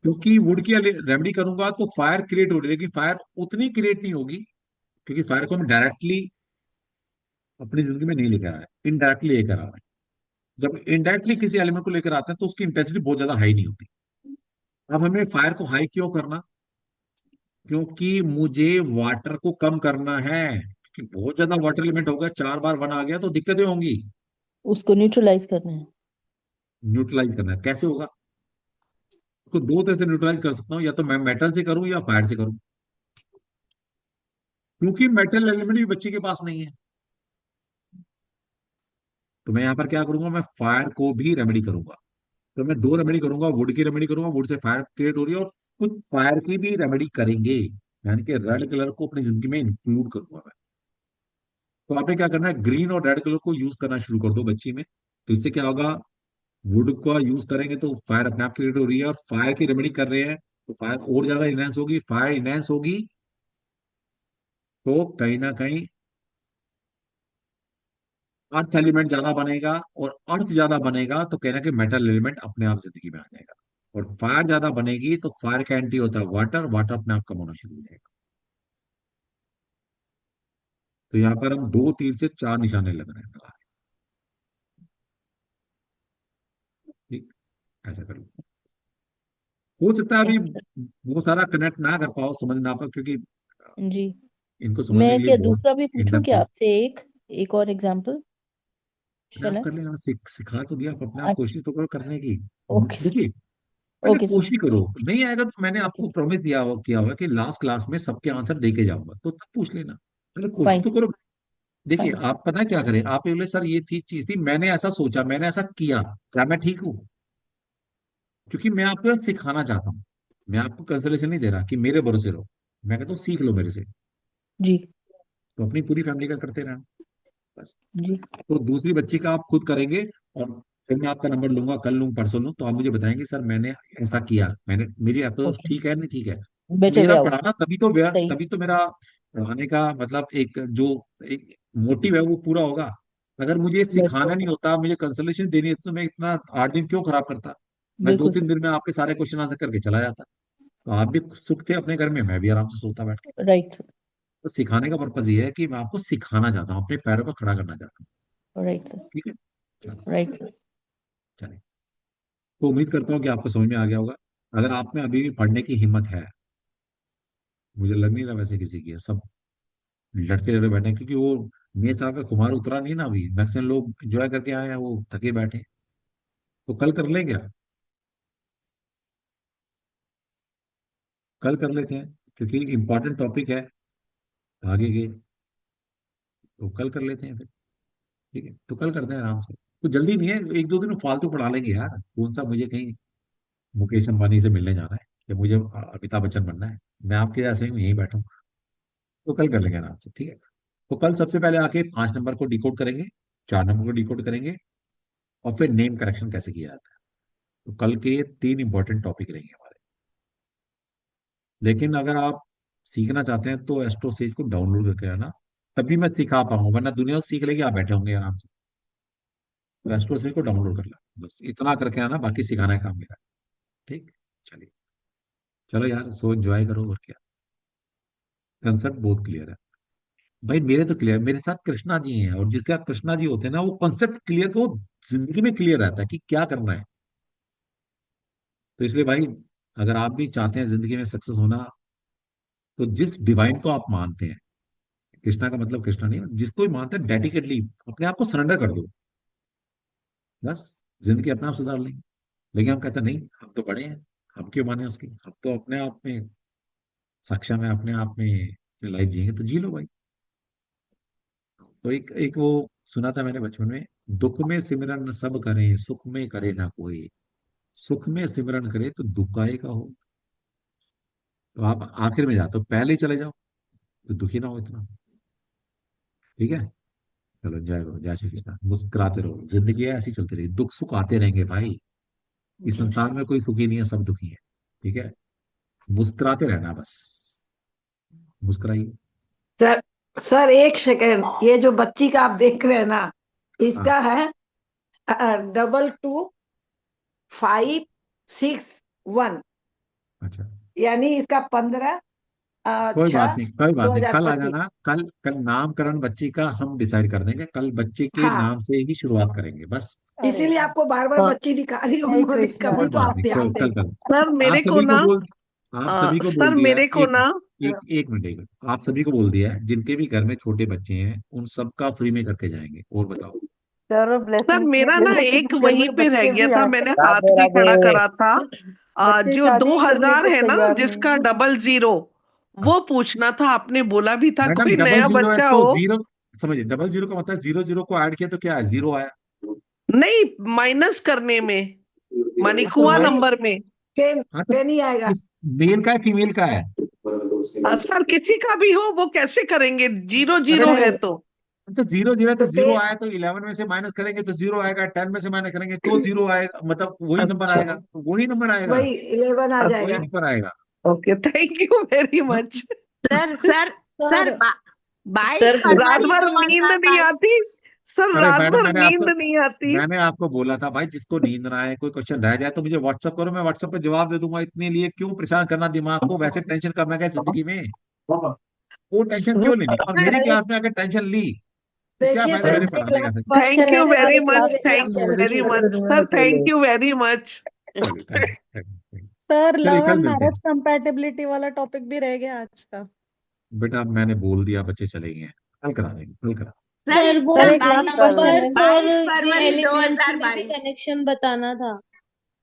क्योंकि वुड की रेमेडी करूंगा तो फायर क्रिएट हो रही है, लेकिन फायर उतनी क्रिएट नहीं होगी, क्योंकि फायर को हम डायरेक्टली अपनी जिंदगी में नहीं लेकर आए, इनडायरेक्टली लेकर आ रहे हैं। जब इनडायरेक्टली किसी एलिमेंट को लेकर आते हैं तो उसकी इंटेंसिटी बहुत ज्यादा हाई नहीं होती। अब हमें फायर को हाई क्यों करना? क्योंकि मुझे वाटर को कम करना है, क्योंकि बहुत ज्यादा वाटर एलिमेंट हो गया, 4 बार वन आ गया तो दिक्कतें होंगी। उसको न्यूट्रलाइज करना है। न्यूट्रलाइज करना है, कैसे होगा? उसको दो तरह से न्यूट्रलाइज कर सकता हूँ, या तो मैं मेटल से करूं या फायर से करूं। क्योंकि मेटल एलिमेंट भी बच्चे के पास नहीं है, तो मैं यहाँ पर क्या करूंगा, मैं फायर को भी रेमेडी करूंगा। तो मैं दो रेमेडी करूंगा, वुड की रेमेडी करूंगा, वुड से फायर क्रिएट हो रही है, और कुछ फायर की भी रेमेडी करेंगे, यानी कि रेड कलर को अपनी जिंदगी में इंक्लूड करूंगा मैं। तो आपने क्या करना है, ग्रीन और रेड कलर को यूज करना शुरू कर दो बच्ची में। तो इससे क्या होगा, वुड का यूज करेंगे तो फायर अपने आप क्रिएट हो रही है, और फायर की रेमेडी कर रहे हैं तो फायर और ज्यादा इनहेंस होगी। फायर इनहेंस होगी तो कहीं ना कहीं अर्थ एलिमेंट ज्यादा बनेगा, और अर्थ ज्यादा बनेगा तो कहना कि मेटल एलिमेंट अपने आप जिंदगी में आ जाएगा। और फायर ज्यादा बनेगी तो फायर का एंटी होता है वाटर, वाटर अपने आप कम होना शुरू हो जाएगा। तो यहाँ पर हम दो तीर से चार निशाने लग रहे हैं, लगा रहे हैं, ठीक, ऐसा कर लो। हो सकता है अभी Yes, sir। वो सारा कनेक्ट ना कर पाओ, समझ ना पाओ, क्योंकि जी। इनको समझने मैं के लिए क्या बहुत दूसरा भी इन पूछूं डेप्थ क्या चाहिए। आपसे? एक और एग्जांपल अरे आप शैला। कर लेना, सिखा तो दिया, आप अपने आप कोशिश तो करो करने की। Okay sir. देखिए, पहले ओके सर। कोशिश करो, नहीं आएगा तो मैंने ओके। आपको प्रॉमिस किया हुआ कि लास्ट क्लास में सबके आंसर दे के जाऊंगा, तो तब पूछ लेना। पहले कोशिश फाइन। तो करो। देखिए, फाइन। आप पता है क्या करें, आप बोले सर ये थी चीज थी, मैंने ऐसा सोचा, मैंने ऐसा किया, क्या मैं ठीक हूँ? क्योंकि मैं आपको यह सिखाना चाहता हूँ, मैं आपको कंसलेशन नहीं दे रहा कि मेरे भरोसे रहो। मैं कहता हूँ सीख लो मेरे से। जी। तो अपनी पूरी फैमिली का करते रहना, बस। जी। तो दूसरी बच्ची का आप खुद करेंगे, और फिर मैं आपका नंबर लूंगा, कल लूँ परसों लूँ, तो आप मुझे बताएंगे सर मैंने ऐसा किया, मैंने मेरी अप्रोच ओके। ठीक है नहीं ठीक है। बेटर वे मेरा आउट। पढ़ाना सही। तभी तो मेरा पढ़ाने का मतलब एक जो एक मोटिव है वो पूरा होगा। अगर मुझे बिल्कुल सिखाना नहीं सर। होता, मुझे कंसल्टेशन देनी है, तो मैं इतना 8 दिन क्यों खराब करता? मैं दो बिल्कुल तीन सर। दिन में आपके सारे क्वेश्चन आंसर करके चला जाता। तो आप भी सुख थे अपने घर में, मैं भी आराम से सोता बैठ के। Right sir. तो सिखाने का पर्पज ये है कि मैं आपको सिखाना चाहता हूँ, अपने पैरों पर खड़ा करना चाहता हूँ। Right sir. ठीक है, चलो, राइट सर। चलिए। तो उम्मीद करता हूँ कि आपको समझ में आ गया होगा। अगर आप में अभी भी पढ़ने की हिम्मत है, मुझे लग नहीं रहा वैसे किसी की है, सब लड़के लड़के बैठे हैं, क्योंकि वो मेरे साल का खुमार उतरा नहीं ना अभी। मैक्सिमम लोग एंजॉय करके आए हैं, वो थके बैठे हैं। तो कल कर लेंगे क्या? कल कर लेते हैं, क्योंकि इंपॉर्टेंट टॉपिक है आगे के। तो कल कर लेते हैं फिर, ठीक है। तो कल करते हैं आराम से, तो जल्दी नहीं है, एक दो दिन में फालतू पढ़ा लेंगे यार। कौन सा मुझे कहीं मुकेश अंबानी से मिलने जाना है, या मुझे अमिताभ बच्चन बनना है? मैं आपके जैसे ही हूँ, यहीं बैठा हूँ। तो कल कर लेंगे आराम से, ठीक है। तो कल सबसे पहले आके 5 नंबर को डिकोड करेंगे, 4 नंबर को डिकोड करेंगे, और फिर नेम करेक्शन कैसे किया जाता है। तो कल के ये 3 इंपॉर्टेंट टॉपिक रहेंगे हमारे। लेकिन अगर आप सीखना चाहते हैं तो एस्ट्रो सेज को डाउनलोड करके आना, तभी मैं सिखा पाऊंगा, वरना दुनिया तो सीख लेगी, आप बैठे होंगे आराम से। तो एस्ट्रो सेज को डाउनलोड कर लो, बस इतना करके आना, बाकी सिखाना का काम मेरा। ठीक, चलिए, चलो यार, सो एंजॉय करो, और क्या, कंसेप्ट बहुत क्लियर है भाई। मेरे तो क्लियर, मेरे साथ कृष्णा जी हैं, और जिसका कृष्णा जी होते हैं ना, वो कंसेप्ट क्लियर को जिंदगी में क्लियर रहता है कि क्या करना है। तो इसलिए भाई, अगर आप भी चाहते हैं जिंदगी में सक्सेस होना, तो जिस डिवाइन को आप मानते हैं, कृष्णा का मतलब कृष्णा नहीं, जिसको भी मानते हैं, डेडिकेटली अपने आप को सरेंडर कर दो, बस जिंदगी अपने आप सुधार लेंगे। लेकिन हम कहते हैं नहीं, हम तो बड़े हैं, हम क्यों माने उसकी, हम तो अपने आप में सक्षम है, अपने आप में लाइफ जिएंगे, तो जी लो भाई। तो एक एक वो सुना था मैंने बचपन में, दुख में सिमरन सब करें, सुख में करे ना कोई, सुख में सिमरन करे तो दुख आएगा हो। तो आप आखिर में जाते हो, पहले ही चले जाओ तो दुखी ना हो इतना। ठीक है, चलो, जय हो, जय श्री कृष्ण, मुस्कुराते रहो, जिंदगी है ऐसी चलती रही, दुख सुख आते रहेंगे भाई, इस संसार में कोई सुखी नहीं है, सब दुखी है। ठीक है, मुस्कुराते रहना बस, मुस्कुराइए। सर सर एक सेकंड, ये जो बच्ची का आप देख रहे हैं ना, हाँ, इसका है 2256 1, अच्छा, यानी इसका 15 कोई बात 6 नहीं, कोई दो बात नहीं, हजार कल आ पच्चीस जाना, कल कल नामकरण बच्ची का हम डिसाइड कर देंगे, कल बच्चे के हाँ, नाम से ही शुरुआत करेंगे बस। इसीलिए आपको बार बार हाँ, बच्ची दिखा रही हूँ, हरे उन्होंने कृष्णा। कभी कोई तो बात आप नहीं, ध्यान कल दें। कल सर आप मेरे को सभी को ना बोल आप सभी को बोल सर दिया है, मेरे को एक ना एक मिनट, एक मिनट, आप सभी को बोल दिया है, जिनके भी घर में छोटे बच्चे हैं उन सबका फ्री में करके जाएंगे। और बताओ। सर सर ब्लेसिंग्स में मेरा ना देखो एक कितने वहीं में पे रह बच्चे गया भी था, आ मैंने सकते हाथ राधे भी खड़ा राधे। करा था। बच्चे जो शादी करने 2000 को है ना, तैयार नहीं जिसका है। 00, वो पूछना था, आपने बोला भी था मैडम, कोई डबल नया जीरो है बच्चा तो हो। जीरो, समझिए, डबल जीरो का मतलब 00 को ऐड किया तो क्या है, जीरो आया। नहीं, माइनस करने में, मानी तो कुआं वही नंबर में। टेन हाँ, तो 10 ही आएगा। इस मेल का है, फीमेल का है। सर किसी का भी हो, वो कैसे करेंगे, 00 है नहीं तो। तो 00 है तो तो जीरो आया, तो 11 में से माइनस करेंगे तो जीरो आएगा, 10 में से माइनस करेंगे तो जीरो आएगा, मतलब वही नंबर अच्छा, आएगा, वही नंबर आएगा, वही 11 आ वही जाएगा। नंबर आएगा। ओके, थैंक यू वेरी हाँ? Much. Sir sir sir sir 22 रात फरवरी भर नींद नहीं 2022। आती। सर अरे रात मैडम, भर नींद नहीं आती। मैंने आपको बोला था भाई, जिसको नींद ना आए, कोई क्वेश्चन रह जाए तो मुझे व्हाट्सअप करो, मैं व्हाट्सअप पे जवाब दे दूंगा, इतने लिए क्यों परेशान करना दिमाग को, वैसे टेंशन करना क्या है जिंदगी में, वो टेंशन क्यों लेनी, और मेरी सर क्लास में अगर टेंशन ली तो क्या देखिए फायदा सर, मेरे मेरे पढ़ाने का। क्लास सर थैंक यू चलेगा, वेरी मेरे मच, क्लास थैंक चलेगा। You very much sir, thank you very much. चलिए, thank you, thank you. Sir चलिए, लव कल एंड मिलते हैं। मैरिज कंपैटिबिलिटी वाला टॉपिक भी रह गया आज का। बेटा, मैंने बोल दिया, बच्चे चले गए हैं, कल करा देंगे, कल करा। सर सर वो इसका सर एक लास्ट 22 क्वेश्चन है। बर्थ और 22 ये फरवरी एलिमेंट्स में भी 2022। कनेक्शन बताना था।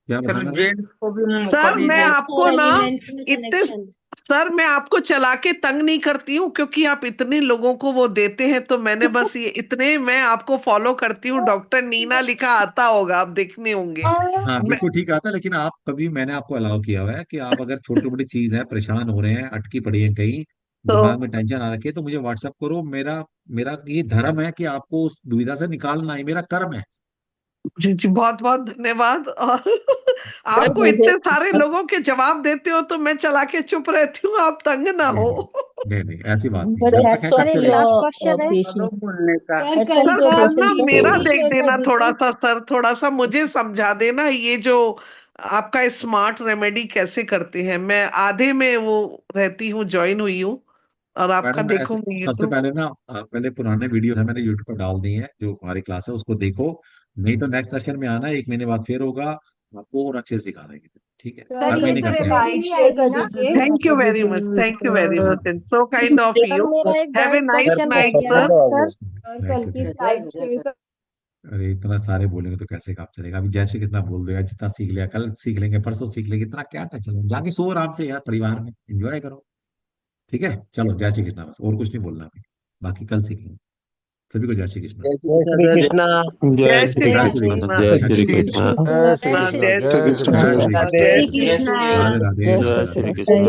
क्या सर बताना था। जेंट्स को भी मौका सर मैं दीजिए। बर्थ आपको और ना एलिमेंट्स में इतने कनेक्शन। सर मैं आपको चला के तंग नहीं करती हूँ, क्योंकि आप इतने लोगों को वो देते हैं, तो मैंने बस ये इतने, मैं आपको फॉलो करती हूँ, डॉक्टर नीना लिखा आता होगा, आप देखने होंगे। हाँ, मैं बिल्कुल ठीक आता, लेकिन आप कभी, मैंने आपको अलाउ किया हुआ है कि आप अगर छोटी मोटी चीज है, परेशान हो रहे हैं, अटकी पड़ी है कहीं, तो दिमाग में टेंशन आ रखी है, तो मुझे व्हाट्सअप करो, मेरा मेरा ये धर्म है कि आपको उस दुविधा से निकालना ही मेरा कर्म है। जी जी, बहुत बहुत धन्यवाद। और सर आपको मुझे इतने सारे लोगों के जवाब देते हो तो मैं चला के चुप रहती हूँ, आप तंग ना नहीं हो। नहीं नहीं नहीं, ऐसी बात नहीं, But जब तक है that's सर करते एक रहिए। लास्ट your क्वेश्चन है। patient. बोलने का सर That's कल your सर तो कल ना patient पीपीटी मेरा को. भी देख शेयर कर देना थोड़ा दीजिए। सा, सर थोड़ा सा मुझे समझा देना, ये जो आपका स्मार्ट रेमेडी कैसे करते हैं, मैं आधे में वो रहती हूँ, ज्वाइन हुई हूँ, और आपका मैडम, ऐसे देखूंगी सबसे यूट्यूब। पहले ना, पहले पुराने वीडियो है मैंने यूट्यूब पर डाल दी है, जो हमारी क्लास है उसको देखो, नहीं तो नेक्स्ट सेशन में आना, 1 महीने बाद फिर होगा, आपको और अच्छे से सिखा देंगे। ठीक है, सर हर ये महीने तो करते हैं। रेमेडी स्लाइड नहीं शेयर आएगी कर ना। दीजिए। Thank you very much, thank you very much, and so kind of sir you. मेरा एक have a guide nice question रह नाइट गया सर। है सर। और थैंक कल यू, की थैंक स्लाइड शेयर कर। यू। अरे इतना सारे बोलेंगे तो कैसे काम चलेगा, अभी जैसे कितना बोल देगा, जितना सीख लिया, कल सीख लेंगे, परसों सीख लेंगे, इतना क्या टेंशन है, जाके सो आराम से यार, परिवार में एंजॉय करो। ठीक है, चलो, जय श्री कृष्णा, बस और कुछ नहीं बोलना अभी, बाकी कल सीखेंगे। सभी को जय श्री कृष्णा। जय श्री कृष्णा। जय श्री जय श्री कृष्णा, कृष्ण, जय जय श्री श्री कृष्ण। कृष्ण, जय श्री जय कृष्ण। श्री जय श्री कृष्णा, कृष्ण, जय श्री श्री कृष्ण। राधे राधे, जय राधे श्री राधे। कृष्ण।